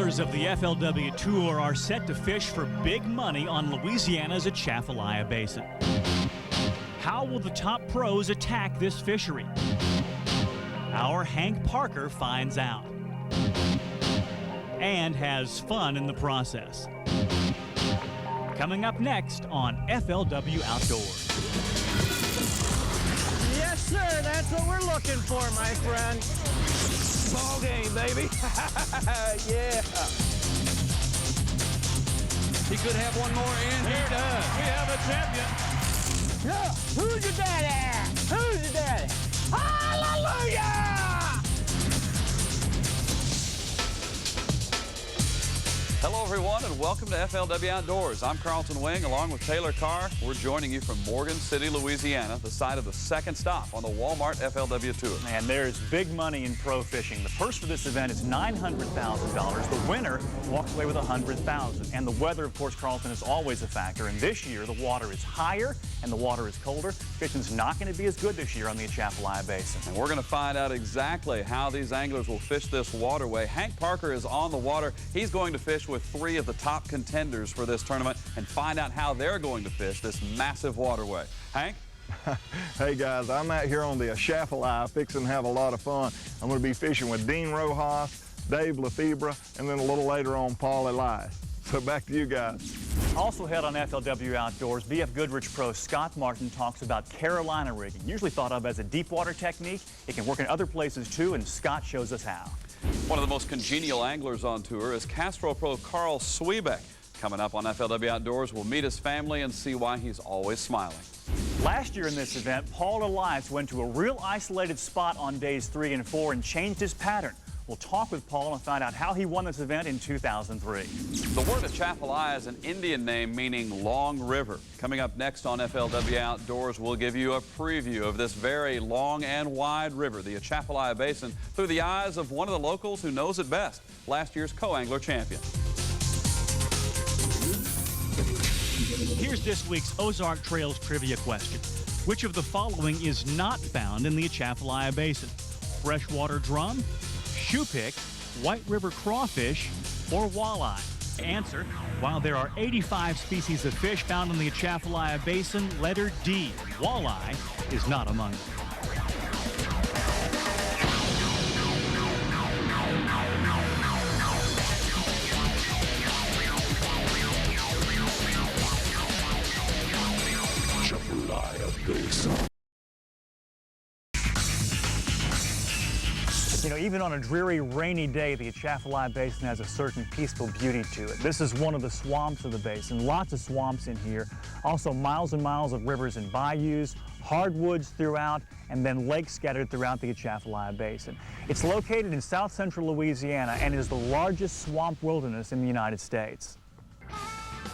Members of the FLW Tour are set to fish for big money on Louisiana's Atchafalaya Basin. How will the top pros attack this fishery? Our Hank Parker finds out and has fun in the process. Coming up next on FLW Outdoors. Yes, sir, that's what we're looking for, my friend. Ball game, baby. Yeah. He could have one more in. He does. We have a champion. Yeah. Who's your daddy? Who's your daddy? Hallelujah! Hello, everyone, and welcome to FLW Outdoors. I'm Carlton Wing, along with Taylor Carr. We're joining you from Morgan City, Louisiana, the site of the second stop on the Walmart FLW Tour. And there's big money in pro fishing. The purse for this event is $900,000. The winner walks away with $100,000. And the weather, of course, Carlton, is always a factor. And this year, the water is higher and the water is colder. Fishing's not going to be as good this year on the Atchafalaya Basin. And we're going to find out exactly how these anglers will fish this waterway. Hank Parker is on the water. He's going to fish with three of the top contenders for this tournament and find out how they're going to fish this massive waterway. Hank? Hey guys, I'm out here on the Atchafalaya fixing to have a lot of fun. I'm going to be fishing with Dean Rojas, Dave Lefebvre, and then a little later on Paul Elias. So back to you guys. Also held on FLW Outdoors, BF Goodrich pro Scott Martin talks about Carolina rigging. Usually thought of as a deep water technique. It can work in other places too, and Scott shows us how. One of the most congenial anglers on tour is Castro pro Carl Swiebeck. Coming up on FLW Outdoors, we'll meet his family and see why he's always smiling. Last year in this event, Paul Elias went to a real isolated spot on days 3 and 4 and changed his pattern. We'll talk with Paul and find out how he won this event in 2003. The word Atchafalaya is an Indian name meaning long river. Coming up next on FLW Outdoors, we'll give you a preview of this very long and wide river, the Atchafalaya Basin, through the eyes of one of the locals who knows it best, last year's co-angler champion. Here's this week's Ozark Trails trivia question. Which of the following is not found in the Atchafalaya Basin? Freshwater drum, shoepick, white river crawfish, or walleye? Answer, while there are 85 species of fish found in the Atchafalaya Basin, letter D, walleye, is not among them. Atchafalaya Basin. You know, even on a dreary, rainy day, the Atchafalaya Basin has a certain peaceful beauty to it. This is one of the swamps of the basin. Lots of swamps in here. Also, miles and miles of rivers and bayous, hardwoods throughout, and then lakes scattered throughout the Atchafalaya Basin. It's located in south central Louisiana and is the largest swamp wilderness in the United States.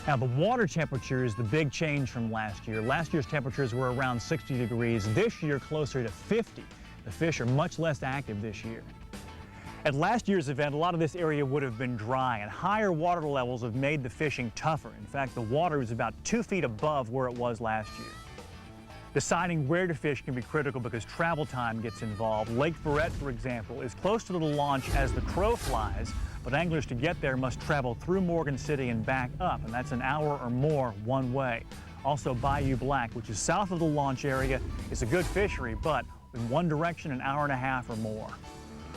Now, the water temperature is the big change from last year. Last year's temperatures were around 60 degrees. This year, closer to 50. The fish are much less active this year. At last year's event, a lot of this area would have been dry, and higher water levels have made the fishing tougher. In fact, the water is about 2 feet above where it was last year. Deciding where to fish can be critical because travel time gets involved. Lake Barrett, for example, is close to the launch as the crow flies, but anglers to get there must travel through Morgan City and back up, and that's an hour or more one way. Also, Bayou Black, which is south of the launch area, is a good fishery, but in one direction, an hour and a half or more.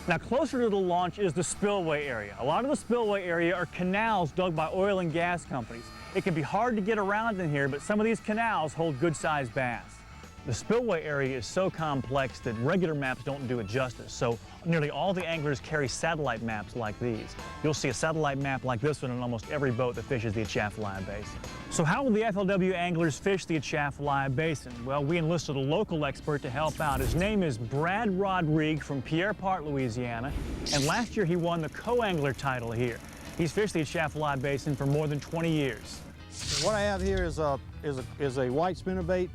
Now, closer to the launch is the spillway area. A lot of the spillway area are canals dug by oil and gas companies. It can be hard to get around in here, but some of these canals hold good-sized bass. The spillway area is so complex that regular maps don't do it justice, so nearly all the anglers carry satellite maps like these. You'll see a satellite map like this one on almost every boat that fishes the Atchafalaya Basin. So how will the FLW anglers fish the Atchafalaya Basin? Well, we enlisted a local expert to help out. His name is Brad Rodrigue from Pierre Part, Louisiana, and last year he won the co-angler title here. He's fished the Atchafalaya Basin for more than 20 years. What I have here is a white spinnerbait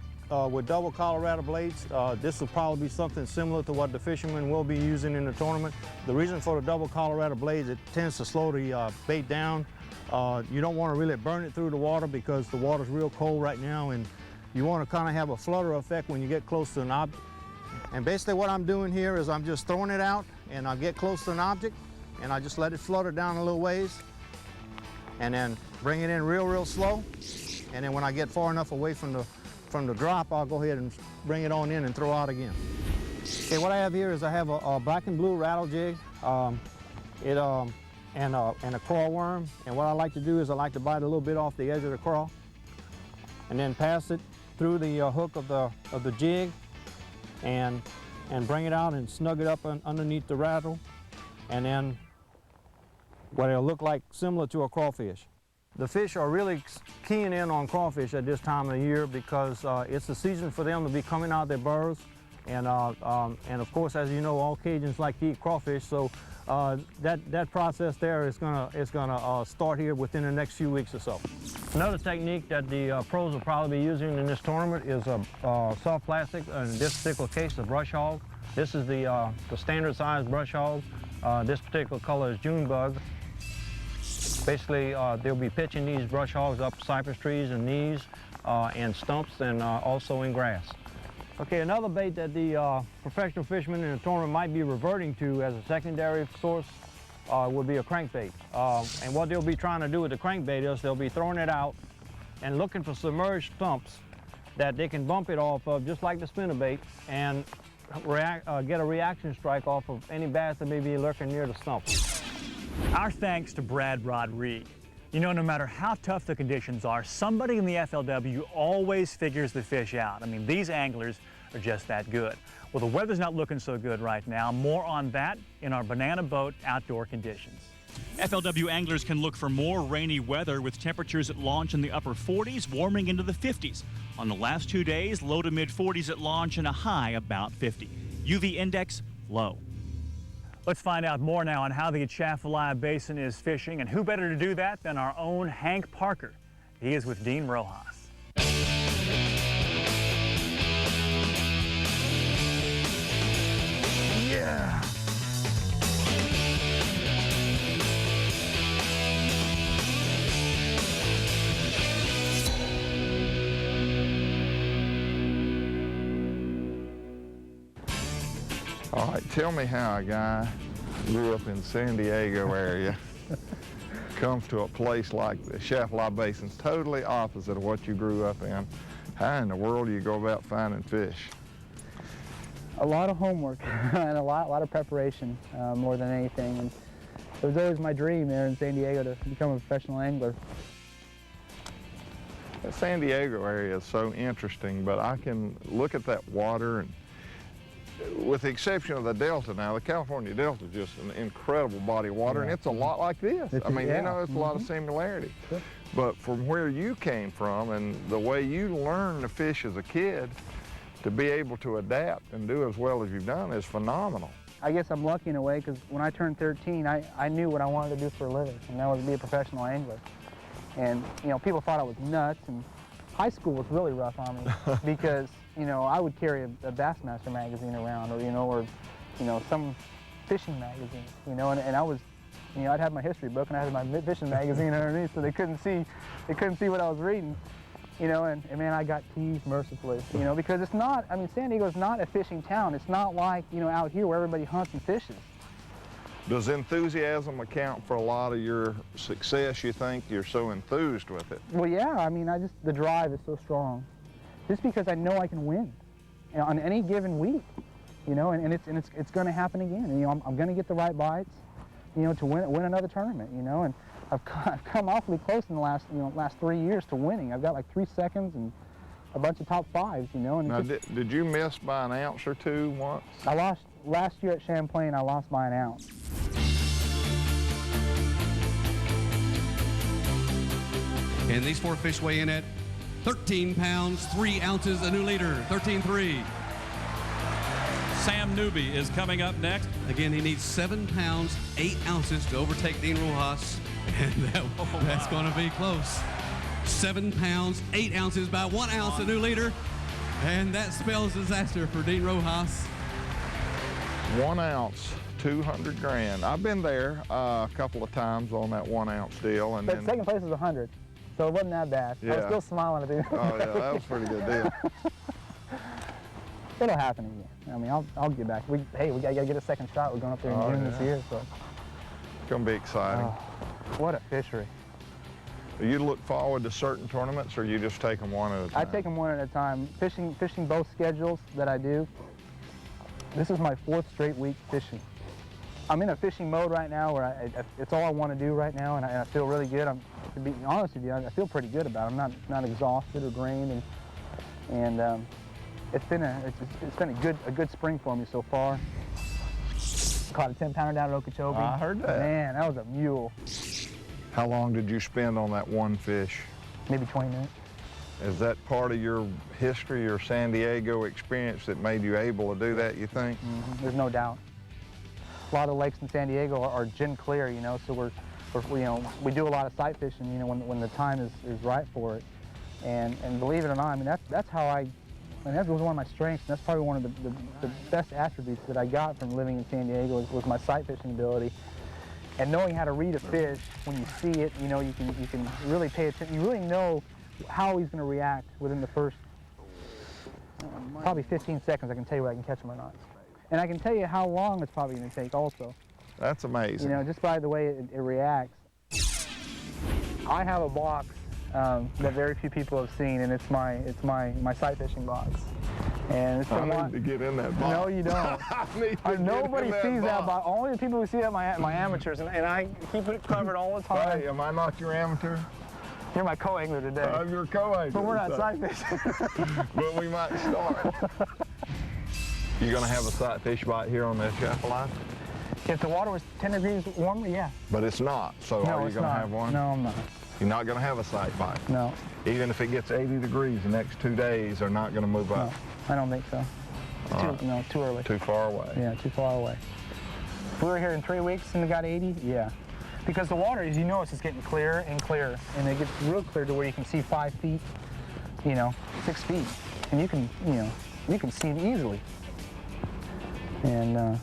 with double Colorado blades. This will probably be something similar to what the fishermen will be using in the tournament. The reason for the double Colorado blades, it tends to slow the bait down. You don't want to really burn it through the water because the water's real cold right now, and you want to kind of have a flutter effect when you get close to an object. And basically what I'm doing here is I'm just throwing it out, and I get close to an object, and I just let it flutter down a little ways, and then bring it in real slow. And then when I get far enough away from the drop, I'll go ahead and bring it on in and throw out again. Okay, what I have here is I have a black and blue rattle jig, and a crawl worm. And what I like to do is I like to bite a little bit off the edge of the crawl, and then pass it through the hook of the jig, and bring it out and snug it up underneath the rattle, and then what it'll look like similar to a crawfish. The fish are really keying in on crawfish at this time of the year because it's the season for them to be coming out of their burrows, and of course, as you know, all Cajuns like to eat crawfish, so that process there is gonna start here within the next few weeks or so. Another technique that the pros will probably be using in this tournament is a soft plastic, in this particular case, a brush hog. This is the standard size brush hog. This particular color is June bug. Basically, they'll be pitching these brush hogs up cypress trees and knees and stumps, and also in grass. Okay, another bait that the professional fishermen in the tournament might be reverting to as a secondary source would be a crankbait. And what they'll be trying to do with the crankbait is they'll be throwing it out and looking for submerged stumps that they can bump it off of, just like the spinnerbait, and get a reaction strike off of any bass that may be lurking near the stump. Our thanks to Brad Rodriguez. You know, no matter how tough the conditions are, somebody in the FLW always figures the fish out. I mean, these anglers are just that good. Well, the weather's not looking so good right now. More on that in our banana boat outdoor conditions. FLW anglers can look for more rainy weather with temperatures at launch in the upper 40s, warming into the 50s. On the last 2 days, low to mid 40s at launch and a high about 50. UV index low. Let's find out more now on how the Atchafalaya Basin is fishing, and who better to do that than our own Hank Parker. He is with Dean Rojas. Yeah. All right, tell me how a guy grew up in San Diego area comes to a place like the Atchafalaya Basin, totally opposite of what you grew up in. How in the world do you go about finding fish? A lot of homework and a lot of preparation, more than anything. And it was always my dream there in San Diego to become a professional angler. The San Diego area is so interesting, but I can look at that water, and with the exception of the Delta now, the California Delta is just an incredible body of water, and it's a lot like this. I mean, you know, it's a lot of similarity. Sure. But from where you came from and the way you learned to fish as a kid, to be able to adapt and do as well as you've done is phenomenal. I guess I'm lucky in a way because when I turned 13, I knew what I wanted to do for a living, and that was to be a professional angler. And, you know, people thought I was nuts, and high school was really rough on me because, you know, I would carry a Bassmaster magazine around, or some fishing magazine, and I was, I'd have my history book and I had my fishing magazine underneath, so they couldn't see what I was reading, and man, I got teased mercifully, because it's not, I mean, San Diego is not a fishing town. It's not like, out here where everybody hunts and fishes. Does enthusiasm account for a lot of your success, you think? You're so enthused with it. Well, yeah, I mean, the drive is so strong. Just because I know I can win on any given week, and it's going to happen again. And, I'm going to get the right bites, to win another tournament, and I've come awfully close in the last 3 years to winning. I've got like 3 seconds and a bunch of top fives, And now, did you miss by an ounce or two once? I lost last year at Champlain. I lost by an ounce. And these four fish weigh in at 13 pounds, 3 ounces, a new leader, 13.3. Sam Newby is coming up next. Again, he needs 7 pounds, 8 ounces to overtake Dean Rojas, and that's going to be close. 7 pounds, 8 ounces by 1 ounce, a new leader, and that spells disaster for Dean Rojas. 1 ounce, 200 grand. I've been there a couple of times on that 1 ounce deal. And but then, second place was 100, so it wasn't that bad. Yeah. I was still smiling at the end. Oh yeah, that was a pretty good deal. It'll happen again. I mean, I'll get back. We gotta get a second shot. We're going up there in June this year, so. going to be exciting. Oh, what a fishery. Do you look forward to certain tournaments, or you just take them one at a time? I take them one at a time. Fishing both schedules that I do. This is my 4th straight week fishing. I'm in a fishing mode right now where it's all I want to do right now, and I feel really good. To be honest with you, I feel pretty good about it. I'm not exhausted or drained, and it's been a good spring for me so far. Caught a 10-pounder down at Okeechobee. I heard that. Man, that was a mule. How long did you spend on that one fish? Maybe 20 minutes. Is that part of your history or San Diego experience that made you able to do that, you think? Mm-hmm. There's no doubt. A lot of the lakes in San Diego are gin clear, you know, so we do a lot of sight fishing, you know, when the time is right for it. And believe it or not, I mean, that's how that was one of my strengths, and that's probably one of the best attributes that I got from living in San Diego was my sight fishing ability. And knowing how to read a fish when you see it, you know, you can really pay attention. You really know how he's going to react within the first probably 15 seconds. I can tell you whether I can catch him or not. And I can tell you how long it's probably going to take also. That's amazing. You know, just by the way it reacts. I have a box that very few people have seen, and it's my sight fishing box. And it's I need to get in that box. No, you don't. Nobody sees that box. Only the people who see that are my amateurs, and I keep it covered all the time. Hey, am I not your amateur? You're my co-angler today. I'm your co-angler. But we're not sight fishing. But we might start. You gonna have a sight fish bite here on the Atchafalaya? If the water was 10 degrees warmer, yeah. But it's not, so No, are you gonna have one? No, I'm not. You're not gonna have a sight bite? No. Even if it gets 80 degrees, the next 2 days are not gonna move up? No, I don't think so. It's too early. Too far away? Yeah, too far away. If we were here in 3 weeks and it got 80, yeah. Because the water, as you notice, is getting clearer and clearer. And it gets real clear to where you can see 5 feet, you know, 6 feet. And you can see it easily. And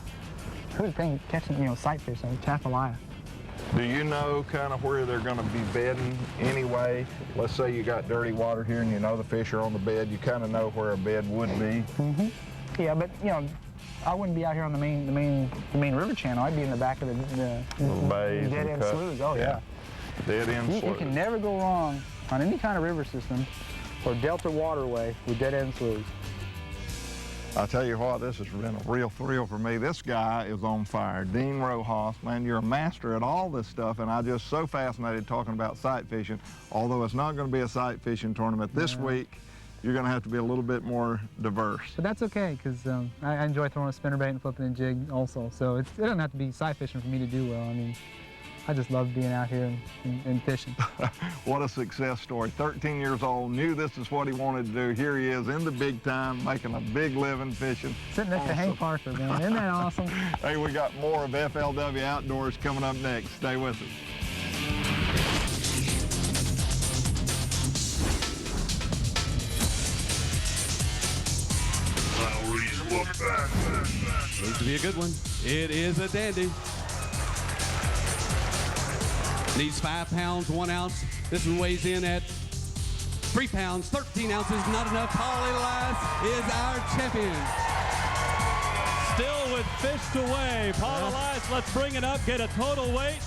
who would think catching, sight fish on Atchafalaya? Do you know kind of where they're going to be bedding anyway? Let's say you got dirty water here and you know the fish are on the bed. You kind of know where a bed would be. Mm-hmm. Yeah, but I wouldn't be out here on the main river channel. I'd be in the back of the bays dead end sloughs. Oh yeah. Dead end sloughs. You can never go wrong on any kind of river system or delta waterway with dead end sloughs. I tell you what, this has been a real thrill for me. This guy is on fire. Dean Rojas, man, you're a master at all this stuff, and I'm just so fascinated talking about sight fishing. Although it's not going to be a sight fishing tournament this week, you're going to have to be a little bit more diverse. But that's okay, because I enjoy throwing a spinnerbait and flipping a jig also. So it doesn't have to be sight fishing for me to do well. I mean, I just love being out here and fishing. What a success story. 13 years old, knew this is what he wanted to do. Here he is in the big time, making a big living fishing. Sitting next to Hank Parker, man. Isn't that awesome? Hey, we got more of FLW Outdoors coming up next. Stay with us. Needs to be a good one. It is a dandy. Needs 5 pounds, 1 ounce. This one weighs in at 3 pounds, 13 ounces. Not enough. Paul Elias is our champion. Still with fish to weigh. Paul Elias, let's bring it up, get a total weight.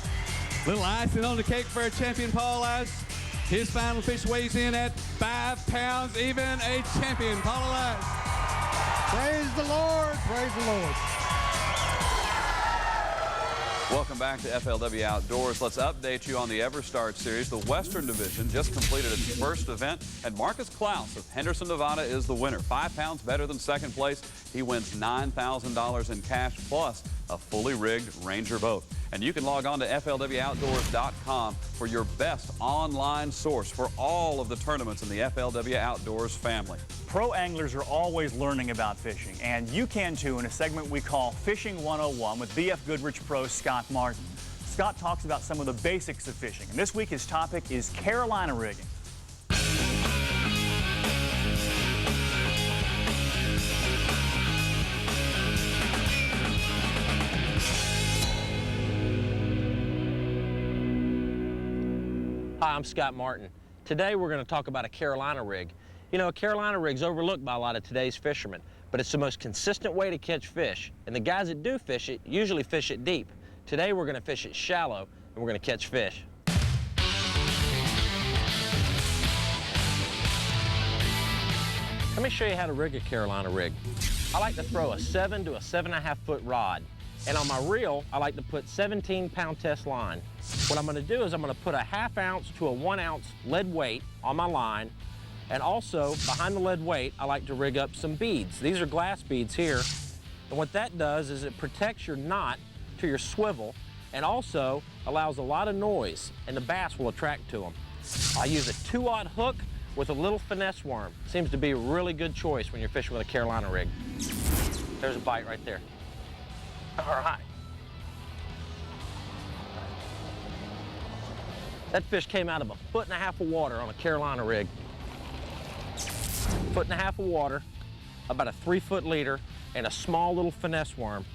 Little icing on the cake for our champion, Paul Elias. His final fish weighs in at 5 pounds, even a champion, Paul Elias. Praise the Lord, praise the Lord. Welcome back to FLW Outdoors. Let's update you on the EverStart Series. The Western Division just completed its first event, and Marcus Klaus of Henderson, Nevada is the winner. 5 pounds better than second place. He wins $9,000 in cash plus a fully rigged Ranger boat. And you can log on to FLWOutdoors.com for your best online source for all of the tournaments in the FLW Outdoors family. Pro anglers are always learning about fishing, and you can too in a segment we call Fishing 101 with BF Goodrich Pro Scott Martin. Scott talks about some of the basics of fishing, and this week his topic is Carolina rigging. Hi, I'm Scott Martin. Today we're going to talk about a Carolina rig. You know, a Carolina rig's overlooked by a lot of today's fishermen, but it's the most consistent way to catch fish. And the guys that do fish it usually fish it deep. Today we're going to fish it shallow and we're going to catch fish. Let me show you how to rig a Carolina rig. I like to throw a 7 to a 7.5 foot rod. And on my reel, I like to put 17-pound test line. What I'm going to do is I'm going to put a 1/2 ounce to a 1 ounce lead weight on my line. And also, behind the lead weight, I like to rig up some beads. These are glass beads here. And what that does is it protects your knot to your swivel and also allows a lot of noise, and the bass will attract to them. I use a 2/0 hook with a little finesse worm. Seems to be a really good choice when you're fishing with a Carolina rig. There's a bite right there. All right. That fish came out of a 1.5 foot of water on a Carolina rig. 1.5 foot of water, about a 3-foot leader, and a small little finesse worm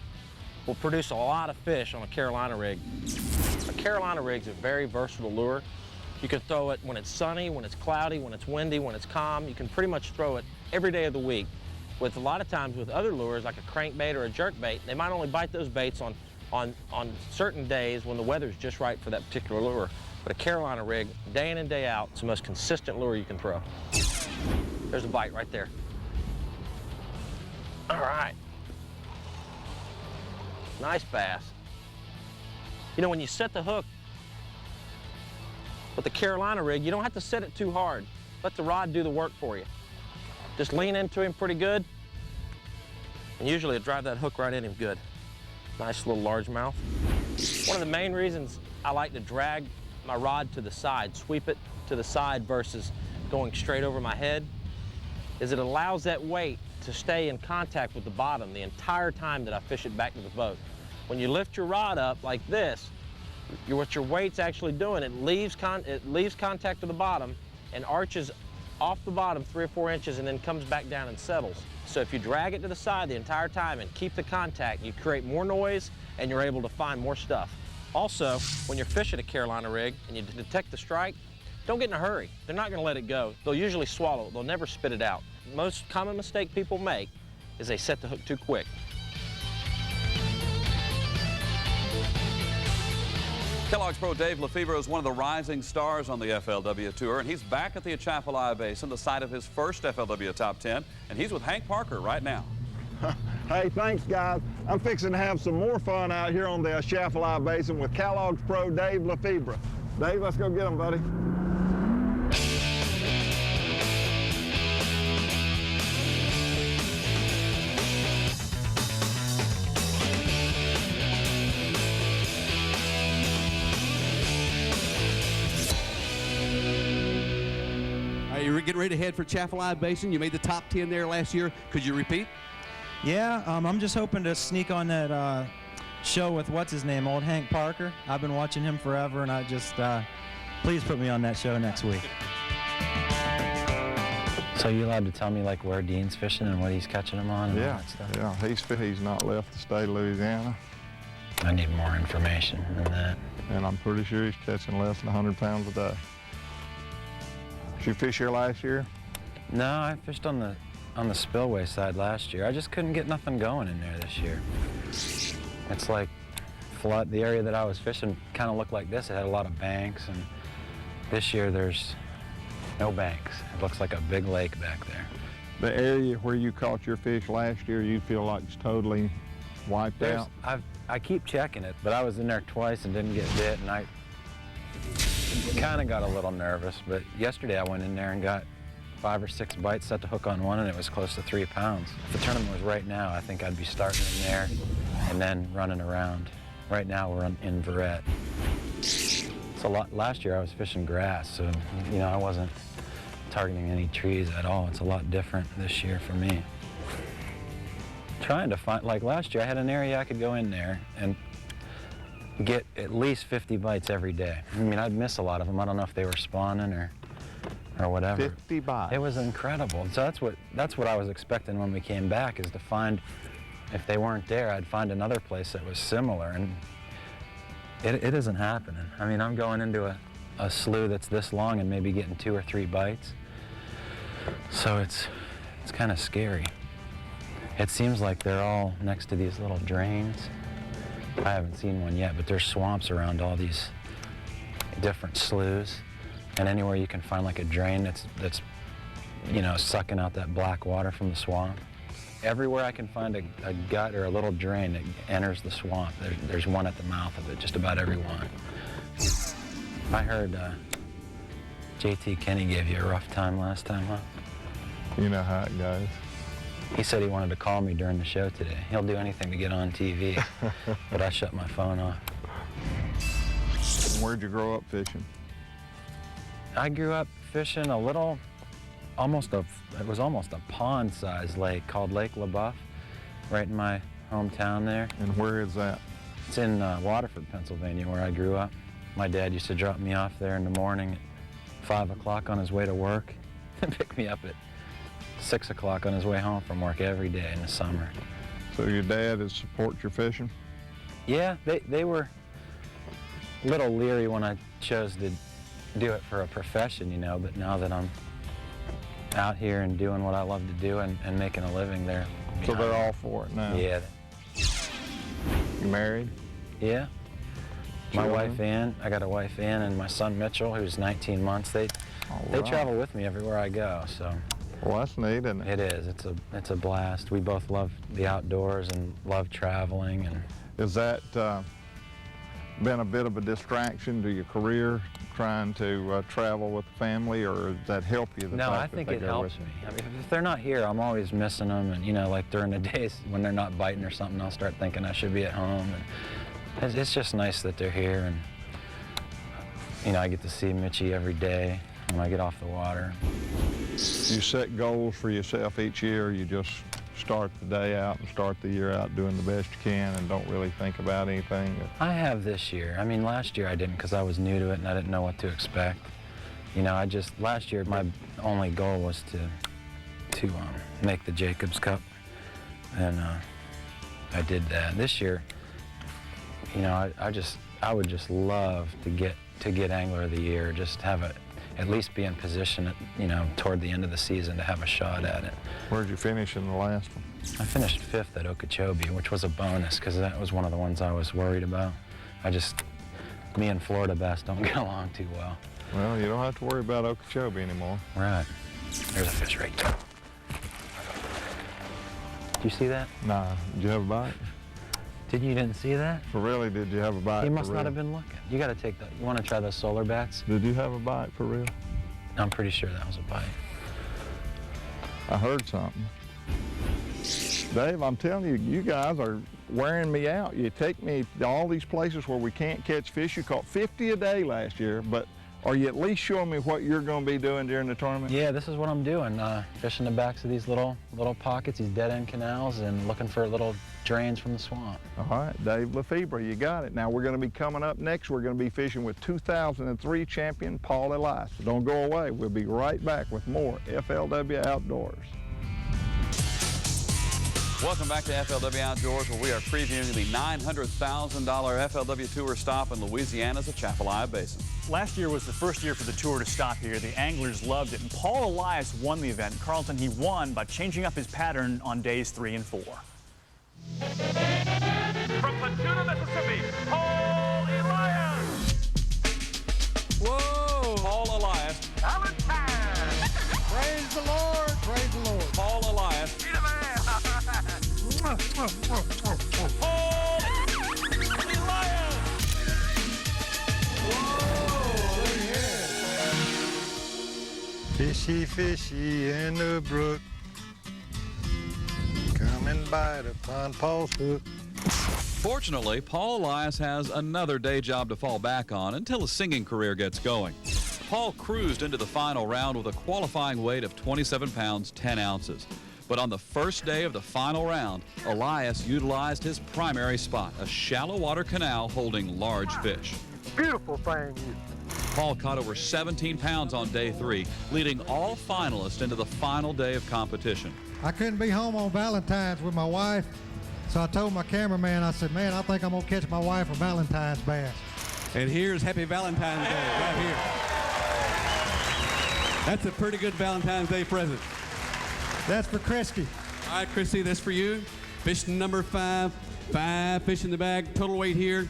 will produce a lot of fish on a Carolina rig. A Carolina rig is a very versatile lure. You can throw it when it's sunny, when it's cloudy, when it's windy, when it's calm. You can pretty much throw it every day of the week. With a lot of times with other lures like a crankbait or a jerkbait, they might only bite those baits on certain days when the weather's just right for that particular lure. But a Carolina rig, day in and day out, it's the most consistent lure you can throw. There's a bite right there. All right. Nice bass. You know, when you set the hook with the Carolina rig, you don't have to set it too hard. Let the rod do the work for you. Just lean into him pretty good, and usually it'll drive that hook right in him good. Nice little largemouth. One of the main reasons I like to drag my rod to the side, sweep it to the side versus going straight over my head, is it allows that weight to stay in contact with the bottom the entire time that I fish it back to the boat. When you lift your rod up like this, what your weight's actually doing, it leaves contact with the bottom and arches off the bottom 3 or 4 inches and then comes back down and settles. So if you drag it to the side the entire time and keep the contact, you create more noise and you're able to find more stuff. Also, when you're fishing a Carolina rig and you detect the strike, don't get in a hurry. They're not going to let it go. They'll usually swallow it. They'll never spit it out. The most common mistake people make is they set the hook too quick. Kellogg's Pro Dave Lefebvre is one of the rising stars on the FLW Tour, and he's back at the Atchafalaya Basin, the site of his first FLW Top 10, and he's with Hank Parker right now. Hey, thanks, guys. I'm fixing to have some more fun out here on the Atchafalaya Basin with Kellogg's Pro Dave Lefebvre. Dave, let's go get him, buddy. You're getting ready to head for Atchafalaya Basin. You made the top 10 there last year. Could you repeat? Yeah, I'm just hoping to sneak on that show with what's his name, old Hank Parker. I've been watching him forever, and I just please put me on that show next week. So you allowed to tell me like where Dean's fishing and what he's catching them on and all that stuff? Yeah, he's not left the state of Louisiana. I need more information than that. And I'm pretty sure he's catching less than 100 pounds a day. Did you fish here last year? No, I fished on the spillway side last year. I just couldn't get nothing going in there this year. It's like flood. The area that I was fishing kind of looked like this. It had a lot of banks, and this year there's no banks. It looks like a big lake back there. The area where you caught your fish last year, you feel like it's totally wiped out? I keep checking it, but I was in there twice and didn't get bit, and I kind of got a little nervous. But yesterday I went in there and got 5 or 6 bites, set the hook on one, and it was close to 3 pounds. If the tournament was right now, I think I'd be starting in there and then running around. Right now we're in Verret. It's a lot. Last year I was fishing grass, so you know I wasn't targeting any trees at all. It's a lot different this year for me. Trying to find, like last year I had an area I could go in there and get at least 50 bites every day. I mean, I'd miss a lot of them. I don't know if they were spawning or whatever. 50 bites. It was incredible. So that's what I was expecting when we came back, is to find, if they weren't there, I'd find another place that was similar, and it isn't happening. I mean, I'm going into a slough that's this long and maybe getting 2 or 3 bites. So it's kind of scary. It seems like they're all next to these little drains. I haven't seen one yet, but there's swamps around all these different sloughs, and anywhere you can find like a drain that's you know, sucking out that black water from the swamp. Everywhere I can find a gut or a little drain that enters the swamp, there's one at the mouth of it, just about every one. I heard JT Kenny gave you a rough time last time, huh? You know how it goes. He said he wanted to call me during the show today. He'll do anything to get on TV, but I shut my phone off. Where'd you grow up fishing? I grew up fishing a little, it was almost a pond-sized lake called Lake LaBeouf, right in my hometown there. And where is that? It's in Waterford, Pennsylvania, where I grew up. My dad used to drop me off there in the morning at 5 o'clock on his way to work and pick me up at 6 o'clock on his way home from work every day in the summer. So your dad has supported your fishing? Yeah, they were a little leery when I chose to do it for a profession, you know, but now that I'm out here and doing what I love to do and making a living there. So they're all for it now? Yeah. You married? Yeah. My Children? wife Ann, I got a wife Ann, and my son Mitchell, who's 19 months. They travel with me everywhere I go, so. Well, that's neat, isn't it? It is. It's a blast. We both love the outdoors and love traveling. And is that been a bit of a distraction to your career, trying to travel with the family, or does that help you? No, I think it helps me. I mean, if they're not here, I'm always missing them, and you know, like during the days when they're not biting or something, I'll start thinking I should be at home. And it's just nice that they're here, and you know, I get to see Mitchie every day when I get off the water. You set goals for yourself each year. You just start the day out and start the year out doing the best you can and don't really think about anything? I have this year. I mean, last year I didn't because I was new to it and I didn't know what to expect. You know, last year my only goal was to make the Jacobs Cup, and I did that. This year, you know, I would just love to get Angler of the Year, just have at least be in position, you know, toward the end of the season to have a shot at it. Where'd you finish in the last one? I finished 5th at Okeechobee, which was a bonus because that was one of the ones I was worried about. Me and Florida bass don't get along too well. Well, you don't have to worry about Okeechobee anymore. Right. There's a fish right there. Did you see that? Nah. Did you have a bite? You didn't see that? For really, did you have a bite? He must not have been looking. You got to take that. You want to try those solar bats? Did you have a bite for real? I'm pretty sure that was a bite. I heard something. Dave, I'm telling you, you guys are wearing me out. You take me to all these places where we can't catch fish. You caught 50 a day last year, but are you at least showing me what you're going to be doing during the tournament? Yeah, this is what I'm doing. Fishing the backs of these little pockets, these dead-end canals, and looking for little drains from the swamp. All right, Dave Lefebvre, you got it. Now we're going to be coming up next. We're going to be fishing with 2003 champion Paul Elias. So don't go away. We'll be right back with more FLW Outdoors. Welcome back to FLW Outdoors, where we are previewing the $900,000 FLW Tour stop in Louisiana's Atchafalaya Basin. Last year was the first year for the tour to stop here. The anglers loved it, and Paul Elias won the event. Carlton, he won by changing up his pattern on days 3 and 4. From Paducah, Mississippi, Paul Elias. Whoa! Paul Elias. Valentine. Praise the Lord, praise the Lord. Paul Elias. Be the man. Paul Elias. Whoa, look here. Fishy, fishy in the brook. Come and bite upon Paul's hook. Fortunately, Paul Elias has another day job to fall back on until his singing career gets going. Paul cruised into the final round with a qualifying weight of 27 pounds, 10 ounces. But on the first day of the final round, Elias utilized his primary spot, a shallow water canal holding large fish. Beautiful thing. Paul caught over 17 pounds on day 3, leading all finalists into the final day of competition. I couldn't be home on Valentine's with my wife, so I told my cameraman, I said, man, I think I'm going to catch my wife a Valentine's bass. And here's Happy Valentine's Day right here. That's a pretty good Valentine's Day present. That's for Christy. All right, Christy, that's for you. Fish number 5, 5 fish in the bag. Total weight here,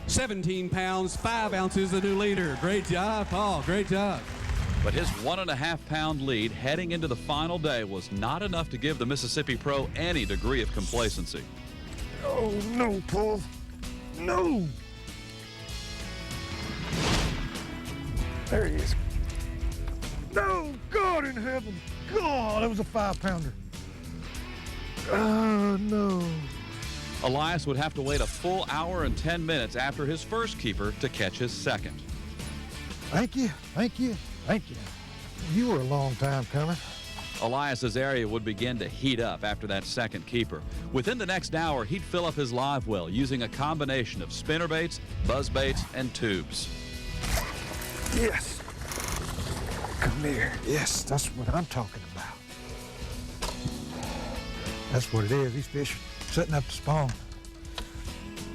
17 pounds, 5 ounces, the new leader. Great job, Paul, great job. But his 1.5-pound lead heading into the final day was not enough to give the Mississippi Pro any degree of complacency. Oh, no, Paul. No. There he is. No, God in heaven. God, that was a 5-pounder. Oh, no. Elias would have to wait a full hour and 10 minutes after his first keeper to catch his second. Thank you, thank you, thank you. You were a long time coming. Elias's area would begin to heat up after that second keeper. Within the next hour, he'd fill up his live well using a combination of spinnerbaits, buzzbaits, and tubes. Yes. Come here. Yes, that's what I'm talking about. That's what it is. These fish setting up to spawn.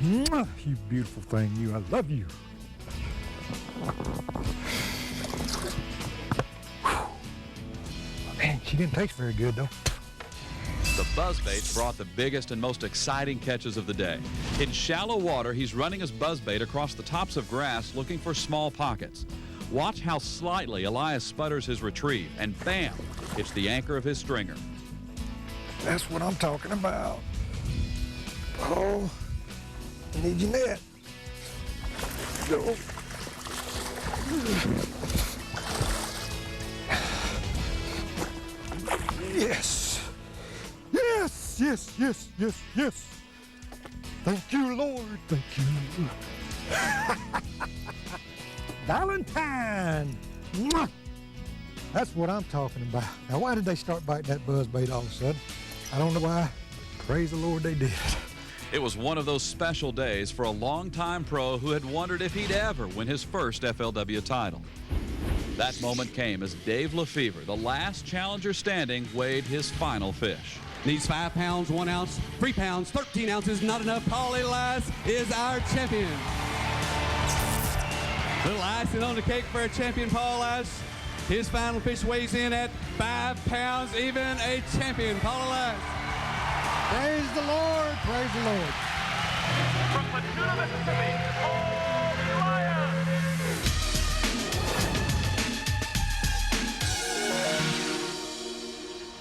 Mwah, you beautiful thing, you. I love you. Man, she didn't taste very good, though. The buzzbaits brought the biggest and most exciting catches of the day. In shallow water, he's running his buzzbait across the tops of grass looking for small pockets. Watch how slightly Elias sputters his retrieve, and bam, it's the anchor of his stringer. That's what I'm talking about. Oh, I need your net. Go. Yes. Yes, yes, yes, yes, yes. Thank you, Lord. Thank you. Valentine. Mwah. That's what I'm talking about. Now, why did they start biting that buzzbait all of a sudden? I don't know why. Praise the Lord, they did. It was one of those special days for a longtime pro who had wondered if he'd ever win his first FLW title. That moment came as Dave Lefevre, the last challenger standing, weighed his final fish. Needs 5 pounds, 1 ounce, 3 pounds, 13 ounces, not enough. Paul Elias is our champion. Little icing on the cake for a champion, Paul Elias. His final fish weighs in at 5 pounds, even a champion, Paul Elias. Praise the Lord, praise the Lord. From Matuna, Mississippi, Paul Elias.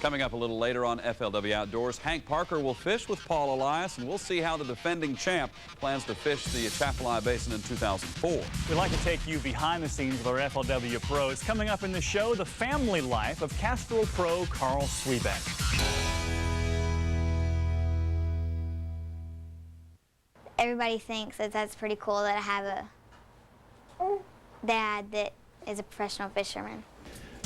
Coming up a little later on FLW Outdoors, Hank Parker will fish with Paul Elias, and we'll see how the defending champ plans to fish the Atchafalaya Basin in 2004. We'd like to take you behind the scenes with our FLW pros. Coming up in the show, the family life of Castrol pro Carl Swett. Everybody thinks that that's pretty cool that I have a dad that is a professional fisherman.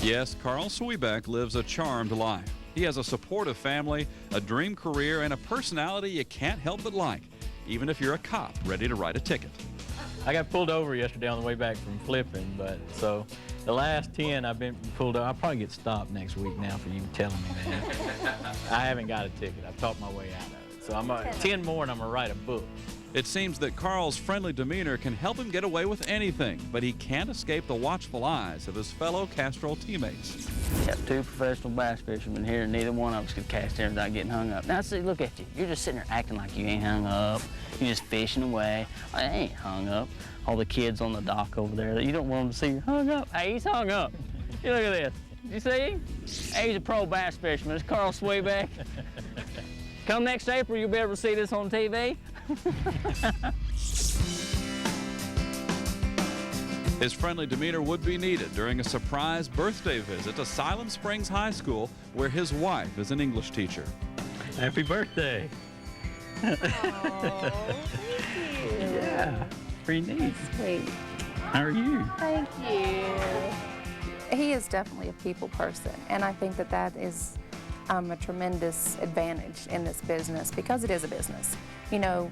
Yes, Carl Swett lives a charmed life. He has a supportive family, a dream career, and a personality you can't help but like, even if you're a cop ready to write a ticket. I got pulled over yesterday on the way back from flipping, but so the last 10 I've been pulled over. I'll probably get stopped next week now for you telling me that. I haven't got a ticket. I've talked my way out of it. So I'm 10 more and I'm gonna write a book. It seems that Carl's friendly demeanor can help him get away with anything, but he can't escape the watchful eyes of his fellow Castrol teammates. Got 2 professional bass fishermen here, and neither one of us could cast there without getting hung up. Now, see, look at you. You're just sitting there acting like you ain't hung up. You're just fishing away. I ain't hung up. All the kids on the dock over there, you don't want them to see you hung up. Hey, he's hung up. You look at this. You see him? Hey, he's a pro bass fisherman. It's Carl Swett. Come next April, you'll be able to see this on TV. His friendly demeanor would be needed during a surprise birthday visit to Siloam Springs High School, where his wife is an English teacher. Happy birthday. Oh, yeah, pretty neat. Sweet. How are you? Thank you. He is definitely a people person, and I think that that is a tremendous advantage in this business because it is a business. You know,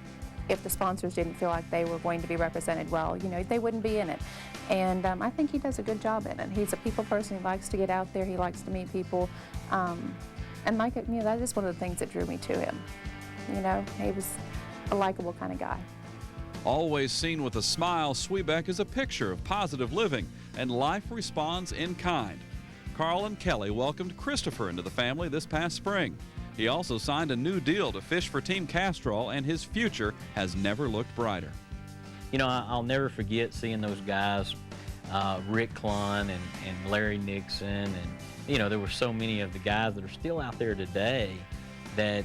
if the sponsors didn't feel like they were going to be represented well, you know, they wouldn't be in it. And I think he does a good job in it. He's a people person. He likes to get out there. He likes to meet people. And like, you know, that is one of the things that drew me to him. You know, he was a likable kind of guy. Always seen with a smile, Swett is a picture of positive living, and life responds in kind. Carl and Kelly welcomed Christopher into the family this past spring. He also signed a new deal to fish for Team Castrol, and his future has never looked brighter. You know, I'll never forget seeing those guys, Rick Clunn and Larry Nixon, and, you know, there were so many of the guys that are still out there today that,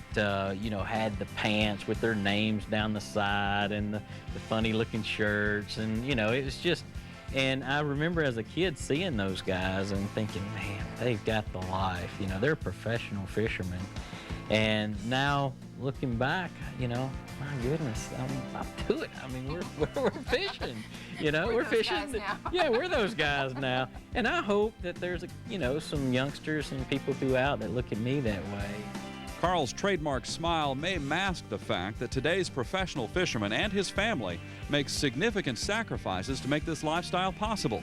you know, had the pants with their names down the side and the funny-looking shirts, and, you know, it was just, and I remember as a kid seeing those guys and thinking, man, they've got the life. You know, they're professional fishermen. And now, looking back, you know, my goodness, I'm to it. I mean, we're fishing, you know, we're fishing. Yeah, we're those guys now. And I hope that there's, you know, some youngsters and people throughout that look at me that way. Carl's trademark smile may mask the fact that today's professional fisherman and his family make significant sacrifices to make this lifestyle possible.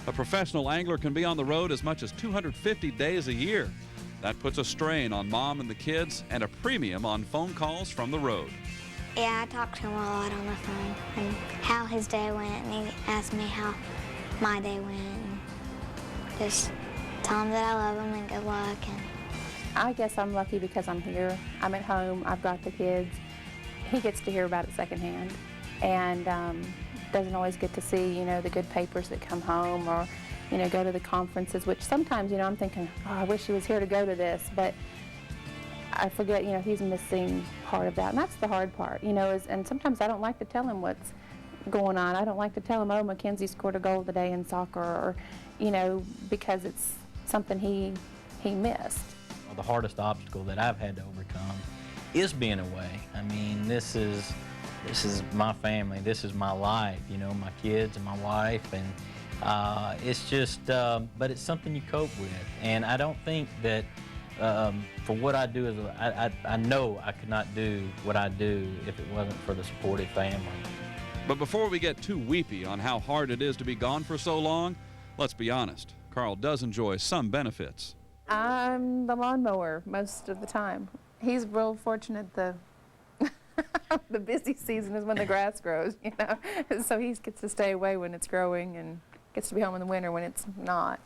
A professional angler can be on the road as much as 250 days a year. That puts a strain on Mom and the kids and a premium on phone calls from the road. Yeah, I talked to him a lot on the phone and how his day went, and he asked me how my day went. And just tell him that I love him and good luck. And I guess I'm lucky because I'm here. I'm at home. I've got the kids. He gets to hear about it secondhand, and doesn't always get to see, you know, the good papers that come home, or, you know, go to the conferences, which sometimes, you know, I'm thinking, oh, I wish he was here to go to this, but I forget, you know, he's missing part of that, and that's the hard part, you know, and sometimes I don't like to tell him what's going on. I don't like to tell him, oh, Mackenzie scored a goal today in soccer, or, you know, because it's something he missed. Well, the hardest obstacle that I've had to overcome is being away. I mean, this is my family, this is my life, you know, my kids and my wife, and it's just, but it's something you cope with. And I don't think that for what I do, I know I could not do what I do if it wasn't for the supportive family. But before we get too weepy on how hard it is to be gone for so long, let's be honest, Carl does enjoy some benefits. I'm the lawnmower most of the time. He's real fortunate the busy season is when the grass grows, you know. So he gets to stay away when it's growing and gets to be home in the winter when it's not.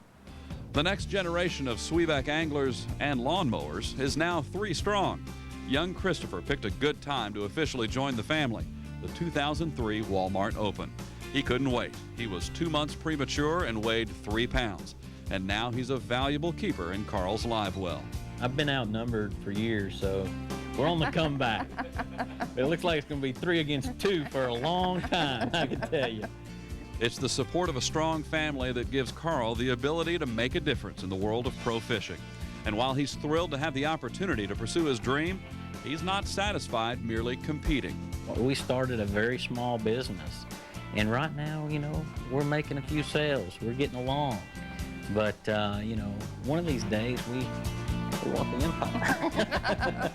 The next generation of Sweeback anglers and lawnmowers is now 3 strong. Young Christopher picked a good time to officially join the family, the 2003 Walmart Open. He couldn't wait. He was 2 months premature and weighed 3 pounds. And now he's a valuable keeper in Carl's live well. I've been outnumbered for years, so we're on the comeback. It looks like it's going to be 3 against 2 for a long time, I can tell you. It's the support of a strong family that gives Carl the ability to make a difference in the world of pro fishing. And while he's thrilled to have the opportunity to pursue his dream, he's not satisfied merely competing. We started a very small business, and right now, you know, we're making a few sales. We're getting along. But, you know, one of these days, we want the empire.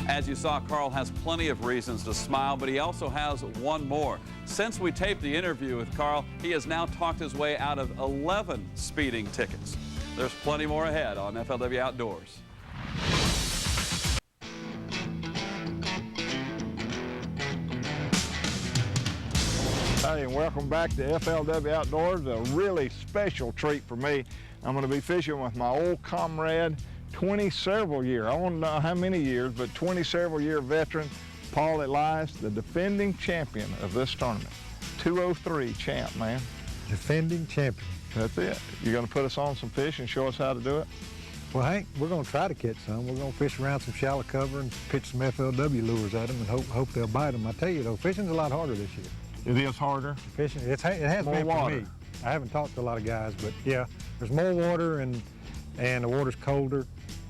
As you saw, Carl has plenty of reasons to smile, but he also has one more. Since we taped the interview with Carl, he has now talked his way out of 11 speeding tickets. There's plenty more ahead on FLW Outdoors. Hey, and welcome back to FLW Outdoors, a really special treat for me. I'm going to be fishing with my old comrade, 20-several year, I don't know how many years, but 20-several year veteran, Paul Elias, the defending champion of this tournament. 203 champ, man. Defending champion. That's it. You're going to put us on some fish and show us how to do it? Well, Hank, we're going to try to catch some. We're going to fish around some shallow cover and pitch some FLW lures at them and hope they'll bite them. I tell you, though, fishing's a lot harder this year. It is harder? Fishing, it has more been water. for me. I haven't talked to a lot of guys, but yeah, there's more water and the water's colder,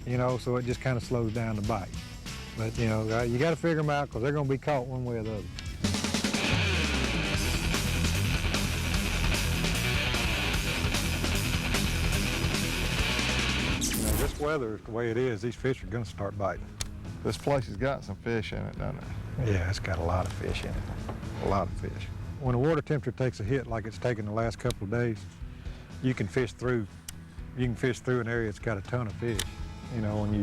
you know, so it just kind of slows down the bite. But, you know, you got to figure them out because they're going to be caught one way or the other. You know, this weather, the way it is, these fish are going to start biting. This place has got some fish in it, doesn't it? Yeah, it's got a lot of fish in it. A lot of fish. When the water temperature takes a hit like it's taken the last couple of days, you can fish through an area that's got a ton of fish. You know, and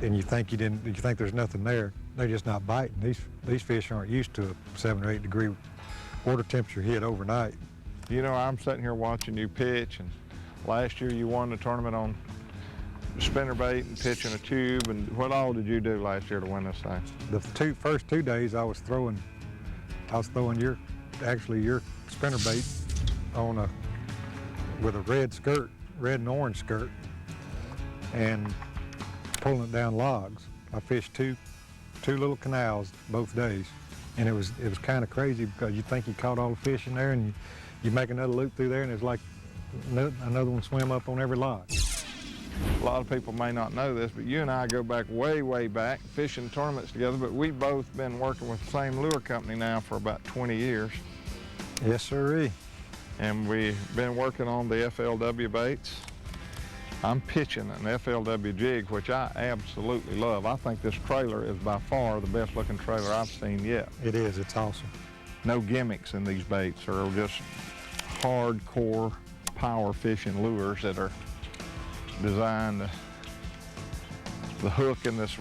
you think there's nothing there. They're just not biting. These fish aren't used to a 7 or 8 degree water temperature hit overnight. You know, I'm sitting here watching you pitch, and last year you won the tournament on spinnerbait and pitching a tube, and what all did you do last year to win this thing? The first 2 days I was throwing your spinnerbait on with a red and orange skirt, and pulling it down logs. I fished two little canals both days, and it was kind of crazy because you think you caught all the fish in there, and you make another loop through there, and it's like another one swim up on every log. A lot of people may not know this, but you and I go back way back, fishing tournaments together, but we've both been working with the same lure company now for about 20 years. Yes, sirree. And we've been working on the FLW baits. I'm pitching an FLW jig, which I absolutely love. I think this trailer is by far the best looking trailer I've seen yet. It is, it's awesome. No gimmicks in these baits, are just hardcore power fishing lures that are designed. The hook in this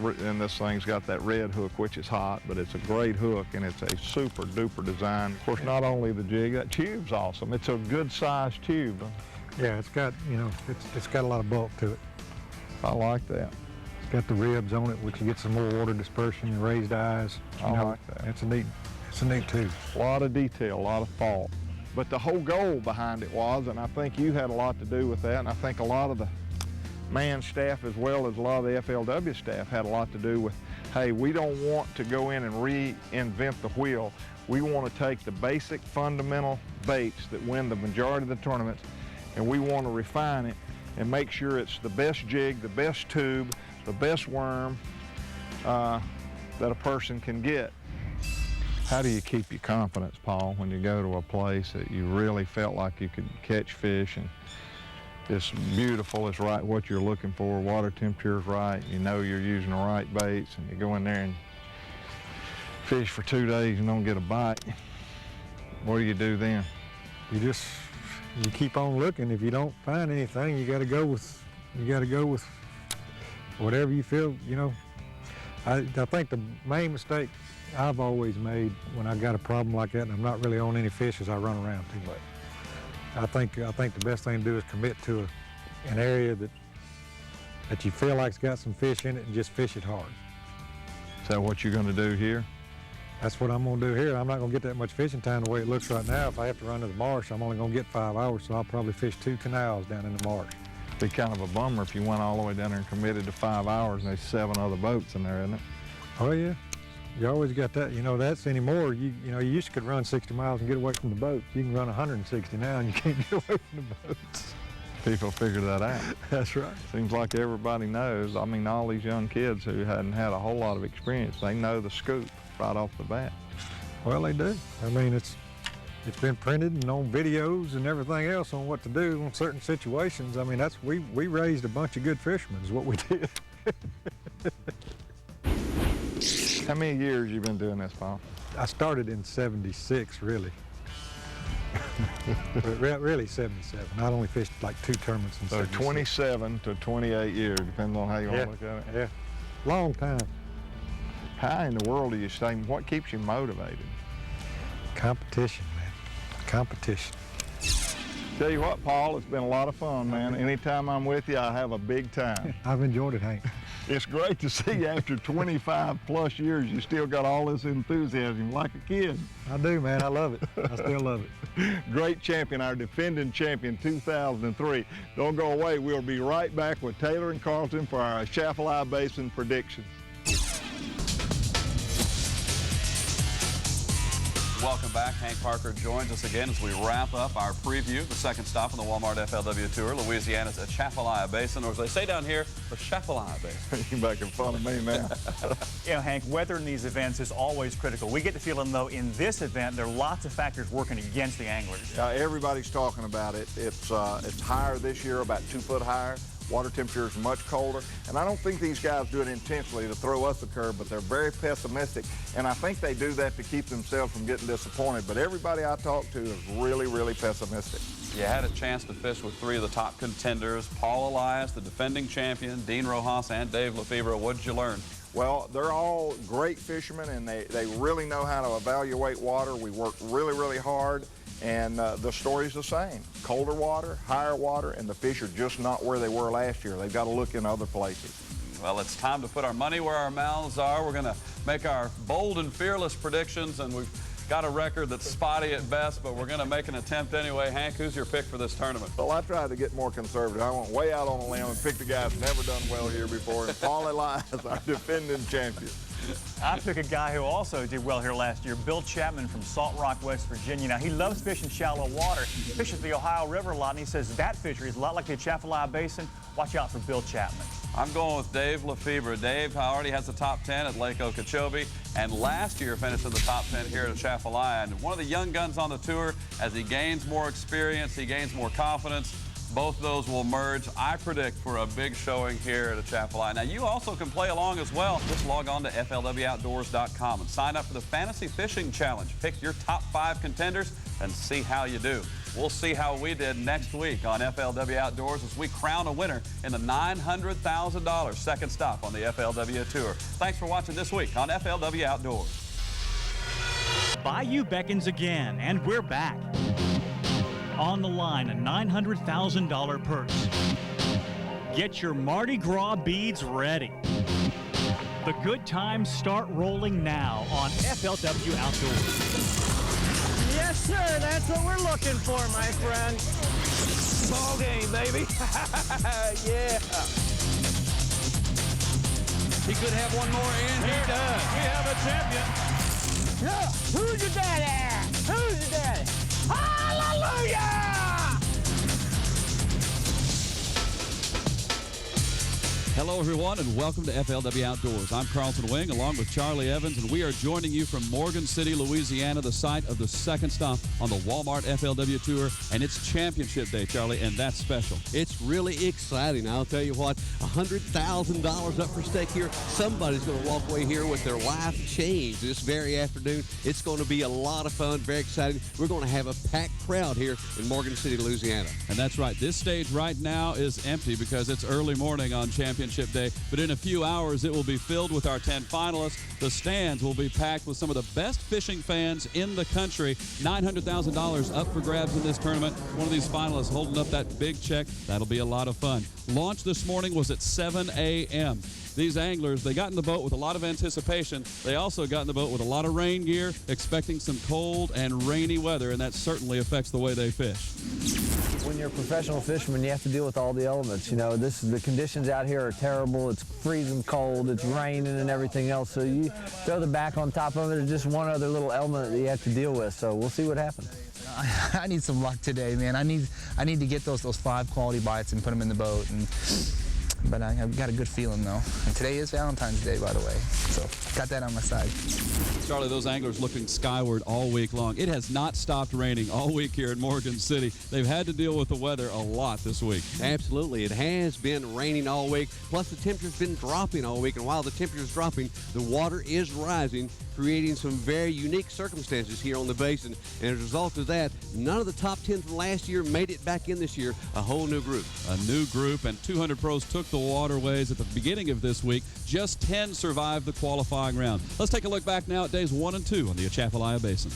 thing's got that red hook, which is hot, but it's a great hook, and it's a super duper design. Of course, not only the jig, that tube's awesome. It's a good sized tube. Yeah, it's got, it's got a lot of bulk to it. I like that. It's got the ribs on it, which you get some more water dispersion and raised eyes. I like that. It's a neat tube. A lot of detail, a lot of thought. But the whole goal behind it was, and I think you had a lot to do with that, and I think a lot of the man staff as well as a lot of the FLW staff had a lot to do with, hey, we don't want to go in and reinvent the wheel. We want to take the basic fundamental baits that win the majority of the tournaments, and we want to refine it and make sure it's the best jig, the best tube, the best worm that a person can get. How do you keep your confidence, Paul, when you go to a place that you really felt like you could catch fish and it's beautiful, it's right what you're looking for, water temperature's right, you know you're using the right baits, and you go in there and fish for 2 days and don't get a bite? What do you do then? You keep on looking. If you don't find anything, you got to go with whatever you feel. I think the main mistake I've always made when I got a problem like that, and I'm not really on any fish, is I run around too much. I think the best thing to do is commit to an area that you feel like's got some fish in it, and just fish it hard. Is that what you're going to do here? That's what I'm going to do here. I'm not going to get that much fishing time the way it looks right now. If I have to run to the marsh, I'm only going to get 5 hours, so I'll probably fish 2 canals down in the marsh. It'd be kind of a bummer if you went all the way down there and committed to 5 hours and there's 7 other boats in there, isn't it? Oh yeah. You always got that. That's anymore. You used to could run 60 miles and get away from the boats. You can run 160 now and you can't get away from the boats. People figure that out. That's right. Seems like everybody knows. I mean, all these young kids who hadn't had a whole lot of experience, they know the scoop right off the bat. Well, they do. I mean, it's been printed and on videos and everything else on what to do in certain situations. I mean, we raised a bunch of good fishermen is what we did. How many years you been doing this, Paul? I started in '76, really. Really 77. I only fished like 2 tournaments in 76. So 27 to 28 years, depending on how you want to look at it. Yeah, long time. How in the world do you stay? What keeps you motivated? Competition, man. Competition. Tell you what, Paul, it's been a lot of fun, man. Anytime I'm with you, I have a big time. I've enjoyed it, Hank. It's great to see after 25 plus years, you still got all this enthusiasm like a kid. I do, man. I love it. I still love it. Great champion, our defending champion 2003. Don't go away. We'll be right back with Taylor and Carlton for our Atchafalaya Basin predictions. Welcome back. Hank Parker joins us again as we wrap up our preview, the second stop on the Walmart FLW Tour, Louisiana's Atchafalaya Basin, or as they say down here, Atchafalaya Basin. You're making fun of me now. Hank, weather in these events is always critical. We get the feeling, though, in this event, there are lots of factors working against the anglers. Everybody's talking about it. It's higher this year, about 2 foot higher. Water temperature is much colder, and I don't think these guys do it intentionally to throw us a curve, but they're very pessimistic, and I think they do that to keep themselves from getting disappointed. But everybody I talk to is really, really pessimistic. You had a chance to fish with 3 of the top contenders, Paul Elias, the defending champion, Dean Rojas, and Dave Lefebvre. What did you learn? Well, they're all great fishermen, and they really know how to evaluate water. We work really, really hard. And the story's the same. Colder water, higher water, and the fish are just not where they were last year. They've got to look in other places. Well, it's time to put our money where our mouths are. We're going to make our bold and fearless predictions, and we've got a record that's spotty at best, but we're going to make an attempt anyway. Hank, who's your pick for this tournament? Well, I tried to get more conservative. I went way out on a limb and picked a guy who's never done well here before, and Paul Elias, our defending champion. I pick a guy who also did well here last year, Bill Chapman from Salt Rock, West Virginia. Now, he loves fishing shallow water. He fishes the Ohio River a lot, and he says that fishery is a lot like the Atchafalaya Basin. Watch out for Bill Chapman. I'm going with Dave Lefebvre. Dave already has the top 10 at Lake Okeechobee, and last year finished in the top 10 here at Atchafalaya. And one of the young guns on the tour, as he gains more experience, he gains more confidence. Both those will merge. I predict for a big showing here at Atchafalaya. Now, you also can play along as well. Just log on to FLWOutdoors.com and sign up for the Fantasy Fishing Challenge. Pick your top 5 contenders and see how you do. We'll see how we did next week on FLW Outdoors as we crown a winner in the $900,000 second stop on the FLW Tour. Thanks for watching this week on FLW Outdoors. Bayou beckons again, and we're back. On the line, a $900,000 purse. Get your Mardi Gras beads ready. The good times start rolling now on FLW Outdoors. Yes, sir. That's what we're looking for, my friend. Ball game, baby. Yeah. He could have one more, and he does. We have a champion. Yeah. Who's your daddy? Who's your daddy? Hallelujah! Hello, everyone, and welcome to FLW Outdoors. I'm Carlton Wing, along with Charlie Evans, and we are joining you from Morgan City, Louisiana, the site of the second stop on the Walmart FLW Tour, and it's Championship Day, Charlie, and that's special. It's really exciting. I'll tell you what, $100,000 up for stake here. Somebody's going to walk away here with their life changed this very afternoon. It's going to be a lot of fun, very exciting. We're going to have a packed crowd here in Morgan City, Louisiana. And that's right. This stage right now is empty because it's early morning on Championship Day, but in a few hours it will be filled with our 10 finalists. The stands will be packed with some of the best fishing fans in the country. $900,000 up for grabs in this tournament. One of these finalists holding up that big check. That'll be a lot of fun. Launch this morning was at 7 a.m. These anglers, they got in the boat with a lot of anticipation. They also got in the boat with a lot of rain gear, expecting some cold and rainy weather, and that certainly affects the way they fish. When you're a professional fisherman, you have to deal with all the elements. You know, the conditions out here are terrible. It's freezing cold, it's raining and everything else. So you throw the back on top of it, it's just one other little element that you have to deal with. So we'll see what happens. I need some luck today, man. I need to get those 5 quality bites and put them in the boat. But I've got a good feeling, though. And today is Valentine's Day, by the way, so got that on my side. Charlie, those anglers looking skyward all week long. It has not stopped raining all week here in Morgan City. They've had to deal with the weather a lot this week. Absolutely. It has been raining all week, plus the temperature's been dropping all week. And while the temperature's dropping, the water is rising, creating some very unique circumstances here on the basin. And as a result of that, none of the top 10 from last year made it back in this year. A whole new group. A new group, and 200 pros took the waterways at the beginning of this week. Just 10 survived the qualifying round. Let's take a look back now at days 1 and 2 on the Atchafalaya Basin.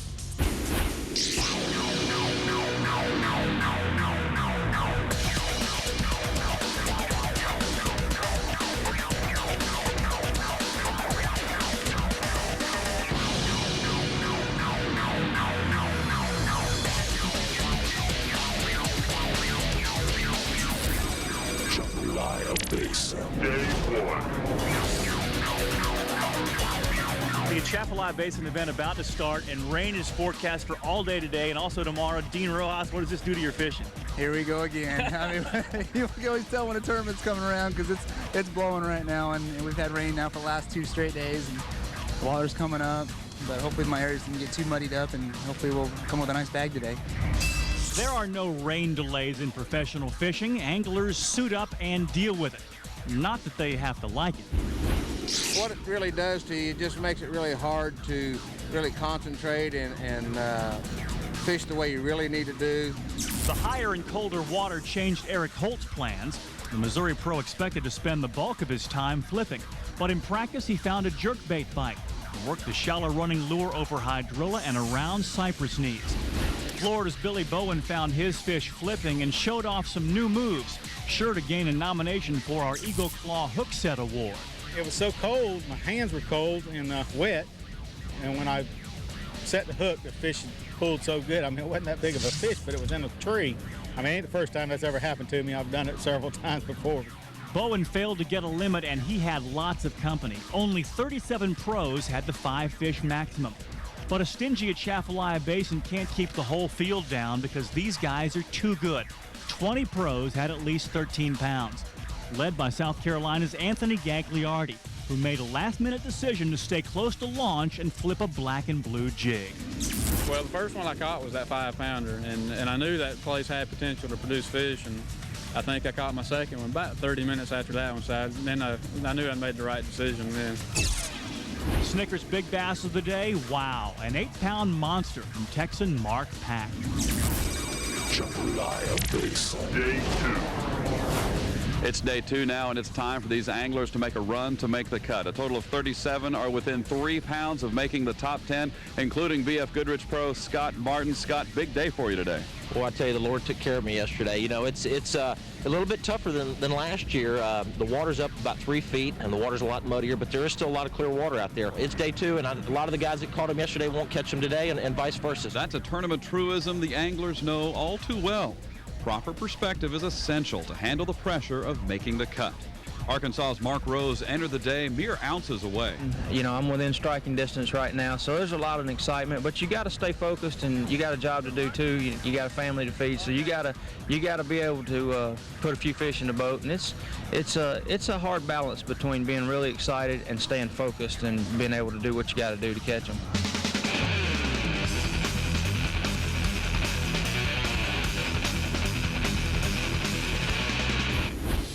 The Atchafalaya Basin event about to start, and rain is forecast for all day today and also tomorrow. Dean Rojas, what does this do to your fishing? Here we go again. I mean, you can always tell when a tournament's coming around because it's blowing right now, and we've had rain now for the last 2 straight days, and the water's coming up. But hopefully my areas didn't get too muddied up, and hopefully we'll come with a nice bag today. There are no rain delays in professional fishing. Anglers suit up and deal with it. Not that they have to like it. What it really does to you, it just makes it really hard to really concentrate and fish the way you really need to do. The higher and colder water changed Eric Holt's plans. The Missouri pro expected to spend the bulk of his time flipping, but in practice he found a jerkbait bite. He worked the shallow running lure over hydrilla and around cypress knees. Florida's Billy Bowen found his fish flipping and showed off some new moves, sure to gain a nomination for our Eagle Claw Hook Set Award. It was so cold, my hands were cold and wet, and when I set the hook, the fish pulled so good. I mean, it wasn't that big of a fish, but it was in a tree. I mean, it ain't the first time that's ever happened to me. I've done it several times before. Bowen failed to get a limit, and he had lots of company. Only 37 pros had the 5-fish maximum. But a stingy Atchafalaya Basin can't keep the whole field down because these guys are too good. 20 pros had at least 13 pounds, led by South Carolina's Anthony Gagliardi, who made a last-minute decision to stay close to launch and flip a black and blue jig. Well, the first one I caught was that 5-pounder, and I knew that place had potential to produce fish, and I think I caught my second one about 30 minutes after that one, so then I knew I made the right decision then. Snickers' big bass of the day, wow, an 8-pound monster from Texan Mark Pack. Atchafalaya Basin, Day 2. It's day 2 now, and it's time for these anglers to make a run to make the cut. A total of 37 are within 3 pounds of making the top 10, including BF Goodrich pro Scott Martin. Scott, big day for you today. Well, I tell you, the Lord took care of me yesterday. You know, it's a little bit tougher than last year. The water's up about 3 feet, and the water's a lot muddier, but there is still a lot of clear water out there. It's day 2, and a lot of the guys that caught them yesterday won't catch them today, and vice versa. That's a tournament truism the anglers know all too well. Proper perspective is essential to handle the pressure of making the cut. Arkansas's Mark Rose entered the day mere ounces away. You know, I'm within striking distance right now, so there's a lot of excitement, but you got to stay focused, and you got a job to do too. You got a family to feed, so you got to be able to put a few fish in the boat, and it's a hard balance between being really excited and staying focused and being able to do what you got to do to catch them.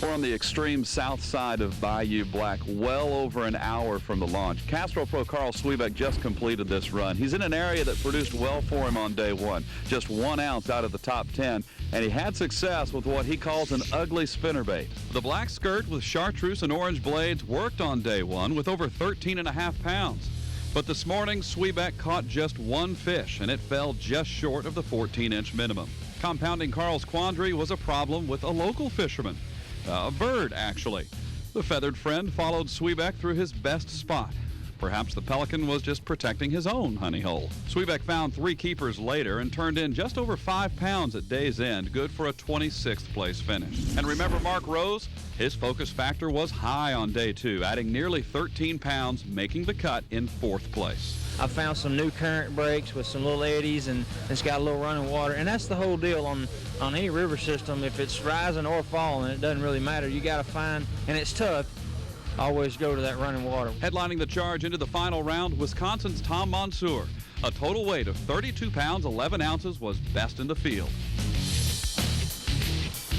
We're on the extreme south side of Bayou Black, well over an hour from the launch. Castro pro Carl Swiebeck just completed this run. He's in an area that produced well for him on day 1, just 1 ounce out of the top 10, and he had success with what he calls an ugly spinnerbait. The black skirt with chartreuse and orange blades worked on day 1 with over 13.5 pounds. But this morning, Swiebeck caught just 1 fish, and it fell just short of the 14-inch minimum. Compounding Carl's quandary was a problem with a local fisherman. A bird, actually. The feathered friend followed Swiebeck through his best spot. Perhaps the pelican was just protecting his own honey hole. Swiebeck found 3 keepers later and turned in just over 5 pounds at day's end, good for a 26th place finish. And remember Mark Rose? His focus factor was high on day 2, adding nearly 13 pounds, making the cut in 4th place. I found some new current breaks with some little eddies, and it's got a little running water, and that's the whole deal on any river system. If it's rising or falling, it doesn't really matter. You got to find, and it's tough, always go to that running water. Headlining the charge into the final round, Wisconsin's Tom Monsoor. A total weight of 32 pounds, 11 ounces was best in the field.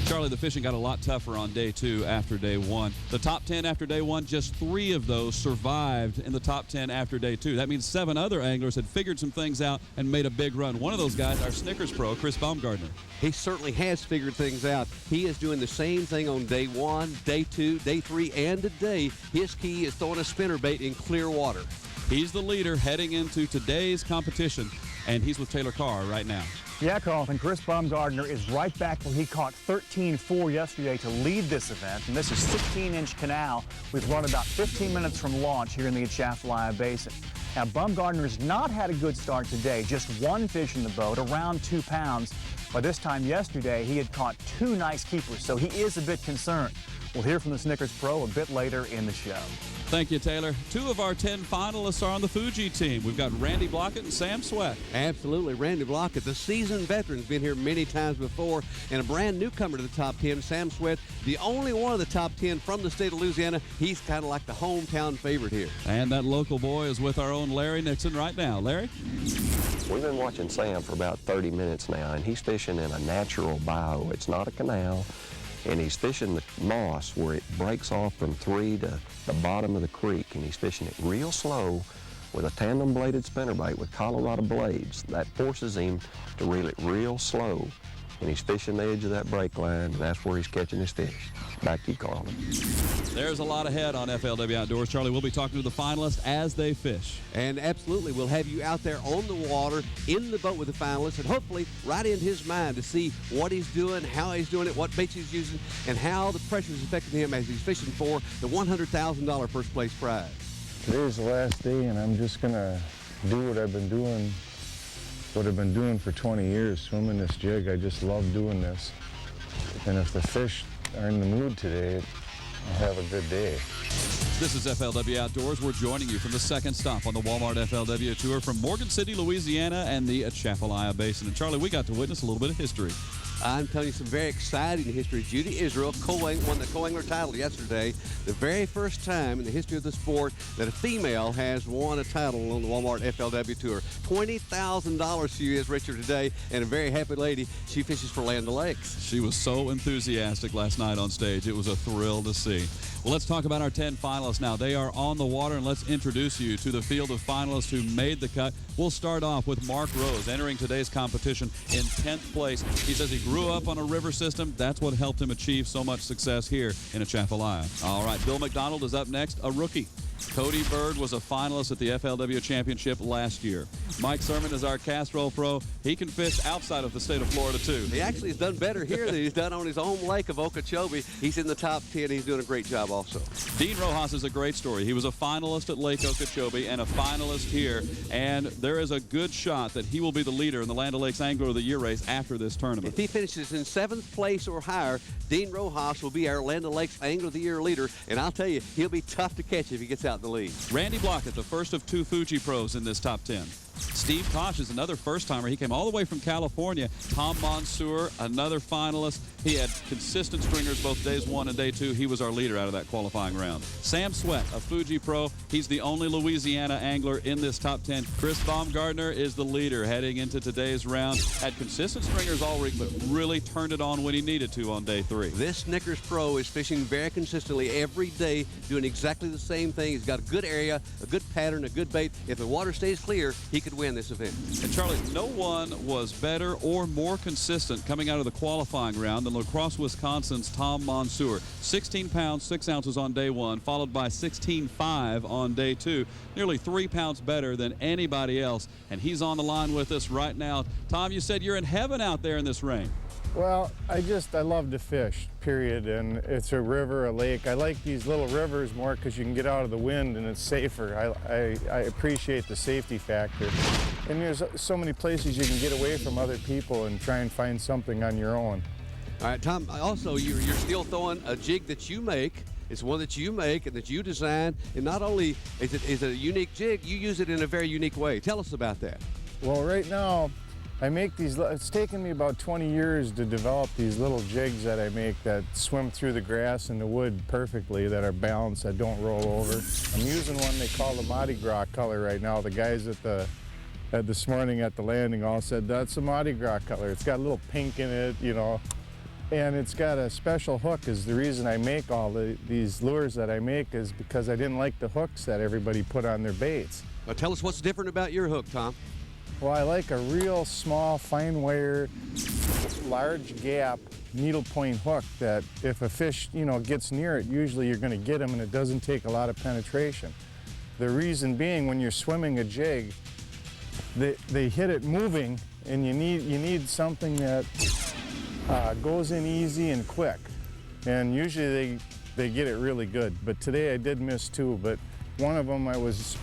Charlie, the fishing got a lot tougher on day 2 after day 1. The top 10 after day 1, just 3 of those survived in the top 10 after day 2. That means 7 other anglers had figured some things out and made a big run. One of those guys, our Snickers pro, Chris Baumgartner. He certainly has figured things out. He is doing the same thing on day 1, day 2, day 3, and today. His key is throwing a spinnerbait in clear water. He's the leader heading into today's competition, and he's with Taylor Carr right now. Yeah, Carlton, Chris Baumgartner is right back where he caught 13.4 yesterday to lead this event, and this is 16-inch canal. We've run about 15 minutes from launch here in the Atchafalaya Basin. Now, Baumgartner's not had a good start today, just 1 fish in the boat, around 2 pounds. By this time yesterday, he had caught 2 nice keepers, so he is a bit concerned. We'll hear from the Snickers pro a bit later in the show. Thank you, Taylor. 2 of our 10 finalists are on the Fuji team. We've got Randy Blockett and Sam Swett. Absolutely, Randy Blockett, the seasoned veteran's been here many times before, and a brand newcomer to the top 10, Sam Swett, the only one of the top 10 from the state of Louisiana. He's kind of like the hometown favorite here. And that local boy is with our own Larry Nixon right now. Larry? We've been watching Sam for about 30 minutes now, and he's fishing in a natural bayou. It's not a canal. And he's fishing the moss where it breaks off from 3 to the bottom of the creek, and he's fishing it real slow with a tandem-bladed spinnerbait with Colorado blades. That forces him to reel it real slow. and he's fishing the edge of that break line, and that's where he's catching his fish. Back to you, Carlin. There's a lot ahead on FLW Outdoors. Charlie, we'll be talking to the finalists as they fish. And absolutely, we'll have you out there on the water, in the boat with the finalists, and hopefully right in his mind to see what he's doing, how he's doing it, what baits he's using, and how the pressure is affecting him as he's fishing for the $100,000 first place prize. Today's the last day, and I'm just going to do what I've been doing for 20 years, swimming this jig. I just love doing this. And if the fish are in the mood today, I'll have a good day. This is FLW Outdoors. We're joining you from the second stop on the Walmart FLW Tour from Morgan City, Louisiana, and the Atchafalaya Basin. And Charlie, we got to witness a little bit of history. I'm telling you some very exciting history. Judy Israel won the co-angler title yesterday. The very first time in the history of the sport that a female has won a title on the Walmart FLW Tour. $20,000 she is richer today, and a very happy lady. She fishes for Land O'Lakes. She was so enthusiastic last night on stage. It was a thrill to see. Well, let's talk about our 10 finalists now. They are on the water, and let's introduce you to the field of finalists who made the cut. We'll start off with Mark Rose, entering today's competition in 10th place. He says he grew up on a river system. That's what helped him achieve so much success here in Atchafalaya. All right, Bill McDonald is up next, a rookie. Cody Bird was a finalist at the FLW Championship last year. Mike Sermon is our cast roll pro. He can fish outside of the state of Florida, too. He actually has done better here than he's done on his home lake of Okeechobee. He's in the top 10. He's doing a great job also. Dean Rojas is a great story. He was a finalist at Lake Okeechobee and a finalist here, and there is a good shot that he will be the leader in the Land O'Lakes Angler of the Year race after this tournament. If he finishes in 7th place or higher, Dean Rojas will be our Land O'Lakes Angler of the Year leader, and I'll tell you, he'll be tough to catch if he gets out in the lead. Randy Blockett, the first of 2 Fuji pros in this top 10. Steve Kosh is another first-timer. He came all the way from California. Tom Monsoor, another finalist. He had consistent stringers both days 1 and day 2. He was our leader out of that qualifying round. Sam Swett, a Fuji pro. He's the only Louisiana angler in this top 10. Chris Baumgartner is the leader heading into today's round. Had consistent stringers all week, but really turned it on when he needed to on day 3. This Snickers pro is fishing very consistently every day, doing exactly the same thing. He's got a good area, a good pattern, a good bait. If the water stays clear, he could win this event. And Charlie, no one was better or more consistent coming out of the qualifying round than La Crosse, Wisconsin's Tom Monsoor. 16 pounds, 6 ounces on day 1, followed by 16.5 on day 2. Nearly 3 pounds better than anybody else. And he's on the line with us right now. Tom, you said you're in heaven out there in this rain. Well, I love to fish, period, and it's a river, a lake. I like these little rivers more because you can get out of the wind and it's safer. I appreciate the safety factor. And there's so many places you can get away from other people and try and find something on your own. All right, Tom, also you're still throwing a jig that you make. It's one that you make and that you design, and not only is it a unique jig, you use it in a very unique way. Tell us about that. Well, right now, I make these, it's taken me about 20 years to develop these little jigs that I make that swim through the grass and the wood perfectly, that are balanced, that don't roll over. I'm using one they call the Mardi Gras color right now. The guys this morning at the landing all said, that's a Mardi Gras color. It's got a little pink in it, you know, and it's got a special hook. Is the reason I make all these lures that I make is because I didn't like the hooks that everybody put on their baits. Well, tell us what's different about your hook, Tom. Well, I like a real small, fine wire, large gap needle point hook that if a fish, you know, gets near it, usually you're going to get them and it doesn't take a lot of penetration. The reason being, when you're swimming a jig, they hit it moving, and you need something that goes in easy and quick. And usually they get it really good. But today I did miss 2, but one of them I was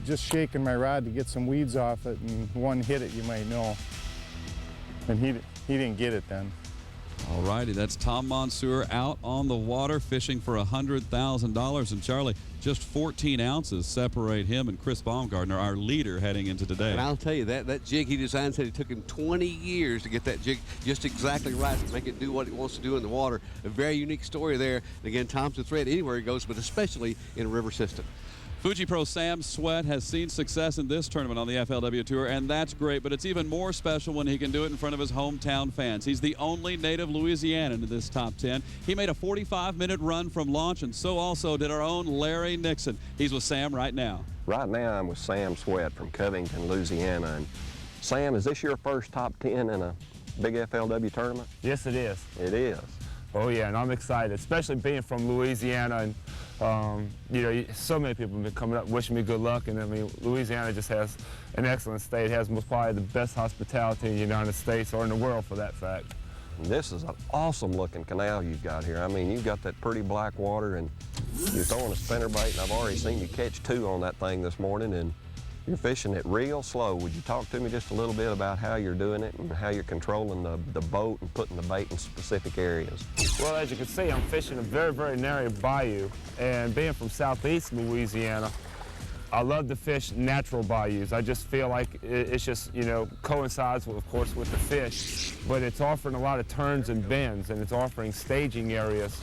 just shaking my rod to get some weeds off it, and one hit it, you might know. And he didn't get it then. All righty, that's Tom Monsoor out on the water fishing for $100,000. And Charlie, just 14 ounces separate him and Chris Baumgartner, our leader heading into today. And I'll tell you, that jig he designed said it took him 20 years to get that jig just exactly right to make it do what it wants to do in the water. A very unique story there. And again, Tom's a threat anywhere he goes, but especially in a river system. Fuji Pro Sam Swett has seen success in this tournament on the FLW Tour, and that's great, but it's even more special when he can do it in front of his hometown fans. He's the only native Louisianan in this top 10. He made a 45-minute run from launch, and so also did our own Larry Nixon. He's with Sam right now. Right now I'm with Sam Swett from Covington, Louisiana. And Sam, is this your first top 10 in a big FLW tournament? Yes, it is. It is. Oh yeah, and I'm excited, especially being from Louisiana, and you know, so many people have been coming up wishing me good luck, and I mean, Louisiana just has an excellent state. It has probably the best hospitality in the United States, or in the world for that fact. This is an awesome looking canal you've got here. I mean, you've got that pretty black water, and you're throwing a spinnerbait, and I've already seen you catch 2 on that thing this morning, and you're fishing it real slow. Would you talk to me just a little bit about how you're doing it and how you're controlling the boat and putting the bait in specific areas? Well, as you can see, I'm fishing a very, very narrow bayou, and being from southeast Louisiana, I love to fish natural bayous. I just feel like it's just, you know, coincides, with, of course, with the fish, but it's offering a lot of turns and bends, and it's offering staging areas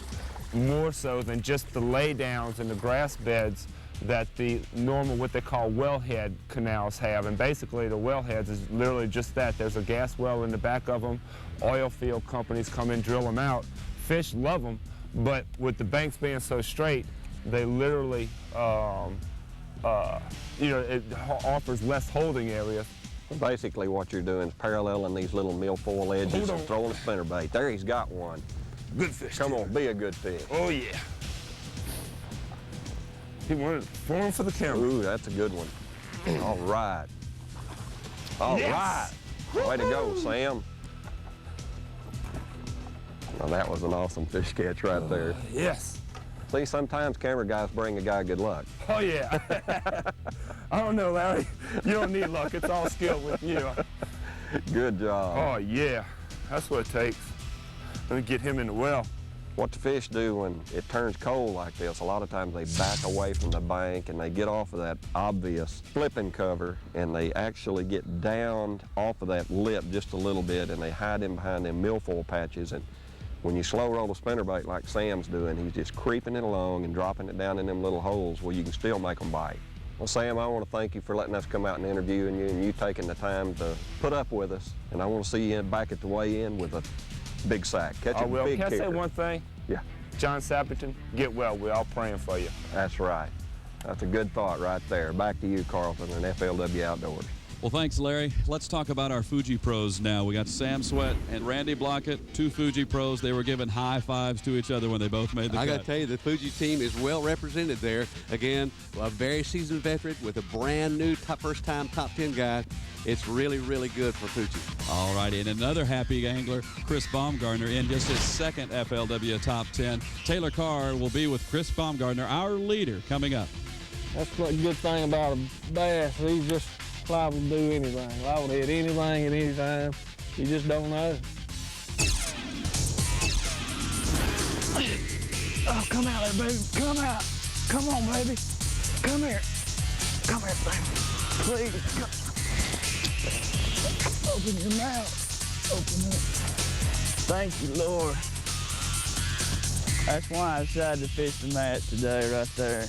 more so than just the laydowns and the grass beds that the normal, what they call wellhead canals have. And basically the wellheads is literally just that. There's a gas well in the back of them. Oil field companies come in, drill them out. Fish love them, but with the banks being so straight, they literally, you know, it offers less holding area. Basically what you're doing is paralleling these little milfoil edges and throwing a spinnerbait. There, he's got one. Good fish. Come on, be a good fish. Oh yeah. He wanted to form for the camera. Ooh, that's a good one. All right. All right. Way to go, Sam. Well, that was an awesome fish catch right there. Yes. See, sometimes camera guys bring a guy good luck. Oh, yeah. I don't know, Larry. You don't need luck. It's all skill with you. Good job. Oh, yeah. That's what it takes. Let me get him in the well. What the fish do when it turns cold like this, a lot of times they back away from the bank and they get off of that obvious flipping cover, and they actually get down off of that lip just a little bit, and they hide in behind them milfoil patches. And when you slow roll a spinnerbait like Sam's doing, he's just creeping it along and dropping it down in them little holes where you can still make them bite. Well, Sam, I want to thank you for letting us come out and interviewing you, and you taking the time to put up with us. And I want to see you back at the weigh-in with a big sack. Catch a big Can I say kicker. one thing? Yeah. John Sappington, get well. We're all praying for you. That's right. That's a good thought right there. Back to you, Carlton, and FLW Outdoors. Well, thanks, Larry. Let's talk about our Fuji pros now. We got Sam Swett and Randy Blockett, 2 Fuji pros. They were giving high fives to each other when they both made the cut. I got to tell you, the Fuji team is well represented there. Again, a very seasoned veteran with a brand new first-time top 10 guy. It's really, really good for Fuji. All righty, and another happy angler, Chris Baumgartner, in just his second FLW top 10. Taylor Carr will be with Chris Baumgartner, our leader, coming up. That's the good thing about a bass. He's just liable to do anything. Liable to hit anything at any time. You just don't know. Oh, come out there, baby. Come out. Come on, baby. Come here. Come here, baby. Please. Come. Open your mouth. Open it. Thank you, Lord. That's why I decided to fish the mat today right there.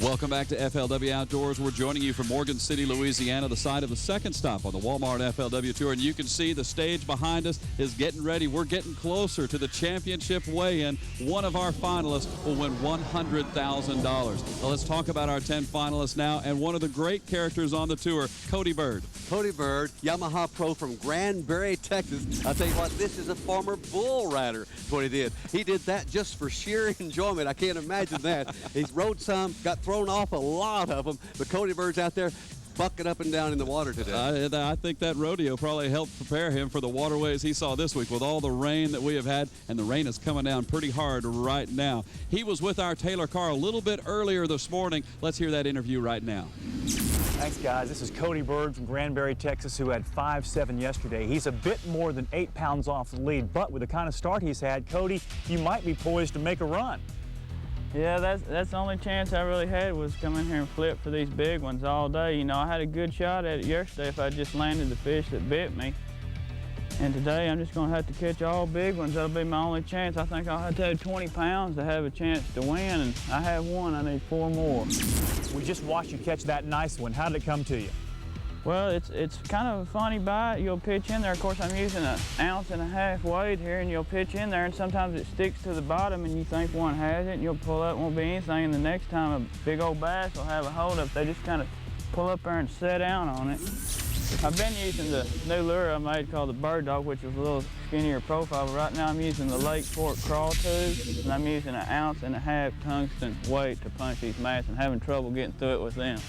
Welcome back to FLW Outdoors. We're joining you from Morgan City, Louisiana, the site of the second stop on the Walmart FLW Tour. And you can see the stage behind us is getting ready. We're getting closer to the championship weigh-in. One of our finalists will win $100,000. Now let's talk about our 10 finalists now, and one of the great characters on the tour, Cody Bird. Cody Bird, Yamaha pro from Granbury, Texas. I'll tell you what, this is a former bull rider. That's what he did. He did that just for sheer enjoyment. I can't imagine that. He's rode some, got thrown off a lot of them, but Cody Bird's out there bucking up and down in the water today. I think that rodeo probably helped prepare him for the waterways he saw this week with all the rain that we have had, and the rain is coming down pretty hard right now. He was with our Taylor Carr a little bit earlier this morning. Let's hear that interview right now. Thanks, guys. This is Cody Bird from Granbury, Texas, who had 5.7 yesterday. He's a bit more than 8 pounds off the lead, but with the kind of start he's had, Cody, you might be poised to make a run. Yeah, that's the only chance I really had was come in here and flip for these big ones all day. You know, I had a good shot at it yesterday if I just landed the fish that bit me. And today I'm just going to have to catch all big ones. That'll be my only chance. I think I'll have to have 20 pounds to have a chance to win, and I have one. I need 4 more. We just watched you catch that nice one. How did it come to you? Well, it's kind of a funny bite. You'll pitch in there. Of course, I'm using 1.5 ounce weight here, and you'll pitch in there, and sometimes it sticks to the bottom, and you think one has it, and you'll pull up, won't be anything, and the next time a big old bass will have a hold up. They just kind of pull up there and set down on it. I've been using the new lure I made called the Bird Dog, which is a little skinnier profile, but right now I'm using the Lake Fork crawl tube, and I'm using 1.5 ounce tungsten weight to punch these mats and having trouble getting through it with them.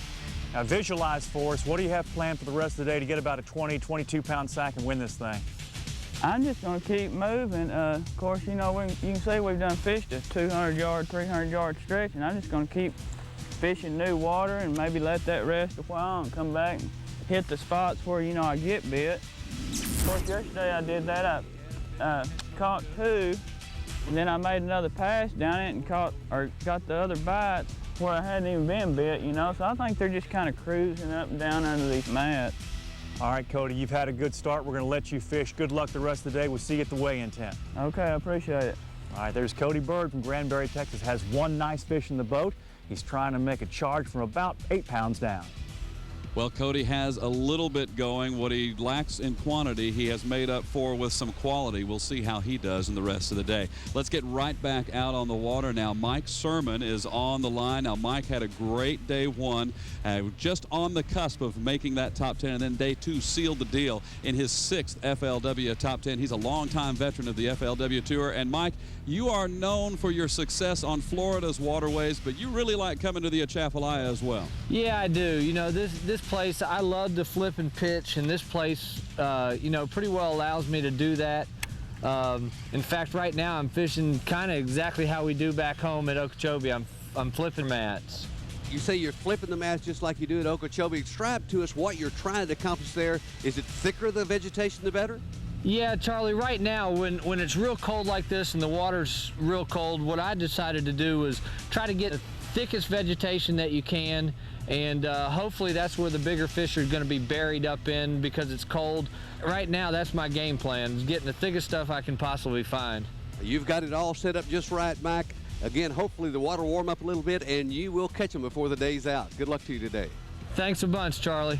Now visualize for us, what do you have planned for the rest of the day to get about a 20, 22-pound sack and win this thing? I'm just going to keep moving. Of course, you know, you can see we've done fished a 200-yard, 300-yard stretch, and I'm just going to keep fishing new water and maybe let that rest a while and come back and hit the spots where, you know, I get bit. Of course, yesterday I did that. I caught 2, and then I made another pass down it and got the other bites where I hadn't even been bit, you know, so I think they're just kind of cruising up and down under these mats. All right, Cody, you've had a good start. We're going to let you fish. Good luck the rest of the day. We'll see you at the weigh-in tent. Okay, I appreciate it. All right, there's Cody Bird from Granbury, Texas. Has one nice fish in the boat. He's trying to make a charge from about 8 pounds down. Well, Cody has a little bit going. What he lacks in quantity, he has made up for with some quality. We'll see how he does in the rest of the day. Let's get right back out on the water now. Mike Sermon is on the line. Now, Mike had a great day 1, just on the cusp of making that top 10, and then day 2 sealed the deal in his 6th FLW top 10. He's a longtime veteran of the FLW Tour. And Mike, you are known for your success on Florida's waterways, but you really like coming to the Atchafalaya as well. Yeah, I do. You know, this place, I love to flip and pitch, and this place, you know, pretty well allows me to do that. In fact, right now I'm fishing kind of exactly how we do back home at Okeechobee. I'm flipping mats. You say you're flipping the mats just like you do at Okeechobee. Describe to us what you're trying to accomplish there. Is it thicker the vegetation, the better? Yeah, Charlie, right now when it's real cold like this and the water's real cold, what I decided to do was try to get the thickest vegetation that you can, and hopefully that's where the bigger fish are going to be buried up in because it's cold. Right now, that's my game plan, is getting the thickest stuff I can possibly find. You've got it all set up just right, Mike. Again, hopefully the water will warm up a little bit and you will catch them before the day's out. Good luck to you today. Thanks a bunch, Charlie.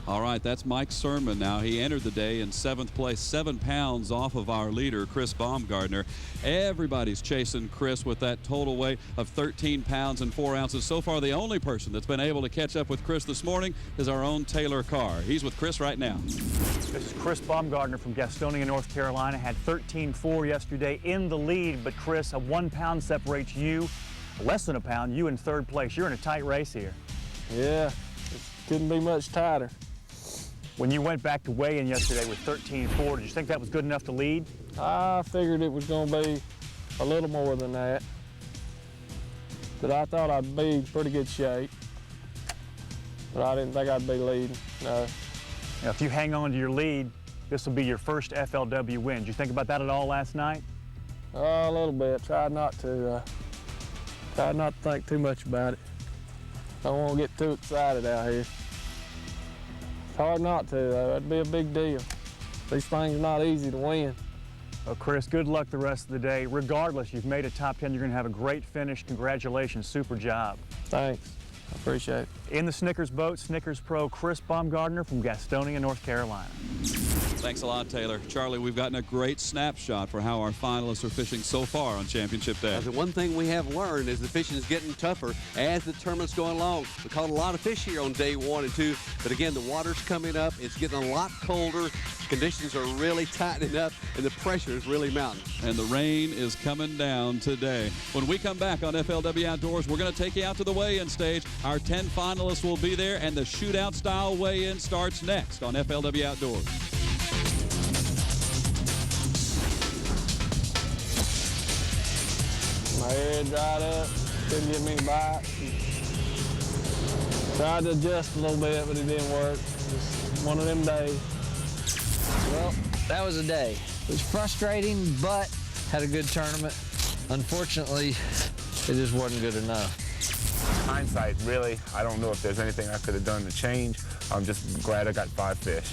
All right, that's Mike Sermon now. He entered the day in 7th place, 7 pounds off of our leader, Chris Baumgartner. Everybody's chasing Chris with that total weight of 13 pounds and 4 ounces. So far, the only person that's been able to catch up with Chris this morning is our own Taylor Carr. He's with Chris right now. This is Chris Baumgartner from Gastonia, North Carolina. Had 13.4 yesterday in the lead, but Chris, a 1 pound separates you, less than a pound, you in 3rd place. You're in a tight race here. Yeah, it couldn't be much tighter. When you went back to weigh-in yesterday with 13.4, did you think that was good enough to lead? I figured it was going to be a little more than that, but I thought I'd be in pretty good shape, but I didn't think I'd be leading, no. Now, if you hang on to your lead, this will be your first FLW win. Did you think about that at all last night? A little bit. Tried not to think too much about it. I don't want to get too excited out here. It's hard not to, though. That'd be a big deal. These things are not easy to win. Well, Chris, good luck the rest of the day. Regardless, you've made a top 10. You're going to have a great finish. Congratulations. Super job. Thanks. I appreciate it. In the Snickers boat, Snickers Pro Chris Baumgartner from Gastonia, North Carolina. Thanks a lot, Taylor. Charlie, we've gotten a great snapshot for how our finalists are fishing so far on Championship Day. The one thing we have learned is the fishing is getting tougher as the tournament's going along. We caught a lot of fish here on day 1 and 2, but again, the water's coming up. It's getting a lot colder. Conditions are really tightening up, and the pressure is really mounting. And the rain is coming down today. When we come back on FLW Outdoors, we're going to take you out to the weigh-in stage. Our 10 finalists will be there, and the shootout-style weigh-in starts next on FLW Outdoors. My hair dried up, couldn't get me to bite. Tried to adjust a little bit, but it didn't work. Just one of them days. Well, that was a day. It was frustrating, but had a good tournament. Unfortunately, it just wasn't good enough. Hindsight, really, I don't know if there's anything I could have done to change. I'm just glad I got 5 fish.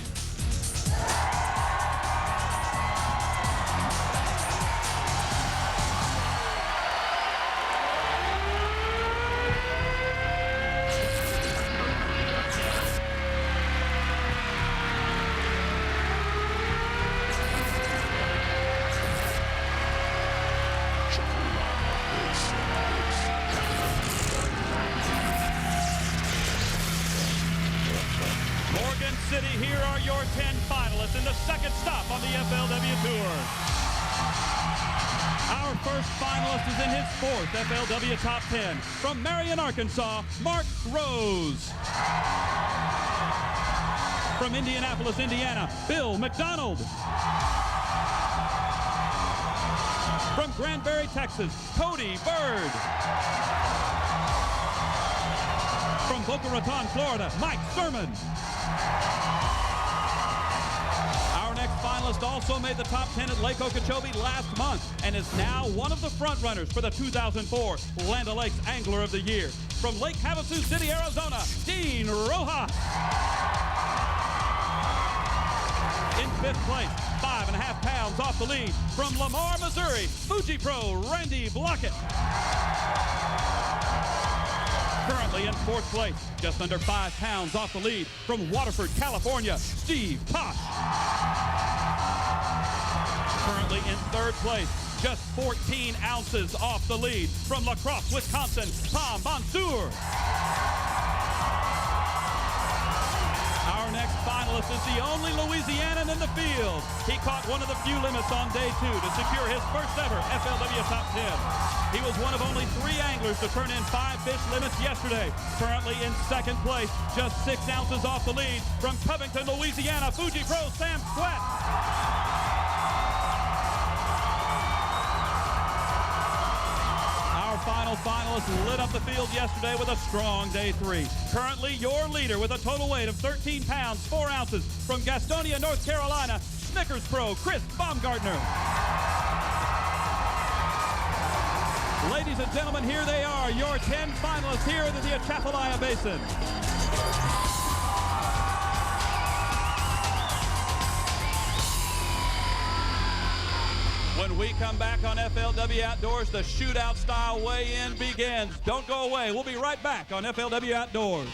City here second stop on the FLW Tour. Our first finalist is in his fourth FLW Top 10. From Marion, Arkansas, Mark Rose. From Indianapolis, Indiana, Bill McDonald. From Granbury, Texas, Cody Bird. From Boca Raton, Florida, Mike Sermon. Our next finalist also made the top 10 at Lake Okeechobee last month and is now one of the front runners for the 2004 Land O'Lakes Angler of the Year. From Lake Havasu City, Arizona, Dean Rojas. In fifth place, 5.5 pounds off the lead. From Lamar, Missouri, Fuji Pro Randy Blockett. Currently in fourth place, just under 5 pounds off the lead. From Waterford, California, Steve Tosh. Currently in third place, just 14 ounces off the lead. From La Crosse, Wisconsin, Tom Monsoor. Our next finalist is the only Louisianan in the field. He caught one of the few limits on day 2 to secure his first ever FLW Top 10. He was one of only 3 anglers to turn in 5 fish limits yesterday. Currently in second place, just 6 ounces off the lead. From Covington, Louisiana, Fuji Pro Sam Swett. Our final finalist lit up the field yesterday with a strong day 3. Currently your leader with a total weight of 13 pounds, 4 ounces. From Gastonia, North Carolina, Snickers Pro Chris Baumgartner. Ladies and gentlemen, here they are, your 10 finalists here in the Atchafalaya Basin. When we come back on FLW Outdoors, the shootout style weigh-in begins. Don't go away. We'll be right back on FLW Outdoors.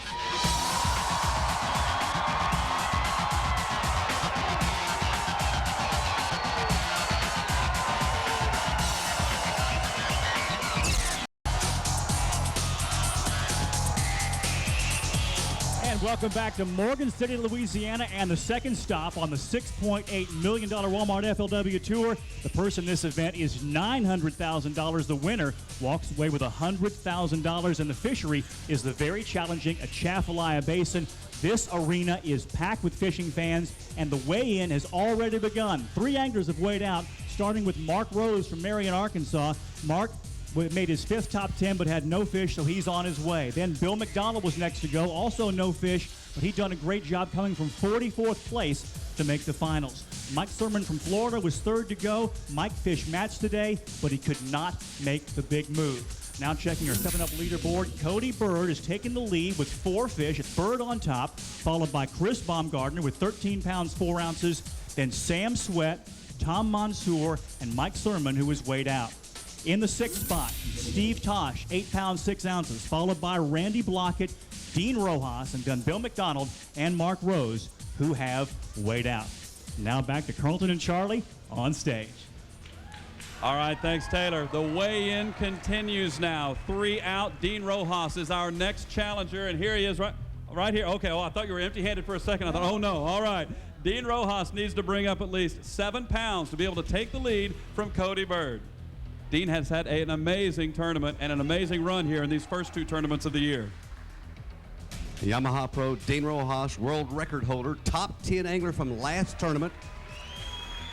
Welcome back to Morgan City, Louisiana, and the second stop on the $6.8 million Walmart FLW Tour. The purse in this event is $900,000. The winner walks away with $100,000, and the fishery is the very challenging Atchafalaya Basin. This arena is packed with fishing fans, and the weigh-in has already begun. 3 anglers have weighed out, starting with Mark Rose from Marion, Arkansas. Mark made his 5th top 10 but had no fish, so he's on his way. Then Bill McDonald was next to go, also no fish, but he'd done a great job coming from 44th place to make the finals. Mike Sermon from Florida was 3rd to go. Mike fished match today, but he could not make the big move. Now checking our 7-up leaderboard, Cody Bird is taking the lead with 4 fish. Bird on top, followed by Chris Baumgartner with 13 pounds 4 ounces. Then Sam Swett, Tom Monsoor, and Mike Sermon, who was weighed out. In the 6th spot, Steve Tosh, 8 pounds 6 ounces, followed by Randy Blockett, Dean Rojas, and then Bill McDonald and Mark Rose, who have weighed out. Now back to Carlton and Charlie on stage. All right, thanks, Taylor. The weigh-in continues now. 3 out. Dean Rojas is our next challenger, and here he is right here. Okay, I thought you were empty-handed for a second. I thought, oh, no. All right. Dean Rojas needs to bring up at least 7 pounds to be able to take the lead from Cody Bird. Dean has had an amazing tournament and an amazing run here in these first 2 tournaments of the year. Yamaha Pro Dean Rojas, world record holder, top 10 angler from last tournament.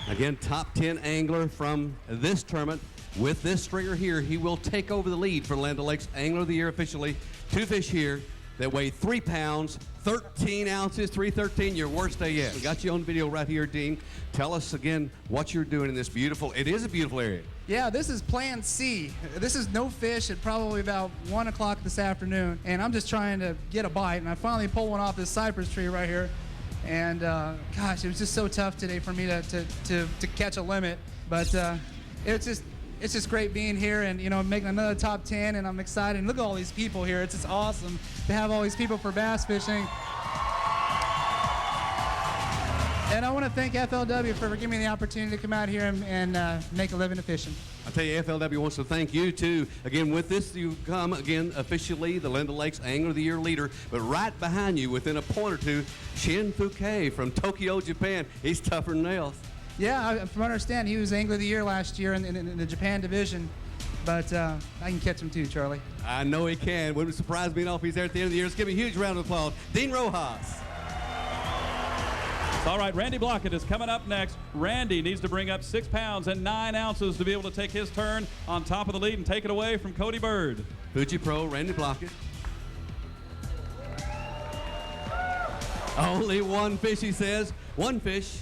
Again, top 10 angler from this tournament. With this stringer here, he will take over the lead for Land O'Lakes Angler of the Year officially. 2 fish here that weigh 3 pounds, 13 ounces, 313, your worst day yet. We got you on video right here, Dean. Tell us again what you're doing in this beautiful, it is a beautiful area. Yeah, this is Plan C. This is no fish at probably about 1 o'clock this afternoon, and I'm just trying to get a bite, and I finally pulled one off this cypress tree right here. And gosh, it was just so tough today for me to catch a limit, but it's just great being here and, you know, making another top 10, and I'm excited. And look at all these people here. It's just awesome to have all these people for bass fishing. And I want to thank FLW for giving me the opportunity to come out here and make a living at fishing. I tell you, FLW wants to thank you, too. Again, with this, you come, again, officially the Land O'Lakes Angler of the Year leader. But right behind you, within a point or two, Shin Fukai from Tokyo, Japan. He's tougher than nails. Yeah, from what I understand, he was Angler of the Year last year in the Japan division. But I can catch him too, Charlie. I know he can. Wouldn't surprise me at all if he's there at the end of the year. Let's give him a huge round of applause. Dean Rojas. All right, Randy Blockett is coming up next. Randy needs to bring up 6 pounds and 9 ounces to be able to take his turn on top of the lead and take it away from Cody Bird. Fuji Pro, Randy Blockett. Only one fish, he says. One fish,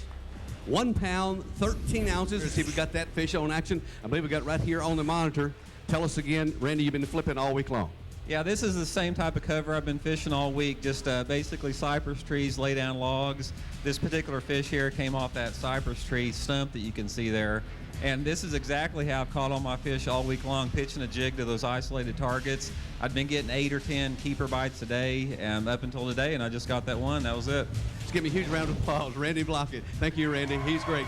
1 pound, 13 ounces. Let's see if we got that fish on action. I believe we got it right here on the monitor. Tell us again, Randy, you've been flipping all week long. Yeah, this is the same type of cover I've been fishing all week, just basically cypress trees, lay down logs. This particular fish here came off that cypress tree stump that you can see there. And this is exactly how I've caught all my fish all week long, pitching a jig to those isolated targets. I've been getting 8 or 10 keeper bites a day up until today, and I just got that one. That was it. Let's give me a huge round of applause. Randy Blockett. Thank you, Randy. He's great.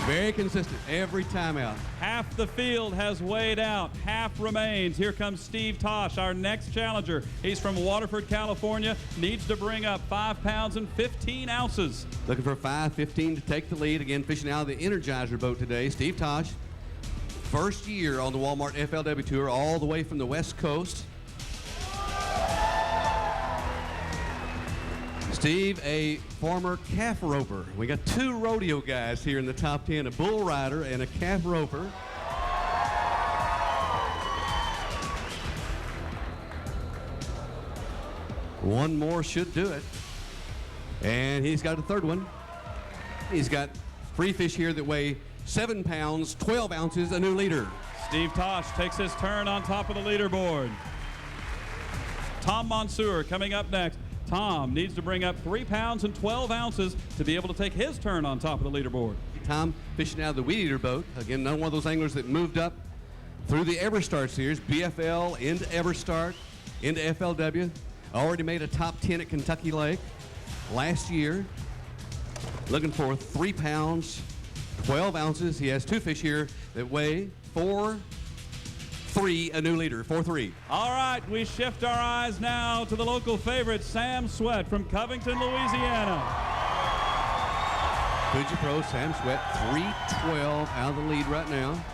Very consistent every time out. Half the field has weighed out. Half remains. Here comes Steve Tosh, our next challenger. He's from Waterford, California. Needs to bring up 5 pounds and 15 ounces. Looking for 5:15 to take the lead. Again, fishing out of the Energizer boat today. Steve Tosh, first year on the Walmart FLW Tour, all the way from the West Coast. Steve, a former calf roper. We got 2 rodeo guys here in the top 10, a bull rider and a calf roper. One more should do it. And he's got a third one. He's got 3 fish here that weigh 7 pounds, 12 ounces, a new leader. Steve Tosh takes his turn on top of the leaderboard. Tom Monsoor coming up next. Tom needs to bring up 3 pounds and 12 ounces to be able to take his turn on top of the leaderboard. Tom fishing out of the Weed Eater boat. Again, another one of those anglers that moved up through the Everstart series, BFL into Everstart, into FLW. Already made a top 10 at Kentucky Lake last year. Looking for 3 pounds, 12 ounces. He has 2 fish here that weigh 4.3, a new leader, 4.3. All right, we shift our eyes now to the local favorite, Sam Swett from Covington, Louisiana. Fuji Pro, Sam Swett, 3.12 out of the lead right now.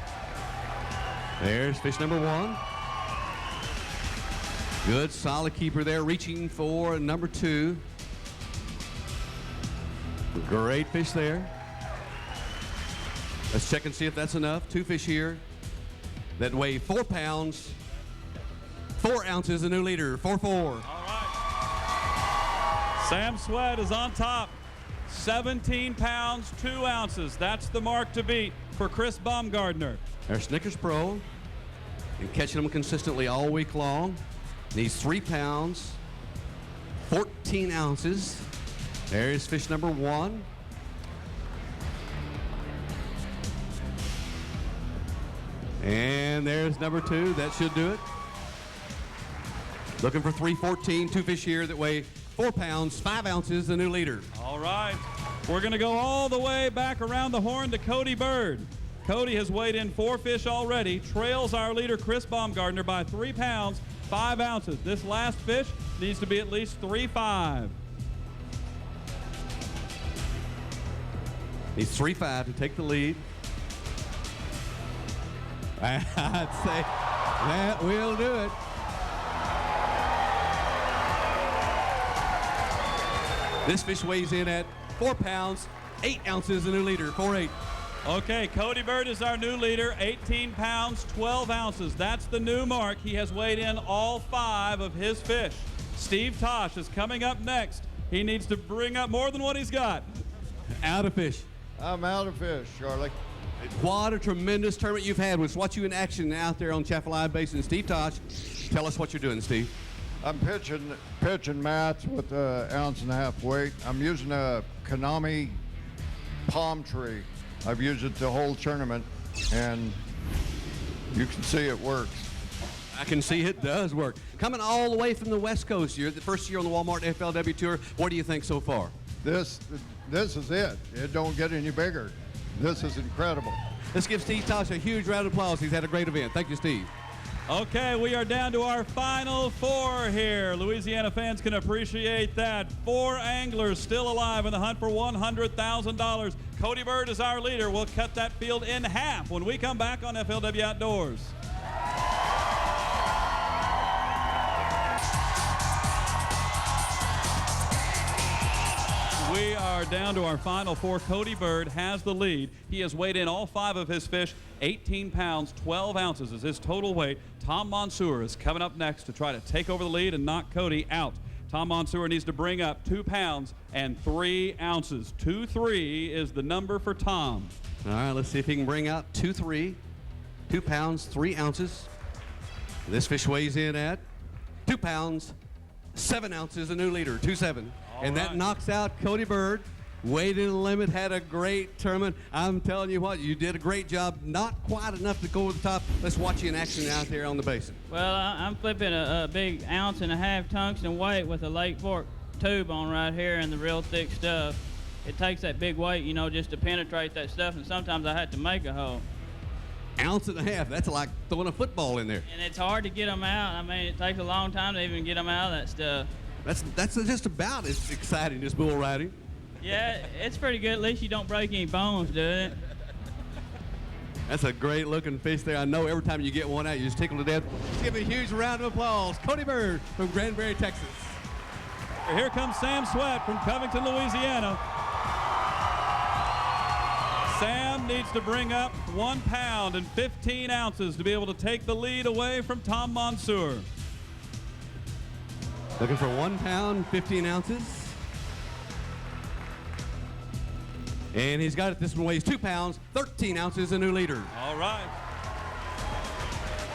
There's fish number 1. Good, solid keeper there, reaching for number 2. Great fish there. Let's check and see if that's enough. 2 fish here that weigh 4 pounds, 4 ounces, a new leader, 4.4. All right. Sam Swett is on top. 17 pounds, 2 ounces. That's the mark to beat for Chris Baumgardner. There's Snickers Pro. Been catching them consistently all week long. Needs 3 pounds, 14 ounces. There's fish number 1. And there's number 2. That should do it. Looking for 3.14. 2 fish here that weigh 4 pounds, 5 ounces, the new leader. All right. We're going to go all the way back around the horn to Cody Bird. Cody has weighed in 4 fish already, trails our leader Chris Baumgardner by 3 pounds, 5 ounces. This last fish needs to be at least 3.5. Needs 3.5 to take the lead. I'd say that will do it. This fish weighs in at 4 pounds, 8 ounces, the new leader, 4.8. Okay, Cody Bird is our new leader, 18 pounds, 12 ounces. That's the new mark. He has weighed in all 5 of his fish. Steve Tosh is coming up next. He needs to bring up more than what he's got. Out of fish. I'm out of fish, Charlie. What a tremendous tournament you've had. Let's watch you in action out there on Atchafalaya Basin. Steve Tosh, tell us what you're doing, Steve. I'm pitching mats with an 1.5 ounce weight. I'm using a Konami palm tree. I've used it the whole tournament, and you can see it works. I can see it does work. Coming all the way from the West Coast, you're the first year on the Walmart FLW Tour. What do you think so far? This is it. It don't get any bigger. This is incredible. Let's give Steve Tosh a huge round of applause. He's had a great event. Thank you, Steve. Okay, we are down to our final four here. Louisiana fans can appreciate that. 4 anglers still alive in the hunt for $100,000. Cody Bird is our leader. We'll cut that field in half when we come back on FLW Outdoors. We are down to our final four. Cody Bird has the lead. He has weighed in all 5 of his fish. 18 pounds, 12 ounces is his total weight. Tom Monsoor is coming up next to try to take over the lead and knock Cody out. Tom Monsoor needs to bring up 2 pounds and 3 ounces. 2-3 is the number for Tom. All right, let's see if he can bring out 2-3, 2 pounds, 3 ounces. This fish weighs in at 2 pounds, 7 ounces, a new leader, 2-7. And that knocks out Cody Bird. Weighed in the limit, had a great tournament. I'm telling you what, you did a great job. Not quite enough to go over the top. Let's watch you in action out there on the basin. Well, I'm flipping a big 1.5 ounce tungsten weight with a Lake Fork tube on right here and the real thick stuff. It takes that big weight, you know, just to penetrate that stuff, and sometimes I have to make a hole. 1.5 ounces, that's like throwing a football in there. And it's hard to get them out. I mean, it takes a long time to even get them out of that stuff. That's just about as exciting as bull riding. Yeah, it's pretty good. At least you don't break any bones doing it. That's a great looking fish there. I know every time you get one out, you just tickle to death. Let's give a huge round of applause. Cody Bird from Granbury, Texas. Here comes Sam Swett from Covington, Louisiana. Sam needs to bring up 1 pound and 15 ounces to be able to take the lead away from Tom Monsoor. Looking for 1 pound, 15 ounces. And he's got it. This one weighs 2 pounds, 13 ounces, a new leader. All right.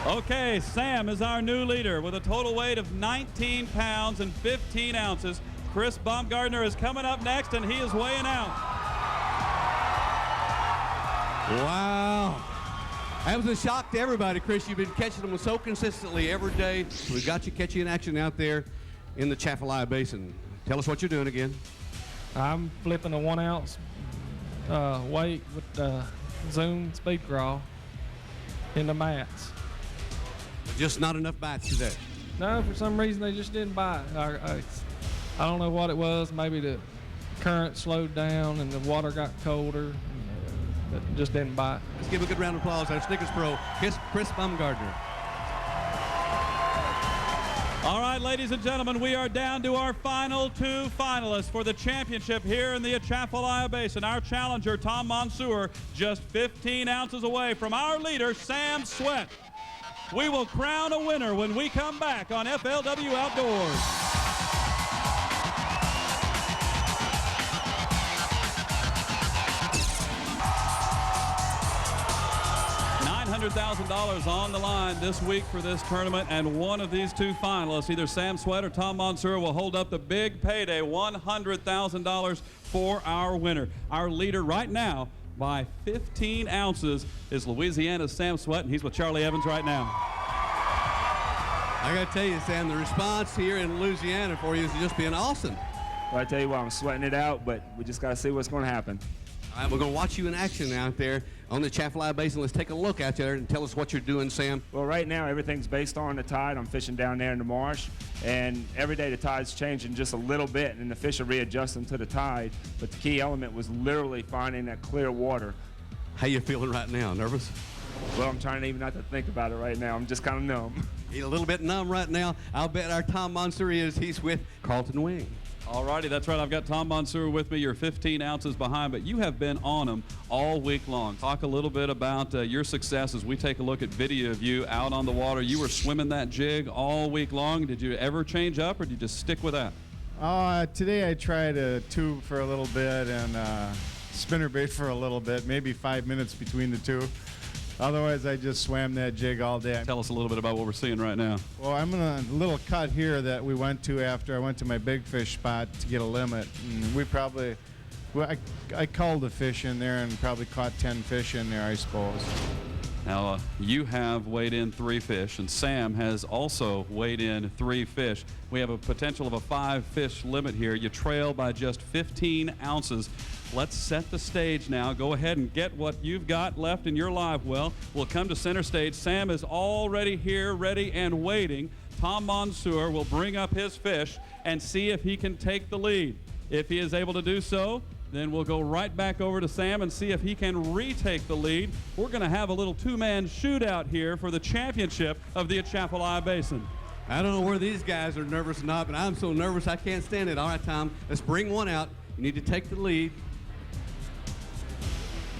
Okay, Sam is our new leader with a total weight of 19 pounds and 15 ounces. Chris Baumgartner is coming up next, and he is weighing out. Wow. That was a shock to everybody, Chris. You've been catching them so consistently every day. So we've got you catching in action out there in the Atchafalaya Basin. Tell us what you're doing again. I'm flipping a 1 ounce weight with Zoom speed crawl into mats. Just not enough bites today. No, for some reason they just didn't bite. I don't know what it was. Maybe the current slowed down and the water got colder. But just didn't bite. Let's give a good round of applause to our Snickers Pro, Chris Baumgartner. All right, ladies and gentlemen, we are down to our final 2 finalists for the championship here in the Atchafalaya Basin. Our challenger, Tom Monsoor, just 15 ounces away from our leader, Sam Swett. We will crown a winner when we come back on FLW Outdoors. $100,000 on the line this week for this tournament, and one of these 2 finalists, either Sam Swett or Tom Monsoor, will hold up the big payday, $100,000 for our winner. Our leader right now by 15 ounces is Louisiana's Sam Swett, and he's with Charlie Evans right now. I got to tell you, Sam, the response here in Louisiana for you is just being awesome. Well, I tell you what, I'm sweating it out, but we just got to see what's going to happen. All right, we're going to watch you in action out there on the Atchafalaya Basin. Let's take a look out there and tell us what you're doing, Sam. Well, right now, everything's based on the tide. I'm fishing down there in the marsh, and every day the tide's changing just a little bit, and the fish are readjusting to the tide. But the key element was literally finding that clear water. How you feeling right now? Nervous? Well, I'm trying even not to think about it right now. I'm just kind of numb. He's a little bit numb right now. I'll bet our Tom Monsoor is. He's with Carlton Wing. All righty, that's right. I've got Tom Monsoor with me. You're 15 ounces behind, but you have been on him all week long. Talk a little bit about your success as we take a look at video of you out on the water. You were swimming that jig all week long. Did you ever change up, or did you just stick with that? Today I tried a tube for a little bit and spinnerbait for a little bit, maybe 5 minutes between the two. Otherwise, I just swam that jig all day. Tell us a little bit about what we're seeing right now. Well, I'm in a little cut here that we went to after I went to my big fish spot to get a limit. And I culled a fish in there and probably caught 10 fish in there, I suppose. Now, you have weighed in 3 fish, and Sam has also weighed in 3 fish. We have a potential of a 5 fish limit here. You trail by just 15 ounces. let's set the stage now. Go ahead and get what you've got left in your live well. We'll come to center stage. Sam is already here, ready and waiting. Tom Monsoor will bring up his fish and see if he can take the lead. If he is able to do so, then we'll go right back over to Sam and see if he can retake the lead. We're going to have a little two-man shootout here for the championship of the Atchafalaya Basin. I don't know where these guys are nervous or not, but I'm so nervous I can't stand it. All right, Tom, let's bring one out. You need to take the lead.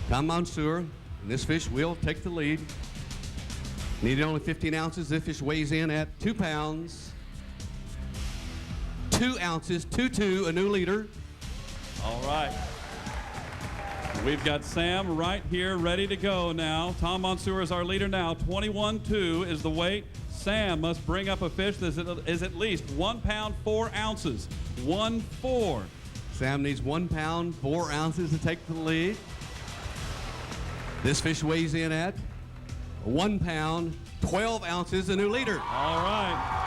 Tom Monsoor, and this fish will take the lead. Needed only 15 ounces. This fish weighs in at 2 pounds. 2 ounces, 2-2, a new leader. All right. We've got Sam right here ready to go now. Tom Monsoor is our leader now. 21.2 is the weight. Sam must bring up a fish that is at least 1 pound, 4 ounces. 1-4. Sam needs 1 pound, 4 ounces to take the lead. This fish weighs in at 1 pound, 12 ounces, a new leader. All right.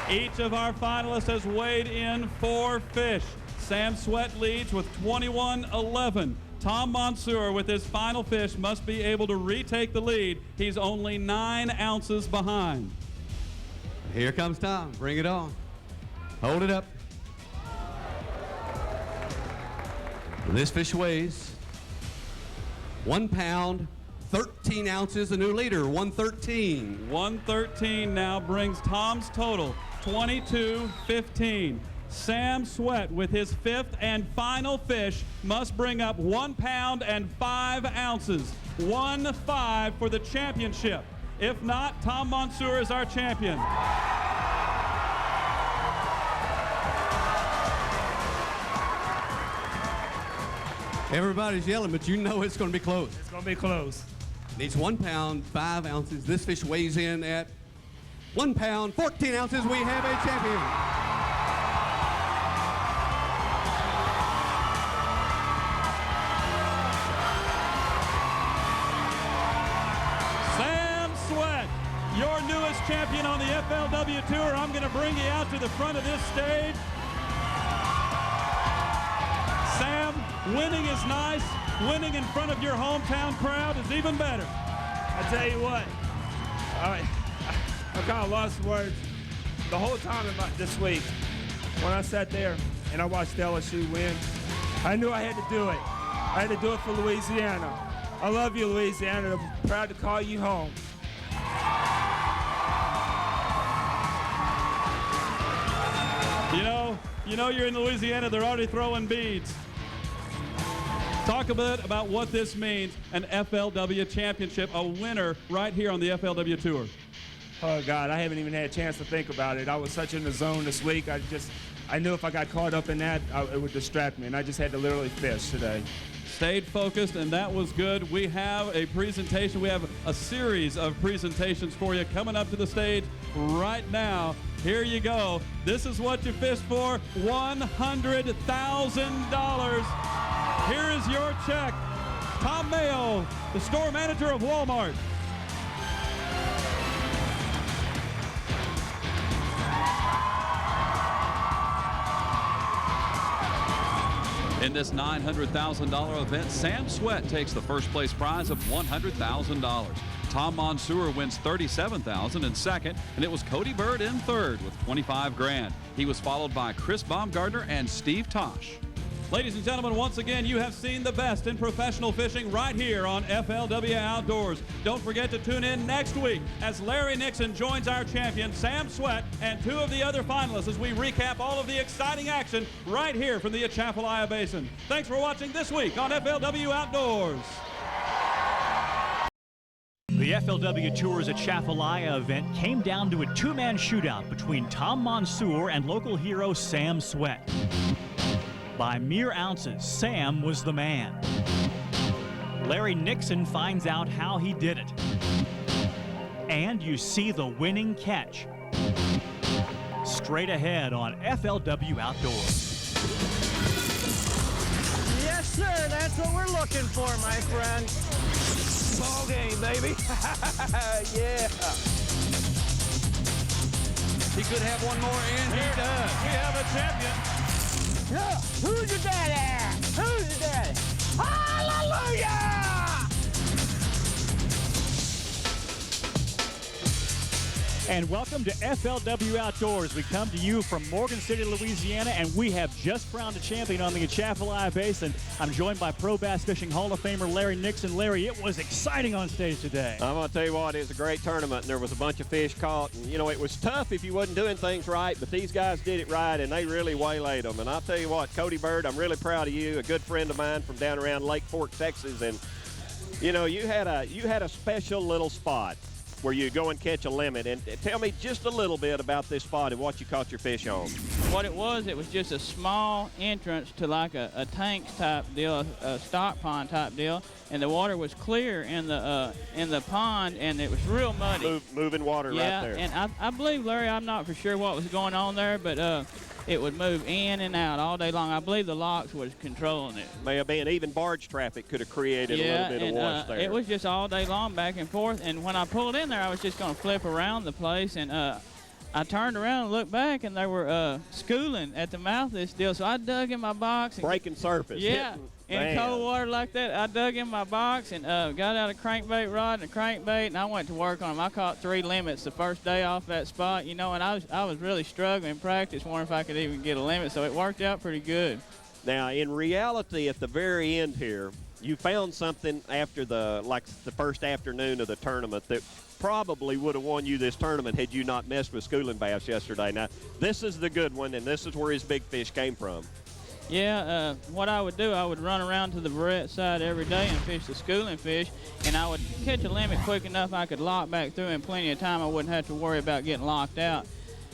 Each of our finalists has weighed in 4 fish. Sam Swett leads with 21.11. Tom Monsoor with his final fish must be able to retake the lead. He's only 9 ounces behind. Here comes Tom. Bring it on. Hold it up. This fish weighs 1 pound, 13 ounces, a new leader, 113. 113 now brings Tom's total, 22.15. Sam Swett with his 5th and final fish must bring up 1 pound and 5 ounces. 1-5 for the championship. If not, Tom Monsoor is our champion. Everybody's yelling, but you know it's going to be close. It's going to be close. Needs 1 pound, 5 ounces. This fish weighs in at 1 pound, 14 ounces. We have a champion. Sam Swett, your newest champion on the FLW Tour. I'm going to bring you out to the front of this stage. Sam, winning is nice. Winning in front of your hometown crowd is even better. I tell you what, I kind of lost words the whole time this week. When I sat there and I watched LSU win, I knew I had to do it. I had to do it for Louisiana. I love you, Louisiana. I'm proud to call you home. You know you're in Louisiana, they're already throwing beads. Talk a bit about what this means, an FLW championship, a winner right here on the FLW Tour. Oh, God, I haven't even had a chance to think about it. I was such in the zone this week. I knew if I got caught up in that, it would distract me, and I just had to literally fish today. Stayed focused, and that was good. We have a presentation. We have a series of presentations for you coming up to the stage right now. Here you go. This is what you fished for, $100,000. Here is your check. Tom Mayo, the store manager of Walmart. In this $900,000 event, Sam Swett takes the first place prize of $100,000. Tom Monsoor wins $37,000 in second, and it was Cody Bird in third with $25 grand. He was followed by Chris Baumgartner and Steve Tosh. Ladies and gentlemen, once again, you have seen the best in professional fishing right here on FLW Outdoors. Don't forget to tune in next week as Larry Nixon joins our champion, Sam Swett, and 2 of the other finalists as we recap all of the exciting action right here from the Atchafalaya Basin. Thanks for watching this week on FLW Outdoors. The FLW Tour's Atchafalaya event came down to a 2-man shootout between Tom Monsoor and local hero Sam Swett. By mere ounces, Sam was the man. Larry Nixon finds out how he did it. And you see the winning catch. Straight ahead on FLW Outdoors. Yes, sir. That's what we're looking for, my friend. Ball game, baby. Yeah. He could have one more, and he does. We have a champion. Yeah. Who's your daddy? And welcome to FLW Outdoors. We come to you from Morgan City, Louisiana, and we have just crowned a champion on the Atchafalaya Basin. I'm joined by Pro Bass Fishing Hall of Famer Larry Nixon. Larry, it was exciting on stage today. I'm going to tell you what, it was a great tournament, and there was a bunch of fish caught. And, you know, it was tough if you wasn't doing things right, but these guys did it right, and they really waylaid them. And I'll tell you what, Cody Bird, I'm really proud of you, a good friend of mine from down around Lake Fork, Texas. And, you know, you had a special little spot where you go and catch a limit. And tell me just a little bit about this spot and what you caught your fish on. What it was just a small entrance to like a tank type deal, a stock pond type deal, and the water was clear in the pond, and it was real muddy. Moving water right there. And I believe, Larry, I'm not for sure what was going on there, but it would move in and out all day long. I believe the locks was controlling it. May have been. Even barge traffic could have created a little bit of wash there. It was just all day long back and forth, and when I pulled in there, I was just going to flip around the place, and I turned around and looked back, and they were schooling at the mouth of this deal, so I dug in my box. And breaking surface. Yeah. In cold water like that, I dug in my box and got out a crankbait rod and a crankbait, and I went to work on them. I caught 3 limits the first day off that spot, you know, and I was really struggling in practice, wondering if I could even get a limit, so it worked out pretty good. Now, in reality, at the very end here, you found something after the first afternoon of the tournament that probably would have won you this tournament had you not messed with schooling bass yesterday. Now, this is the good one, and this is where his big fish came from. Yeah, what I would do, I would run around to the barrette side every day and fish the schooling fish, and I would catch a limit quick enough I could lock back through in plenty of time. I wouldn't have to worry about getting locked out.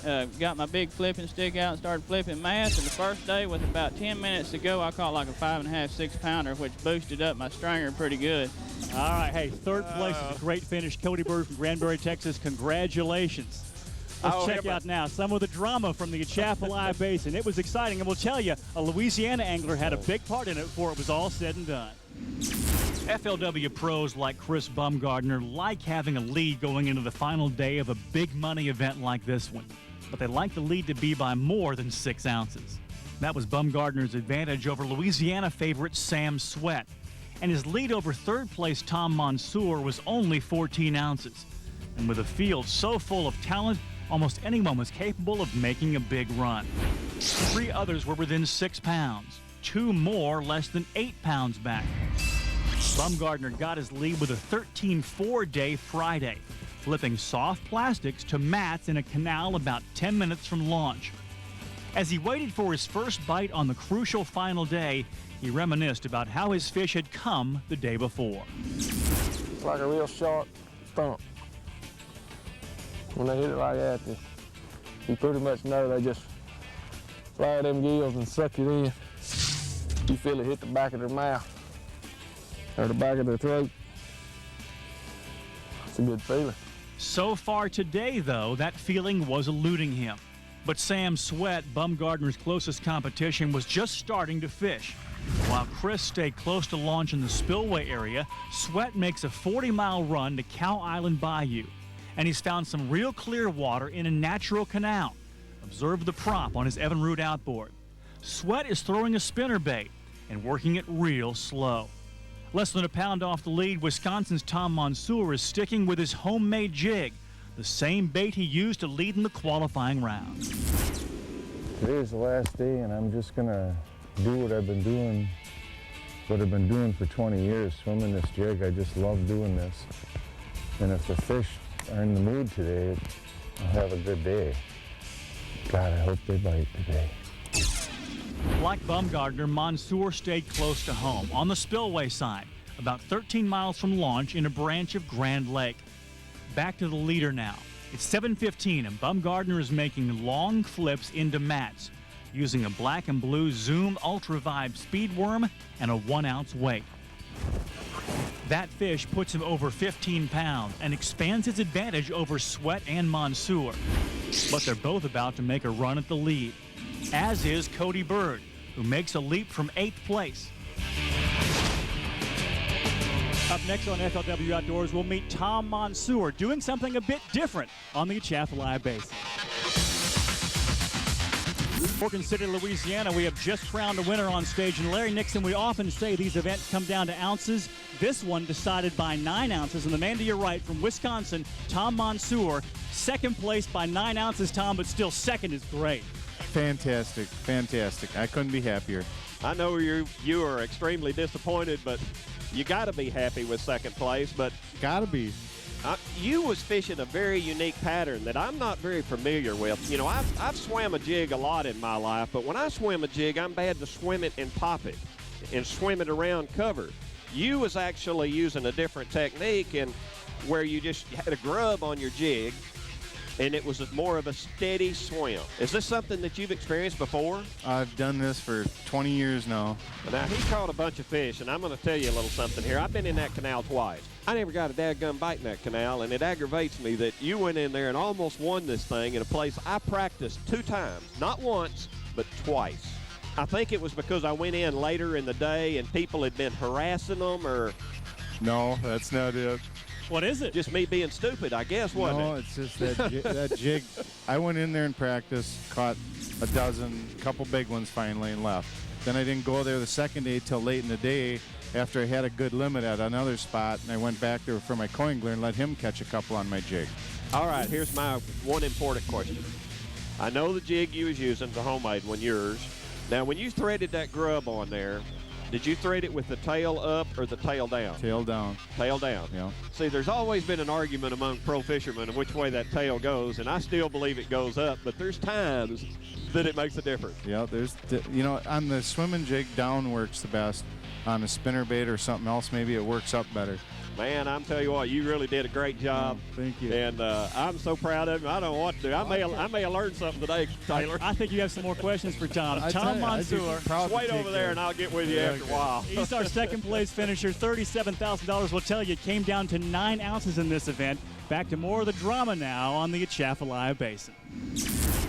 Got my big flipping stick out and started flipping mass, and the first day with about 10 minutes to go, I caught like a 5.5, 6 pounder, which boosted up my stringer pretty good. All right, hey, third place is a great finish. Cody Bird from Granbury, Texas, congratulations. Let's check out now some of the drama from the Atchafalaya Basin. It was exciting, and we'll tell you, a Louisiana angler had a big part in it before it was all said and done. FLW pros like Chris Bumgardner like having a lead going into the final day of a big money event like this one, but they like the lead to be by more than 6 ounces. That was Bumgardner's advantage over Louisiana favorite Sam Swett, and his lead over third place Tom Monsoor was only 14 ounces. And with a field so full of talent, almost anyone was capable of making a big run. 3 others were within 6 pounds, 2 more less than 8 pounds back. Bumgardner got his lead with a 13-4 day Friday, flipping soft plastics to mats in a canal about 10 minutes from launch. As he waited for his first bite on the crucial final day, he reminisced about how his fish had come the day before. It's like a real sharp thump. When they hit it like that, you pretty much know they just fly them gills and suck it in. You feel it hit the back of their mouth or the back of their throat. It's a good feeling. So far today, though, that feeling was eluding him. But Sam Swett, Bumgardner's closest competition, was just starting to fish. While Chris stayed close to launch in the spillway area, Swett makes a 40-mile run to Cow Island Bayou. And he's found some real clear water in a natural canal. Observe the prop on his Evan Root outboard. Swett is throwing a spinnerbait and working it real slow. Less than a pound off the lead, Wisconsin's Tom Monsoor is sticking with his homemade jig, the same bait he used to lead in the qualifying round. Today's the last day, and I'm just gonna do what I've been doing for 20 years, swimming this jig. I just love doing this. And if the fish are in the mood today, I'll have a good day. God, I hope they bite today. Like Bumgardner, Monsoor stayed close to home, on the spillway side, about 13 miles from launch in a branch of Grand Lake. Back to the leader now. It's 7:15, and Bumgardner is making long flips into mats, using a black and blue Zoom Ultra Vibe speed worm and a 1-ounce weight. That fish puts him over 15 pounds and expands his advantage over Swett and Monsoor. But they're both about to make a run at the lead, as is Cody Bird, who makes a leap from 8th place. Up next on FLW Outdoors, we'll meet Tom Monsoor doing something a bit different on the Atchafalaya Basin. Morgan City, Louisiana, we have just crowned a winner on stage. And Larry Nixon, we often say these events come down to ounces. This one decided by 9 ounces. And the man to your right from Wisconsin, Tom Monsoor, second place by 9 ounces, Tom, but still second is great. Fantastic, fantastic. I couldn't be happier. I know you are extremely disappointed, but you got to be happy with second place. But got to be. You was fishing a very unique pattern that I'm not very familiar with. You know, I've swam a jig a lot in my life, but when I swim a jig, I'm bad to swim it and pop it and swim it around cover. You was actually using a different technique and where you just had a grub on your jig, and it was more of a steady swim. Is this something that you've experienced before? I've done this for 20 years now. Now, he caught a bunch of fish, and I'm going to tell you a little something here. I've been in that canal twice. I never got a dadgum bite in that canal, and it aggravates me that you went in there and almost won this thing in a place I practiced 2 times. Not once, but twice. I think it was because I went in later in the day and people had been harassing them, or... No, that's not it. What is it? Just me being stupid, I guess, wasn't it? No, it's just that jig. I went in there in practice, caught a dozen, couple big ones finally, and left. Then I didn't go there the second day till late in the day after I had a good limit at another spot, and I went back there for my coingler and let him catch a couple on my jig. All right, here's my one important question. I know the jig you was using, the homemade one, yours. Now, when you threaded that grub on there, did you thread it with the tail up or the tail down? Tail down. Tail down. Yeah. See, there's always been an argument among pro fishermen of which way that tail goes, and I still believe it goes up, but there's times that it makes a difference. Yeah, you know, on the swimming jig, down works the best. On a spinnerbait or something else, maybe it works up better. Man, I'm telling you what, you really did a great job. Oh, thank you. And I'm so proud of you. I don't know what to do. I may have learned something today, Taylor. I think you have some more questions for Tom. Tom Monsoor. Wait over there, and I'll get with you after a while. He's our second place finisher. $37,000 will tell you it came down to 9 ounces in this event. Back to more of the drama now on the Atchafalaya Basin.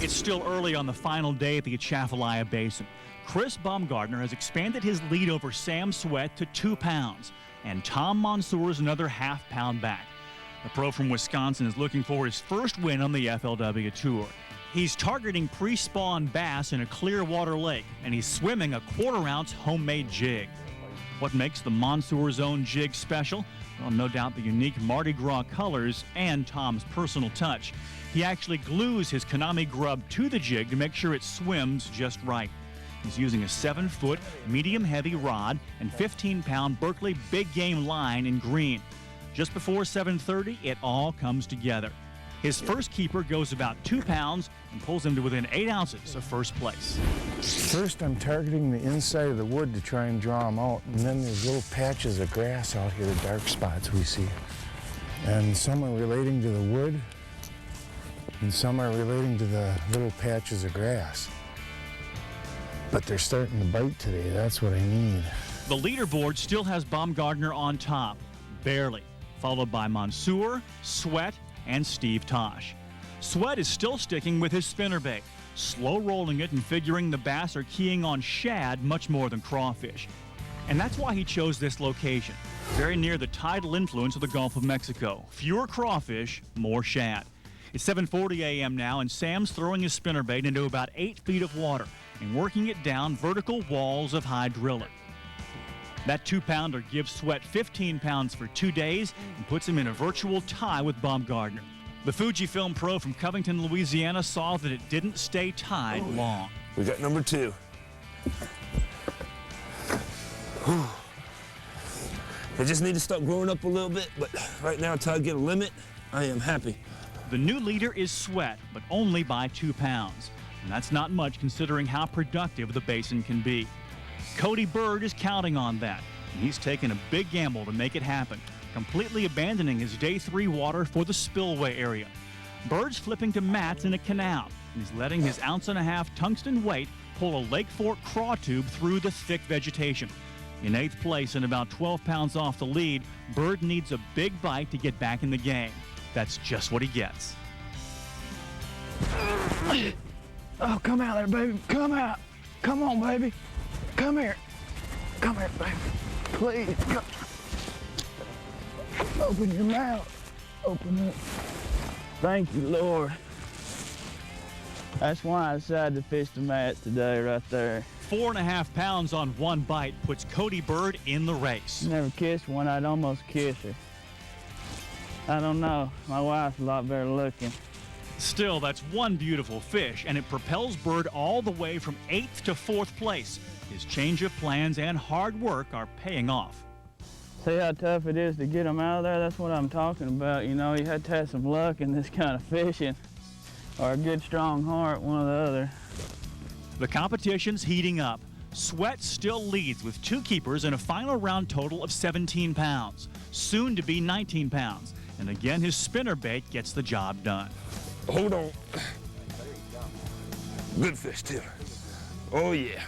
It's still early on the final day at the Atchafalaya Basin. Chris Baumgartner has expanded his lead over Sam Swett to 2 pounds, and Tom Monsoor is another ½ pound back. The pro from Wisconsin is looking for his first win on the FLW Tour. He's targeting pre-spawn bass in a clear water lake, and he's swimming a 1/4 ounce homemade jig. What makes the Monsoor's own jig special? Well, no doubt the unique Mardi Gras colors and Tom's personal touch. He actually glues his Konami grub to the jig to make sure it swims just right. He's using a 7-foot medium-heavy rod and 15-pound Berkeley big game line in green. Just before 7:30, it all comes together. His first keeper goes about 2 pounds and pulls him to within 8 ounces of first place. First, I'm targeting the inside of the wood to try and draw them out, and then there's little patches of grass out here, the dark spots we see. And some are relating to the wood, and some are relating to the little patches of grass. But they're starting to bite today. That's what I need. The leaderboard still has Baumgartner on top, barely, followed by Monsoor, Swett, and Steve Tosh. Swett is still sticking with his spinnerbait, slow rolling it and figuring the bass are keying on shad much more than crawfish. And that's why he chose this location, very near the tidal influence of the Gulf of Mexico. Fewer crawfish, more shad. It's 7:40 a.m. now, and Sam's throwing his spinnerbait into about 8 feet of water and working it down vertical walls of high driller. That 2-pounder gives Swett 15 pounds for 2 days and puts him in a virtual tie with Baumgartner. The Fujifilm pro from Covington, Louisiana saw that it didn't stay tied long. We got number 2. They just need to start growing up a little bit, but right now until I get a limit, I am happy. The new leader is Swett, but only by 2 pounds. And that's not much considering how productive the basin can be. Cody Bird is counting on that, and he's taken a big gamble to make it happen, completely abandoning his day 3 water for the spillway area. Bird's flipping to mats in a canal, and he's letting his 1.5 ounce tungsten weight pull a Lake Fork craw tube through the thick vegetation. In 8th place and about 12 pounds off the lead, Bird needs a big bite to get back in the game. That's just what he gets. Oh, come out there, baby. Come out. Come on, baby. Come here. Come here, baby. Please. Come. Open your mouth. Open it. Thank you, Lord. That's why I decided to fish the mats today right there. 4.5 pounds on one bite puts Cody Bird in the race. Never kissed one, I'd almost kiss her. I don't know, my wife's a lot better looking. Still, that's one beautiful fish, and it propels Bird all the way from 8th to 4th place. His change of plans and hard work are paying off. See how tough it is to get them out of there? That's what I'm talking about. You know, you had to have some luck in this kind of fishing, or a good strong heart, one or the other. The competition's heating up. Swett still leads with 2 keepers and a final round total of 17 pounds, soon to be 19 pounds. And again, his spinnerbait gets the job done. Hold on. Good fish, Taylor. Oh, yeah.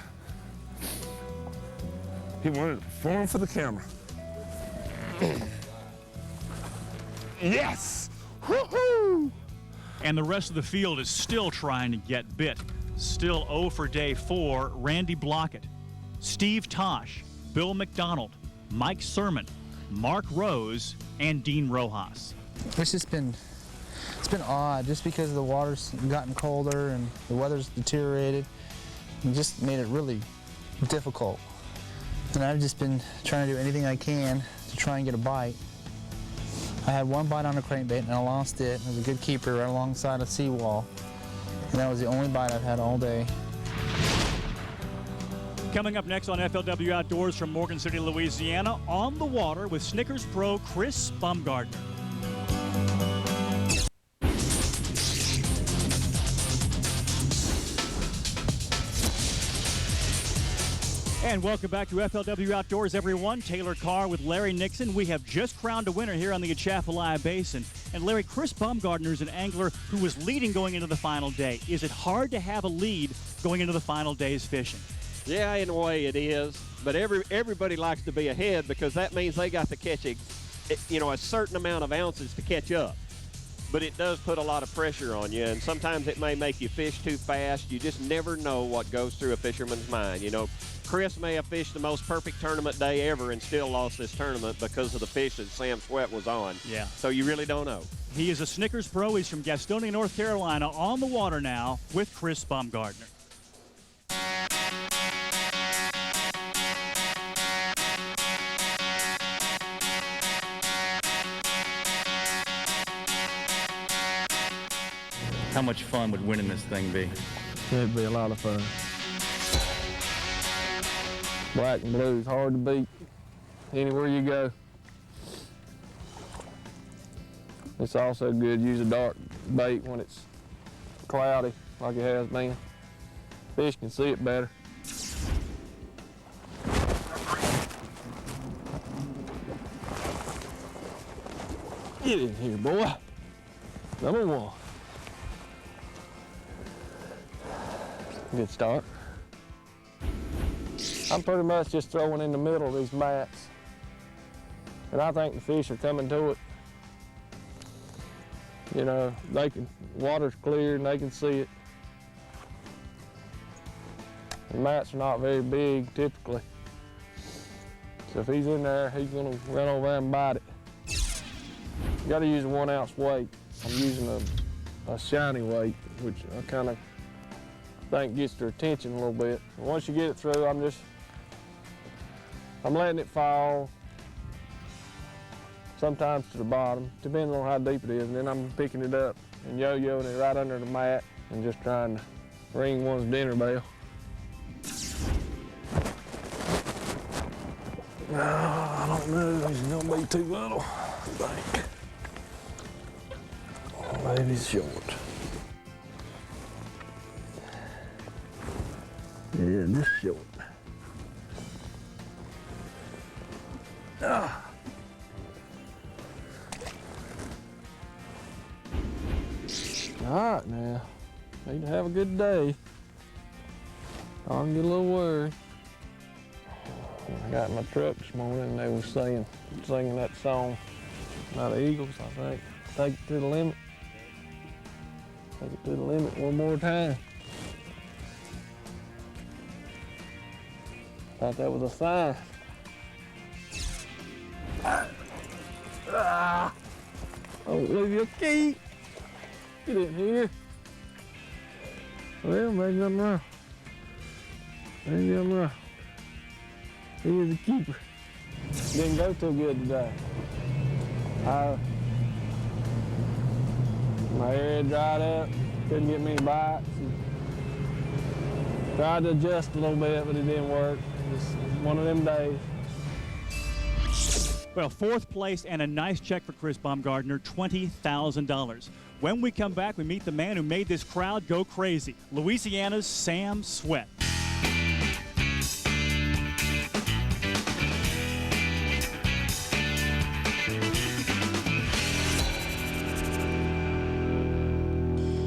He wanted to perform for the camera. Yes! Woohoo! And the rest of the field is still trying to get bit. Still 0 for day 4, Randy Blockett, Steve Tosh, Bill McDonald, Mike Sermon, Mark Rose, and Dean Rojas. It's been odd just because the water's gotten colder and the weather's deteriorated. It just made it really difficult. And I've just been trying to do anything I can to try and get a bite. I had one bite on a crankbait and I lost it. It was a good keeper right alongside a seawall. And that was the only bite I've had all day. Coming up next on FLW Outdoors from Morgan City, Louisiana, on the water with Snickers Pro Chris Bumgardner. And welcome back to FLW Outdoors, everyone. Taylor Carr with Larry Nixon. We have just crowned a winner here on the Atchafalaya Basin. And Larry, Chris Bumgardner is an angler who was leading going into the final day. Is it hard to have a lead going into the final day's fishing? Yeah, in a way it is. But everybody likes to be ahead because that means they got to catch a certain amount of ounces to catch up. But it does put a lot of pressure on you, and sometimes it may make you fish too fast. You just never know what goes through a fisherman's mind. You know, Chris may have fished the most perfect tournament day ever and still lost this tournament because of the fish that Sam Swett was on. Yeah. So you really don't know. He is a Snickers Pro. He's from Gastonia, North Carolina, on the water now with Chris Bumgardner. How much fun would winning this thing be? It'd be a lot of fun. Black and blue is hard to beat anywhere you go. It's also good to use a dark bait when it's cloudy like it has been. Fish can see it better. Get in here, boy. Number 1. Good start. I'm pretty much just throwing in the middle of these mats. And I think the fish are coming to it. You know, water's clear and they can see it. The mats are not very big typically. So if he's in there, he's gonna run over there and bite it. You gotta use a 1 ounce weight. I'm using a shiny weight, which I kind of think gets their attention a little bit. And once you get it through, I'm letting it fall, sometimes to the bottom, depending on how deep it is, and then I'm picking it up and yo-yoing it right under the mat and just trying to ring one's dinner bell. I don't know, he's gonna be too little, I think. Maybe he's short. Yeah, just short. Ah. All right now, need to have a good day. I'll get a little worried. I got in my truck this morning and they were singing that song by the Eagles, I think. Take it to the limit. Take it to the limit one more time. Thought that was a sign. Don't leave your key. Get in here. Well, make nothing wrong. Ain't nothing wrong. He is a keeper. Didn't go too good today. My area dried up, couldn't get many bites. Tried to adjust a little bit, but it didn't work. Just one of them days. Well, 4th place and a nice check for Chris Baumgartner, $20,000. When we come back, we meet the man who made this crowd go crazy, Louisiana's Sam Swett.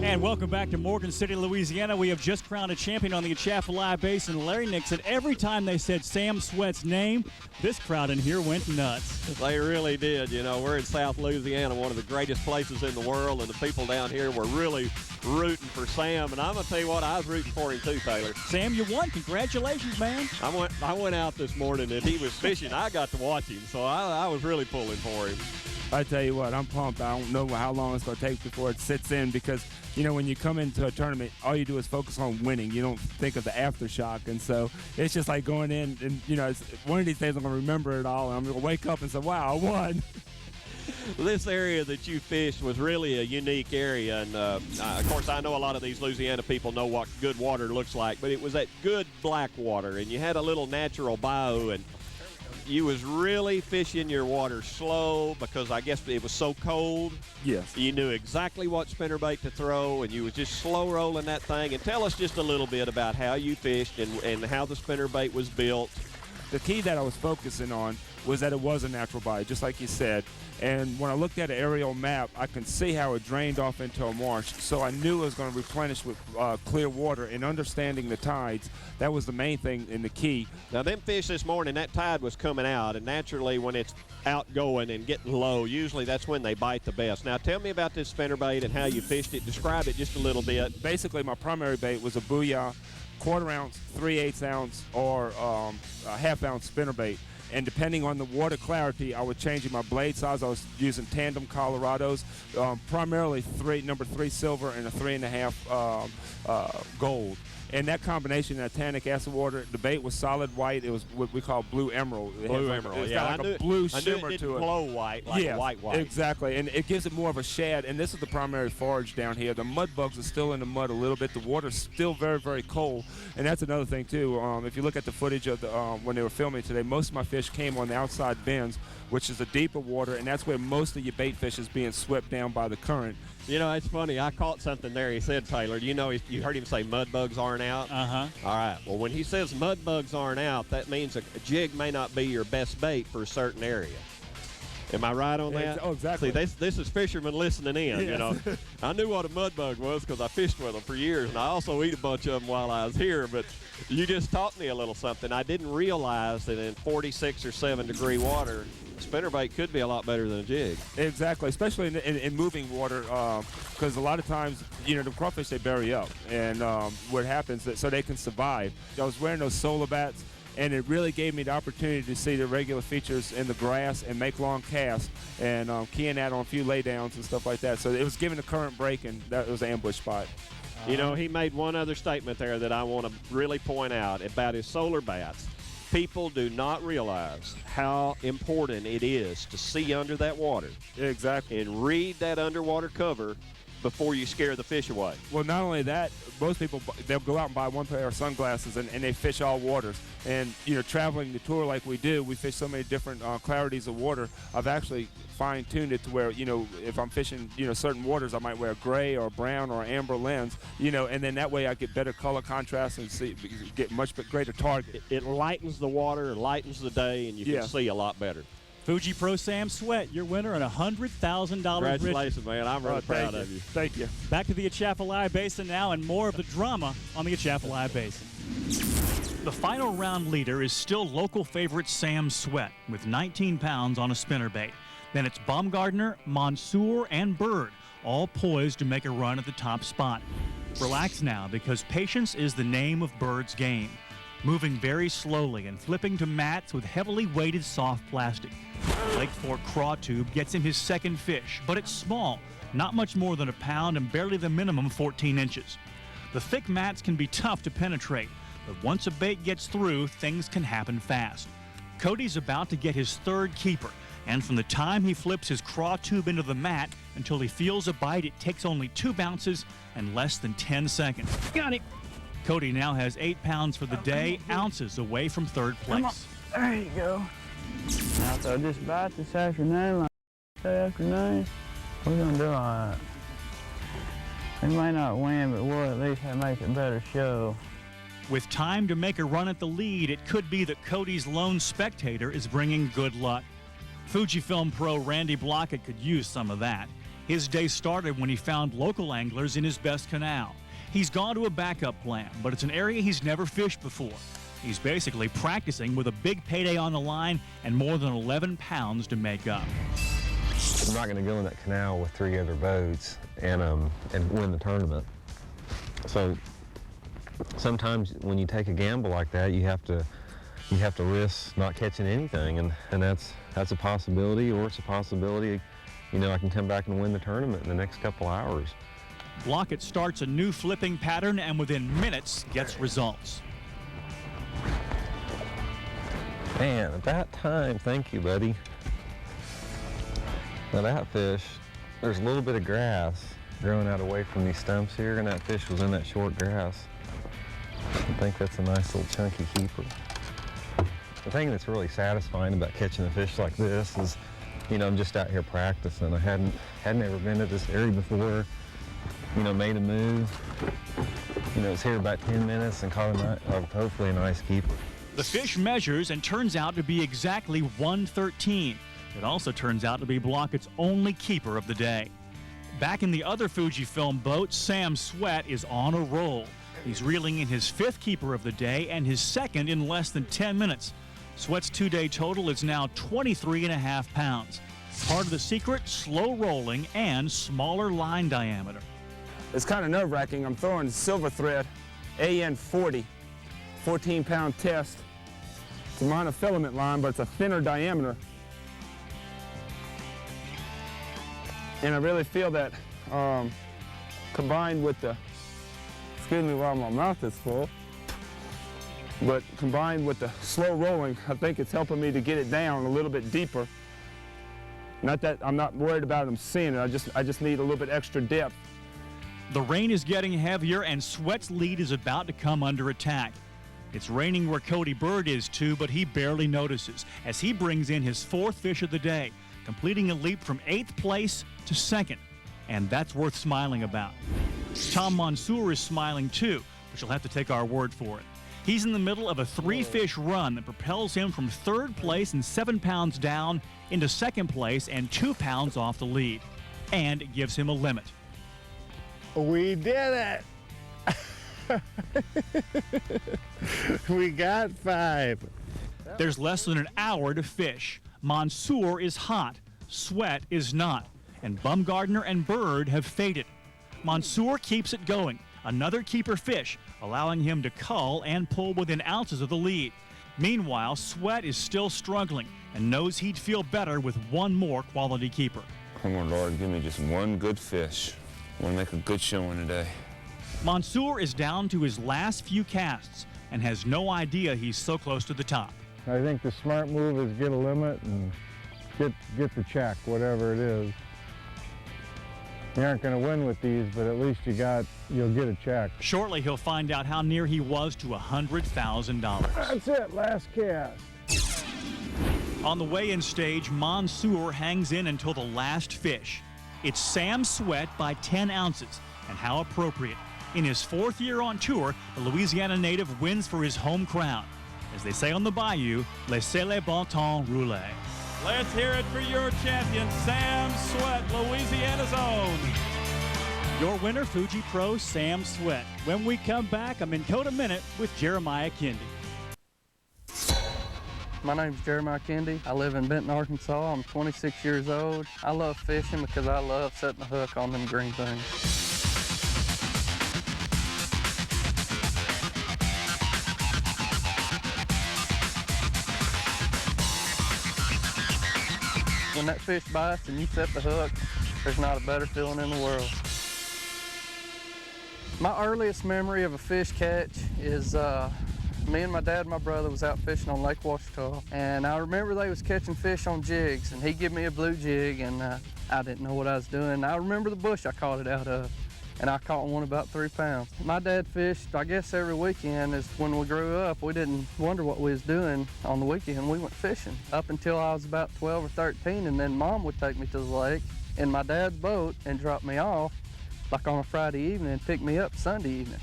And welcome back to Morgan City, Louisiana. We have just crowned a champion on the Atchafalaya Basin, Larry Nixon. Every time they said Sam Swett's name, this crowd in here went nuts. They really did. You know, we're in South Louisiana, one of the greatest places in the world, and the people down here were really rooting for Sam. And I'm going to tell you what, I was rooting for him too, Taylor. Sam, you won. Congratulations, man. I went out this morning, and he was fishing. I got to watch him, so I was really pulling for him. I tell you what, I'm pumped. I don't know how long it's going to take before it sits in because, you know, when you come into a tournament, all you do is focus on winning. You don't think of the aftershock. And so it's just like going in and, you know, one of these days I'm going to remember it all. And I'm going to wake up and say, wow, I won. This area that you fished was really a unique area. And, of course, I know a lot of these Louisiana people know what good water looks like. But it was that good black water. And you had a little natural bayou. And you was really fishing your water slow because I guess it was so cold. Yes. You knew exactly what spinnerbait to throw, and you was just slow rolling that thing. And tell us just a little bit about how you fished and how the spinnerbait was built. The key that I was focusing on was that it was a natural bayou, just like you said. And when I looked at an aerial map, I can see how it drained off into a marsh. So I knew it was going to replenish with clear water. And understanding the tides, that was the main thing and the key. Now, them fish this morning, that tide was coming out. And naturally, when it's outgoing and getting low, usually that's when they bite the best. Now, tell me about this spinnerbait and how you fished it. Describe it just a little bit. Basically, my primary bait was a booyah, 1/4 ounce, 3/8 ounce, or a 1/2 ounce spinnerbait. And depending on the water clarity, I was changing my blade size. I was using tandem Colorados, primarily number 3 silver and a 3.5 gold. And that combination of tannic acid water, the bait was solid white. It was what we call blue emerald. Blue emerald, it's yeah. got like a blue I shimmer knew it to didn't it. glow white, like a white. Exactly, and it gives it more of a shad. And this is the primary forage down here. The mud bugs are still in the mud a little bit. The water's still very, very cold. And that's another thing too. If you look at the footage of the when they were filming today, most of my fish came on the outside bends, which is a deeper water, and that's where most of your bait fish is being swept down by the current. You know, it's funny. I caught something there. He said, Taylor, you know, you heard him say mud bugs aren't out? Uh-huh. All right. Well, when he says mud bugs aren't out, that means a jig may not be your best bait for a certain area. Am I right on that? Oh, exactly. See, this is fishermen listening in, Yes. you know. I knew what a mud bug was because I fished with them for years, and I also eat a bunch of them while I was here, but you just taught me a little something. I didn't realize that in 46 or 7 degree water, spinnerbait could be a lot better than a jig. Exactly, especially in moving water, because a lot of times, you know, the crawfish, they bury up, and what happens, so they can survive. I was wearing those solar bats, and it really gave me the opportunity to see the regular features in the grass and make long casts, and keying that on a few laydowns and stuff like that. So it was giving the current break, and that was an ambush spot. You know, he made one other statement there that I want to really point out about his solar bats. People do not realize how important it is to see under that water. Exactly. And read that underwater cover before you scare the fish away. Well, not only that, most people, they'll go out and buy one pair of sunglasses and they fish all waters. And, you know, traveling the tour like we do, we fish so many different clarities of water. I've actually fine-tuned it to where, you know, if I'm fishing, you know, certain waters, I might wear a gray or a brown or an amber lens, you know, and then that way I get better color contrast and get much greater target. It lightens the water, lightens the day, and you can see a lot better. Fuji Pro Sam Swett, your winner, and $100,000. Congratulations, man. I'm really proud of you. Thank you. Back to the Atchafalaya Basin now, and more of the drama on the Atchafalaya Basin. The final round leader is still local favorite Sam Swett with 19 pounds on a spinnerbait. Then it's Baumgartner, Monsoor, and Bird, all poised to make a run at the top spot. Relax now, because patience is the name of Bird's game. Moving very slowly and flipping to mats with heavily weighted soft plastic. Lake Fork craw tube gets him his second fish, but it's small, not much more than a pound and barely the minimum 14 inches. The thick mats can be tough to penetrate, but once a bait gets through, things can happen fast. Cody's about to get his third keeper, and from the time he flips his craw tube into the mat until he feels a bite, it takes only 2 bounces and less than 10 seconds. Got it. Cody now has 8 pounds for the day, ounces away from third place. There you go. Now, if I just bite this afternoon, like afternoon, we're going to do all right. We may not win, but we'll at least make a better show. With time to make a run at the lead, it could be that Cody's lone spectator is bringing good luck. Fujifilm pro Randy Blockett could use some of that. His day started when he found local anglers in his best canal. He's gone to a backup plan, but it's an area he's never fished before. He's basically practicing with a big payday on the line and more than 11 pounds to make up. I'm not going to go in that canal with 3 other boats and win the tournament. So sometimes when you take a gamble like that, you have to risk not catching anything, and that's a possibility, or it's a possibility, you know, I can come back and win the tournament in the next couple hours. Blockett starts a new flipping pattern and within minutes gets results. Man, at that time, thank you, buddy. Now that fish, there's a little bit of grass growing out away from these stumps here, and that fish was in that short grass. I think that's a nice little chunky keeper. The thing that's really satisfying about catching a fish like this is, you know, I'm just out here practicing. I hadn't ever been to this area before, you know, made a move. You know, was here about 10 minutes and caught hopefully a nice keeper. The fish measures and turns out to be exactly 113. It also turns out to be Blockett's only keeper of the day. Back in the other Fujifilm boat, Sam Swett is on a roll. He's reeling in his 5th keeper of the day and his 2nd in less than 10 minutes. Swett's 2-day total is now 23.5 pounds. Part of the secret, slow rolling and smaller line diameter. It's kind of nerve-wracking. I'm throwing silver thread, AN 40, 14-pound test. It's a monofilament line, but it's a thinner diameter. And I really feel that combined with the, excuse me while my mouth is full, but combined with the slow rolling, I think it's helping me to get it down a little bit deeper. Not that I'm not worried about them seeing it, I just need a little bit extra depth. The rain is getting heavier and Swett's lead is about to come under attack. It's raining where Cody Bird is too, but he barely notices as he brings in his 4th fish of the day, completing a leap from 8th place to 2nd. And that's worth smiling about. Tom Monsoor is smiling too, but you'll have to take our word for it. He's in the middle of a 3-fish run that propels him from 3rd place and 7 pounds down into 2nd place and 2 pounds off the lead. And it gives him a limit. We did it! We got 5. There's less than an hour to fish. Monsoor is hot, Swett is not, and Bumgardner and Bird have faded. Monsoor keeps it going, another keeper fish, allowing him to cull and pull within ounces of the lead. Meanwhile, Swett is still struggling and knows he'd feel better with one more quality keeper. Come on, Lord, give me just one good fish. I want to make a good showing today. Monsoor is down to his last few casts and has no idea he's so close to the top. I think the smart move is get a limit and get the check, whatever it is. You aren't going to win with these, but at least you'll get a check. Shortly, he'll find out how near he was to $100,000. That's it, last cast. On the weigh-in stage, Monsoor hangs in until the last fish. It's Sam Swett by 10 ounces, and how appropriate. In his 4th year on tour, the Louisiana native wins for his home crown. As they say on the bayou, laissez les bon temps rouler. Let's hear it for your champion, Sam Swett, Louisiana's own. Your winner, Fuji Pro Sam Swett. When we come back, I'm in Code a Minute with Jeremiah Kendi. My name's Jeremiah Kendi. I live in Benton, Arkansas. I'm 26 years old. I love fishing because I love setting the hook on them green things. When that fish bites and you set the hook, there's not a better feeling in the world. My earliest memory of a fish catch is me and my dad and my brother was out fishing on Lake Ouachita, and I remember they was catching fish on jigs, and he gave me a blue jig, and I didn't know what I was doing. I remember the bush I caught it out of, and I caught one about 3 pounds. My dad fished, I guess, every weekend. Is when we grew up, we didn't wonder what we was doing on the weekend. We went fishing up until I was about 12 or 13, and then Mom would take me to the lake in my dad's boat and drop me off, like on a Friday evening, and pick me up Sunday evening.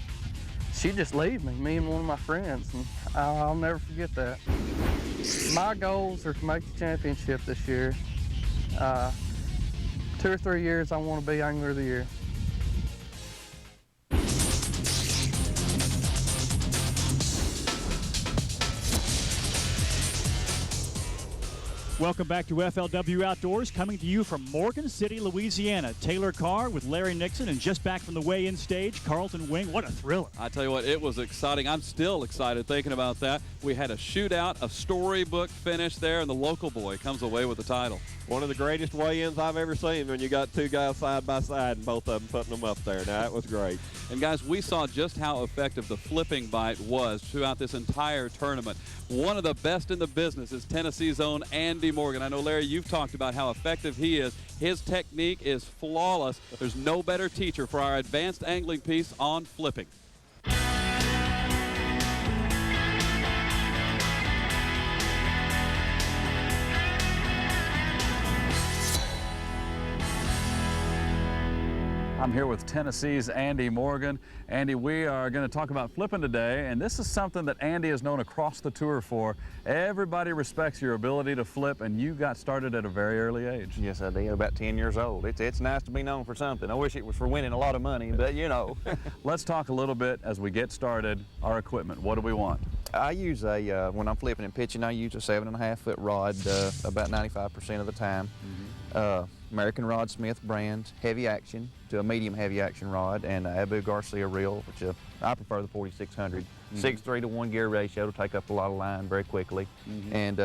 She'd just leave me and one of my friends, and I'll never forget that. My goals are to make the championship this year. 2 or 3 years, I want to be Angler of the Year. Welcome back to FLW Outdoors, coming to you from Morgan City, Louisiana. Taylor Carr with Larry Nixon, and just back from the weigh-in stage, Carlton Wing. What a thriller. I tell you what, it was exciting. I'm still excited thinking about that. We had a shootout, a storybook finish there, and the local boy comes away with the title. One of the greatest weigh-ins I've ever seen when you got 2 guys side by side and both of them putting them up there. Now, that was great. And guys, we saw just how effective the flipping bite was throughout this entire tournament. One of the best in the business is Tennessee's own Andy Morgan. I know, Larry, you've talked about how effective he is. His technique is flawless. There's no better teacher for our advanced angling piece on flipping. I'm here with Tennessee's Andy Morgan. Andy, we are going to talk about flipping today, and this is something that Andy is known across the tour for. Everybody respects your ability to flip, and you got started at a very early age. Yes, I did, about 10 years old. It's nice to be known for something. I wish it was for winning a lot of money, but you know. Let's talk a little bit as we get started, our equipment. What do we want? I use when I'm flipping and pitching, I use a 7.5 foot rod about 95% of the time. American Rod Smith brand, heavy action to a medium heavy action rod, and Abu Garcia reel, which I prefer the 4600. 6:3 to 1 gear ratio to take up a lot of line very quickly. And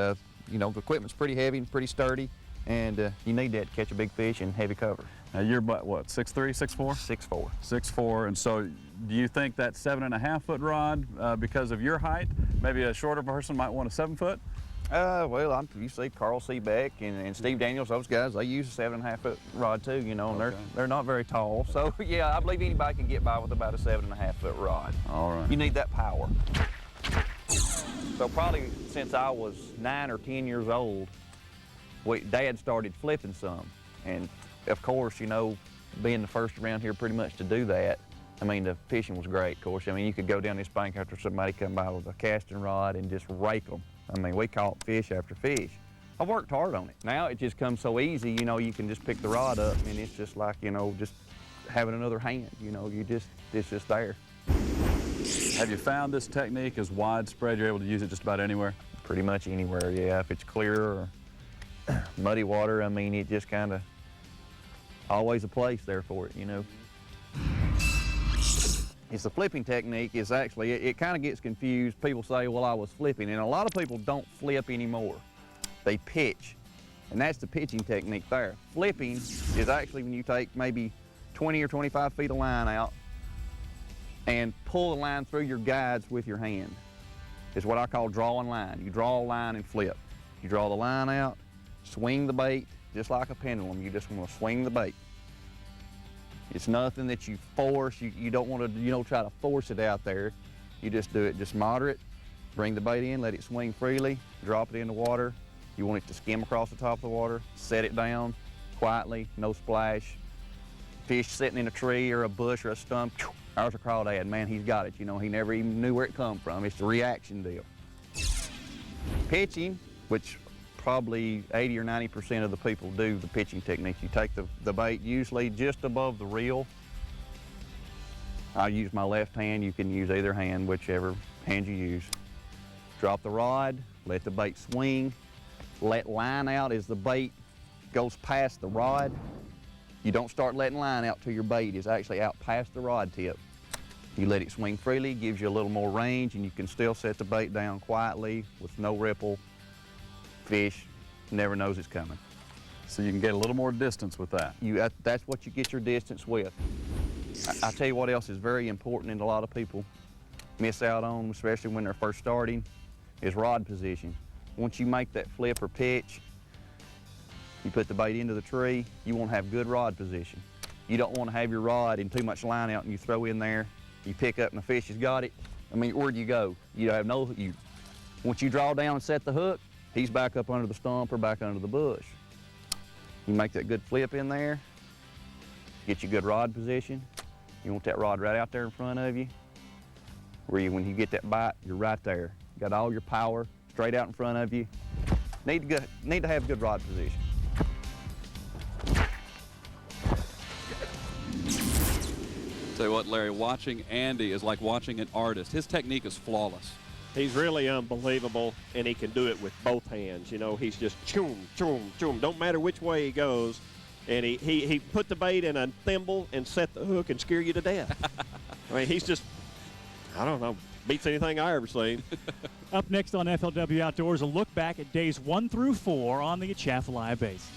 you know, the equipment's pretty heavy and pretty sturdy, and you need that to catch a big fish in heavy cover. Now you're what, 6'3", 6'4"? 6'4". 6'4", and so do you think that 7.5 foot rod, because of your height, maybe a shorter person might want a 7 foot? Well, you see Carl C. Beck and Steve Daniels, those guys, they use a 7.5 foot rod too, you know, and they're not very tall. So yeah, I believe anybody can get by with about a 7.5 foot rod. All right. You need that power. So probably since I was 9 or 10 years old, Dad started flipping some. And of course, you know, being the first around here pretty much to do that, I mean, the fishing was great, of course. I mean, you could go down this bank after somebody come by with a casting rod and just rake them. I mean, we caught fish after fish. I worked hard on it. Now it just comes so easy, you know, you can just pick the rod up and it's just like, you know, just having another hand, you know, it's just there. Have you found this technique is widespread? You're able to use it just about anywhere? Pretty much anywhere, yeah. If it's clear or muddy water, I mean, it just kind of always a place there for it, you know. It's the flipping technique is actually, it kind of gets confused. People say, well, I was flipping, and a lot of people don't flip anymore. They pitch, and that's the pitching technique there. Flipping is actually when you take maybe 20 or 25 feet of line out and pull the line through your guides with your hand. It's what I call drawing line. You draw a line and flip. You draw the line out, swing the bait, just like a pendulum. You just want to swing the bait. It's nothing that you force. You don't want to, you know, try to force it out there. You just do it just moderate. Bring the bait in, let it swing freely, drop it in the water. You want it to skim across the top of the water, set it down quietly, no splash. Fish sitting in a tree or a bush or a stump, there's a crawdad, man, he's got it. You know, he never even knew where it come from. It's the reaction deal. Pitching, which probably 80 or 90% of the people do the pitching technique. You take the bait usually just above the reel. I use my left hand. You can use either hand, whichever hand you use. Drop the rod, let the bait swing, let line out as the bait goes past the rod. You don't start letting line out till your bait is actually out past the rod tip. You let it swing freely, gives you a little more range, and you can still set the bait down quietly with no ripple. Fish never knows it's coming. So you can get a little more distance with that. That's what you get your distance with. I tell you what else is very important and a lot of people miss out on, especially when they're first starting, is rod position. Once you make that flip or pitch, you put the bait into the tree, you want to have good rod position. You don't want to have your rod in too much line out and you throw in there, you pick up and the fish has got it. I mean, where'd you go? You have no, once you draw down and set the hook, he's back up under the stump or back under the bush. You make that good flip in there, get you good rod position. You want that rod right out there in front of you, where you, when you get that bite, you're right there. You got all your power straight out in front of you. Need to have good rod position. Tell you what, Larry, watching Andy is like watching an artist. His technique is flawless. He's really unbelievable, and he can do it with both hands. You know, he's just choom, choom, choom. Don't matter which way he goes. And he put the bait in a thimble and set the hook and scare you to death. I mean, he's just, I don't know, beats anything I ever seen. Up next on FLW Outdoors, a look back at days 1 through 4 on the Atchafalaya Basin.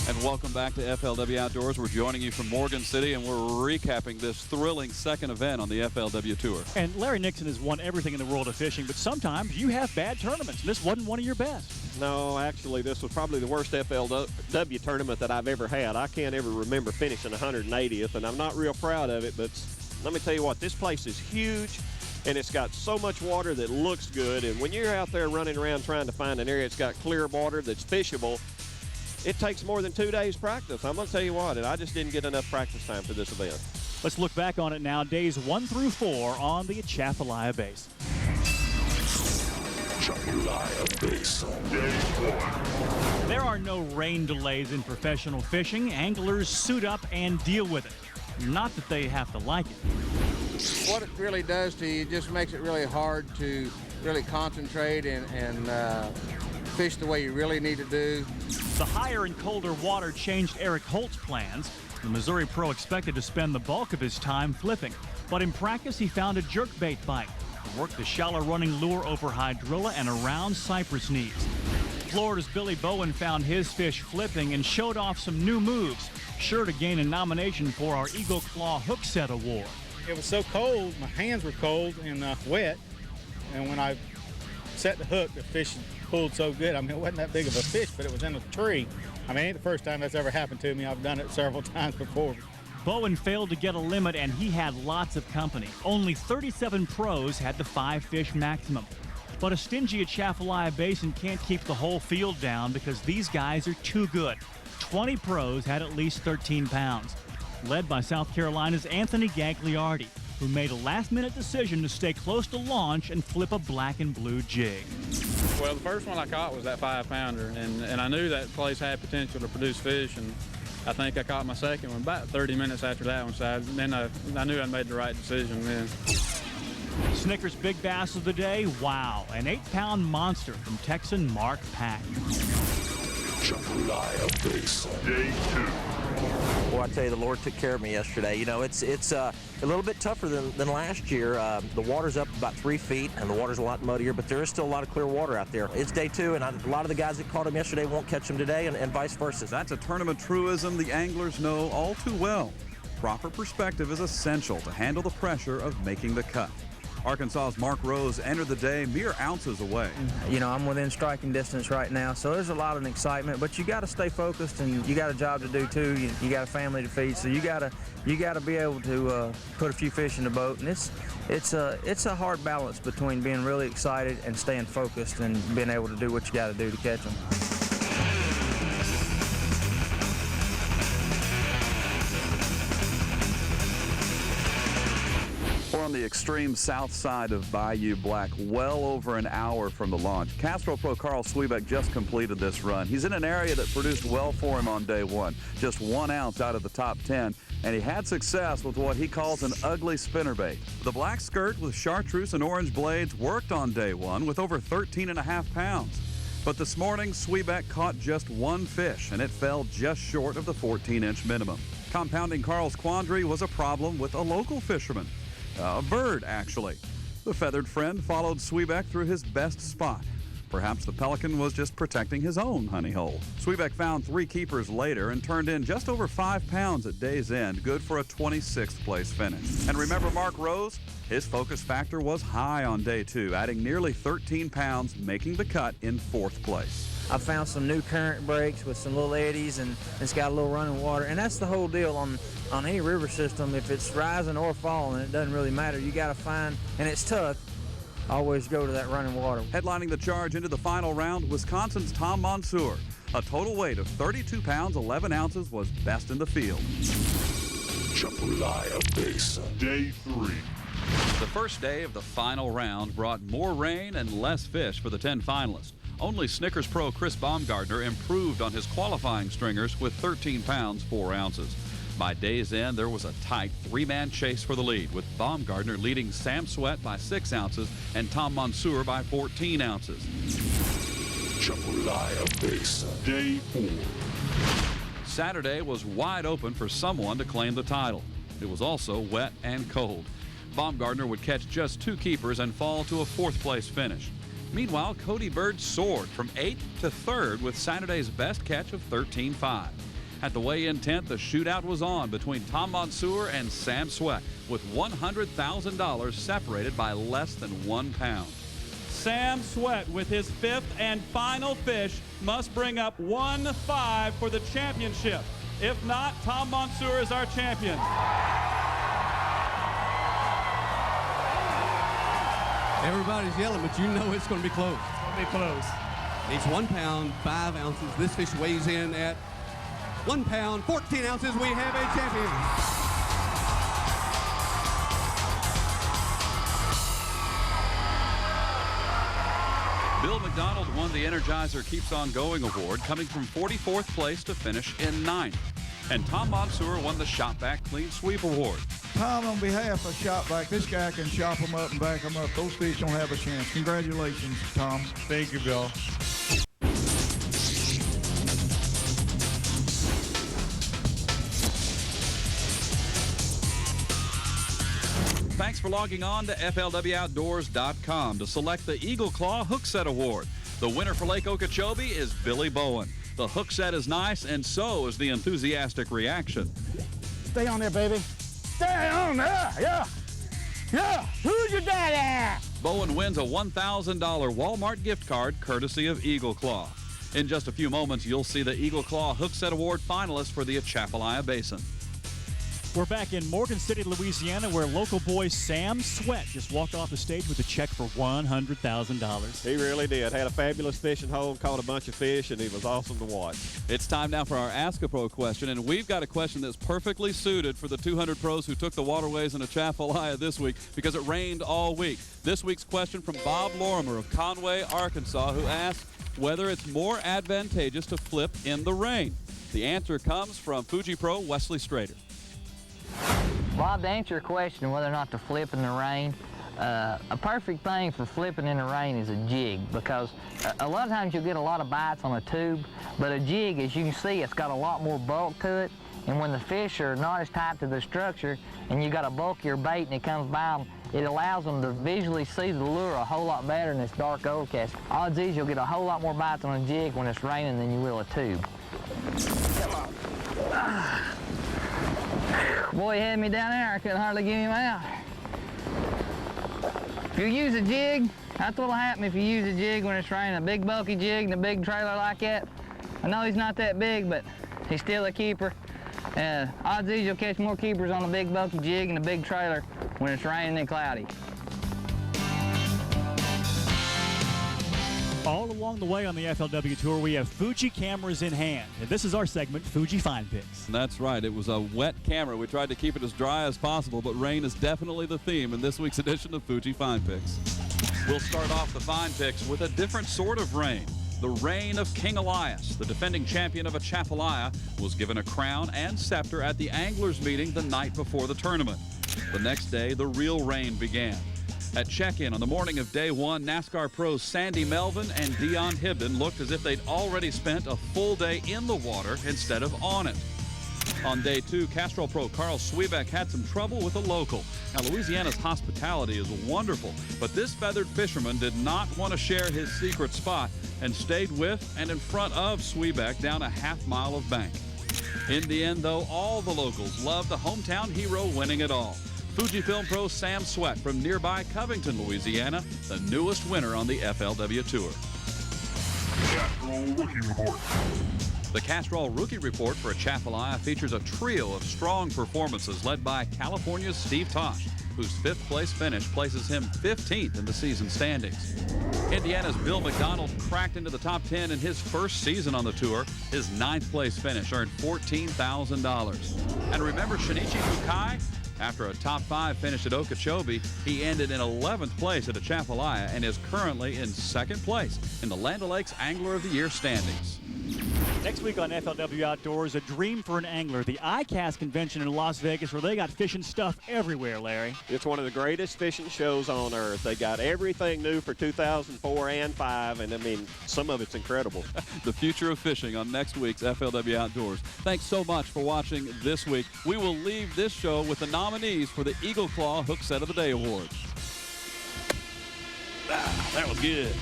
And welcome back to FLW Outdoors. We're joining you from Morgan City, and we're recapping this thrilling second event on the FLW Tour. And Larry Nixon has won everything in the world of fishing, but sometimes you have bad tournaments. This wasn't one of your best. No, actually, this was probably the worst FLW tournament that I've ever had. I can't ever remember finishing 180th, and I'm not real proud of it, but let me tell you what, this place is huge, and it's got so much water that looks good, and when you're out there running around trying to find an area that's got clear water that's fishable, it takes more than 2 days practice. I'm going to tell you what, and I just didn't get enough practice time for this event. Let's look back on it now. Days 1 through 4 on the Atchafalaya Basin. Atchafalaya Basin, day 1. There are no rain delays in professional fishing. Anglers suit up and deal with it. Not that they have to like it. What it really does to you, it just makes it really hard to really concentrate and fish the way you really need to do. The higher and colder water changed Eric Holt's plans. The Missouri pro expected to spend the bulk of his time flipping, but in practice he found a jerkbait bite. Worked the shallow running lure over hydrilla and around cypress knees. Florida's Billy Bowen found his fish flipping and showed off some new moves, sure to gain a nomination for our Eagle Claw Hook Set Award. It was so cold, my hands were cold and wet, and when I set the hook, the fish pulled so good. I mean, it wasn't that big of a fish, but it was in a tree. I mean, it ain't the first time that's ever happened to me. I've done it several times before. Bowen failed to get a limit, and he had lots of company. Only 37 pros had the 5-fish maximum. But a stingy Atchafalaya Basin can't keep the whole field down because these guys are too good. 20 pros had at least 13 pounds. Led by South Carolina's Anthony Gagliardi, who made a last-minute decision to stay close to launch and flip a black and blue jig. Well, the first one I caught was that 5-pounder, and I knew that place had potential to produce fish, and I think I caught my second one about 30 minutes after that one, so then I knew I made the right decision then. Snickers' big bass of the day, wow, an 8-pound monster from Texan Mark Pack. Atchafalaya Basin, day 2. Well, I tell you, the Lord took care of me yesterday. You know, it's a little bit tougher than last year. The water's up about 3 feet, and the water's a lot muddier, but there is still a lot of clear water out there. It's day 2, and a lot of the guys that caught them yesterday won't catch them today, and vice versa. That's a tournament truism the anglers know all too well. Proper perspective is essential to handle the pressure of making the cut. Arkansas's Mark Rose entered the day mere ounces away. You know, I'm within striking distance right now, so there's a lot of excitement, but you got to stay focused, and you got a job to do too. You got a family to feed, so you got to be able to put a few fish in the boat, and it's a hard balance between being really excited and staying focused and being able to do what you got to do to catch them. We're on the extreme south side of Bayou Black, well over an hour from the launch. Castro pro Carl Swiebeck just completed this run. He's in an area that produced well for him on day 1, just 1 ounce out of the top 10, and he had success with what he calls an ugly spinnerbait. The black skirt with chartreuse and orange blades worked on day 1 with over 13.5 pounds. But this morning, Swiebeck caught just 1 fish, and it fell just short of the 14-inch minimum. Compounding Carl's quandary was a problem with a local fisherman. A bird, actually. The feathered friend followed Swiebeck through his best spot, Perhaps the pelican was just protecting his own honey hole. Swiebeck found 3 keepers later and turned in just over 5 pounds at day's end, good for a 26th place finish. And remember Mark Rose? His focus factor was high on day 2, adding nearly 13 pounds, making the cut in 4th place. I found some new current breaks with some little eddies, and it's got a little running water. And that's the whole deal on any river system. If it's rising or falling, it doesn't really matter. You got to find, and it's tough, always go to that running water. Headlining the charge into the final round, Wisconsin's Tom Monsoor. A total weight of 32 pounds, 11 ounces was best in the field. Atchafalaya Basin, day 3. The first day of the final round brought more rain and less fish for the 10 finalists. Only Snickers Pro Chris Baumgartner improved on his qualifying stringers with 13 pounds, 4 ounces. By day's end, there was a tight 3-man chase for the lead, with Baumgartner leading Sam Swett by 6 ounces and Tom Monsoor by 14 ounces. Atchafalaya Basin, day 4. Saturday was wide open for someone to claim the title. It was also wet and cold. Baumgartner would catch just 2 keepers and fall to a 4th place finish. Meanwhile, Cody Bird soared from 8th to 3rd with Saturday's best catch of 13.5. At the weigh-in tent, the shootout was on between Tom Monsoor and Sam Swett, with $100,000 separated by less than 1 pound. Sam Swett, with his 5th and final fish, must bring up 1-5 for the championship. If not, Tom Monsoor is our champion. Everybody's yelling, but you know it's going to be close. It's going to be close. It's 1 pound, 5 ounces. This fish weighs in at 1 pound, 14 ounces. We have a champion. Bill McDonald won the Energizer Keeps On Going award, coming from 44th place to finish in 9th. And Tom Monsoor won the Shop Back Clean Sweep award. Tom, on behalf of Shop Back, this guy can chop them up and back them up. Those fish don't have a chance. Congratulations, Tom. Thank you, Bill. Thanks for logging on to FLWOutdoors.com to select the Eagle Claw Hook Set Award. The winner for Lake Okeechobee is Billy Bowen. The hook set is nice, and so is the enthusiastic reaction. Stay on there, baby. Stay on there, yeah. Yeah, who's your daddy? Bowen wins a $1,000 Walmart gift card courtesy of Eagle Claw. In just a few moments, you'll see the Eagle Claw Hook Set Award finalists for the Atchafalaya Basin. We're back in Morgan City, Louisiana, where local boy Sam Swett just walked off the stage with a check for $100,000. He really did. Had a fabulous fishing hole, caught a bunch of fish, and he was awesome to watch. It's time now for our Ask a Pro question, and we've got a question that's perfectly suited for the 200 pros who took the waterways in Atchafalaya this week because it rained all week. This week's question from Bob Lorimer of Conway, Arkansas, who asked whether it's more advantageous to flip in the rain. The answer comes from Fuji Pro Wesley Strader. Bob, to answer your question whether or not to flip in the rain, a perfect thing for flipping in the rain is a jig, because a lot of times you'll get a lot of bites on a tube, but a jig, as you can see, it's got a lot more bulk to it, and when the fish are not as tight to the structure and you got a bulkier bait and it comes by them, it allows them to visually see the lure a whole lot better in this dark overcast. Odds is you'll get a whole lot more bites on a jig when it's raining than you will a tube. Come on. Boy, he had me down there. I couldn't hardly get him out. If you use a jig, that's what'll happen if you use a jig when it's raining. A big bulky jig and a big trailer like that. I know he's not that big, but he's still a keeper. Odds is you'll catch more keepers on a big bulky jig and a big trailer when it's raining and cloudy. All along the way on the FLW Tour, we have Fuji cameras in hand. And this is our segment, Fuji Fine Picks. That's right. It was a wet camera. We tried to keep it as dry as possible, but rain is definitely the theme in this week's edition of Fuji Fine Picks. We'll start off the Fine Picks with a different sort of rain. The reign of King Elias, the defending champion of Atchafalaya, was given a crown and scepter at the anglers meeting the night before the tournament. The next day, the real rain began. At check-in on the morning of day 1, NASCAR pros Sandy Melvin and Dion Hibden looked as if they'd already spent a full day in the water instead of on it. On day 2, Castrol Pro Carl Swiebeck had some trouble with a local. Now, Louisiana's hospitality is wonderful, but this feathered fisherman did not want to share his secret spot and stayed with and in front of Swiebeck down a half-mile of bank. In the end, though, all the locals loved the hometown hero winning it all. Fujifilm pro Sam Swett from nearby Covington, Louisiana, the newest winner on the FLW Tour. Castrol Rookie Report. The Castrol Rookie Report for Atchafalaya features a trio of strong performances led by California's Steve Tosh, whose 5th place finish places him 15th in the season standings. Indiana's Bill McDonald cracked into the top 10 in his first season on the tour. His 9th place finish earned $14,000. And remember Shinichi Fukai? After a top 5 finish at Okeechobee, he ended in 11th place at Atchafalaya and is currently in 2nd place in the Land O'Lakes Angler of the Year standings. Next week on FLW Outdoors, a dream for an angler, the ICAST convention in Las Vegas, where they got fishing stuff everywhere, Larry. It's one of the greatest fishing shows on earth. They got everything new for 2004 and 5, and I mean, some of it's incredible. The future of fishing on next week's FLW Outdoors. Thanks so much for watching this week. We will leave this show with the nominees for the Eagle Claw Hook Set of the Day Award. That was good.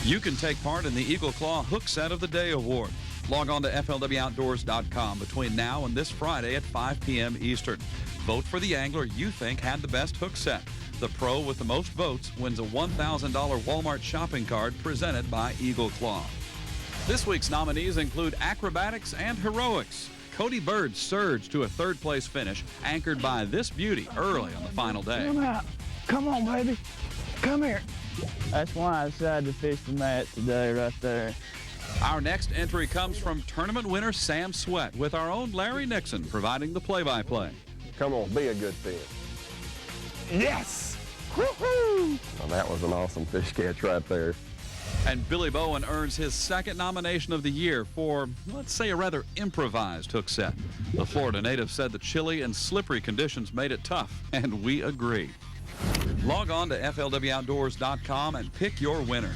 You can take part in the Eagle Claw Hook Set of the Day Award. Log on to FLWOutdoors.com between now and this Friday at 5 p.m. Eastern. Vote for the angler you think had the best hook set. The pro with the most votes wins a $1,000 Walmart shopping card presented by Eagle Claw. This week's nominees include acrobatics and heroics. Cody Bird surged to a 3rd place finish, anchored by this beauty early on the final day. Come out. Come on, baby. Come here. That's why I decided to fish the mat today right there. Our next entry comes from tournament winner Sam Swett, with our own Larry Nixon providing the play-by-play. Come on, be a good fish. Yes! Woohoo! Well, that was an awesome fish catch right there. And Billy Bowen earns his 2nd nomination of the year for, let's say, a rather improvised hook set. The Florida native said the chilly and slippery conditions made it tough, and we agree. Log on to FLWOutdoors.com and pick your winner.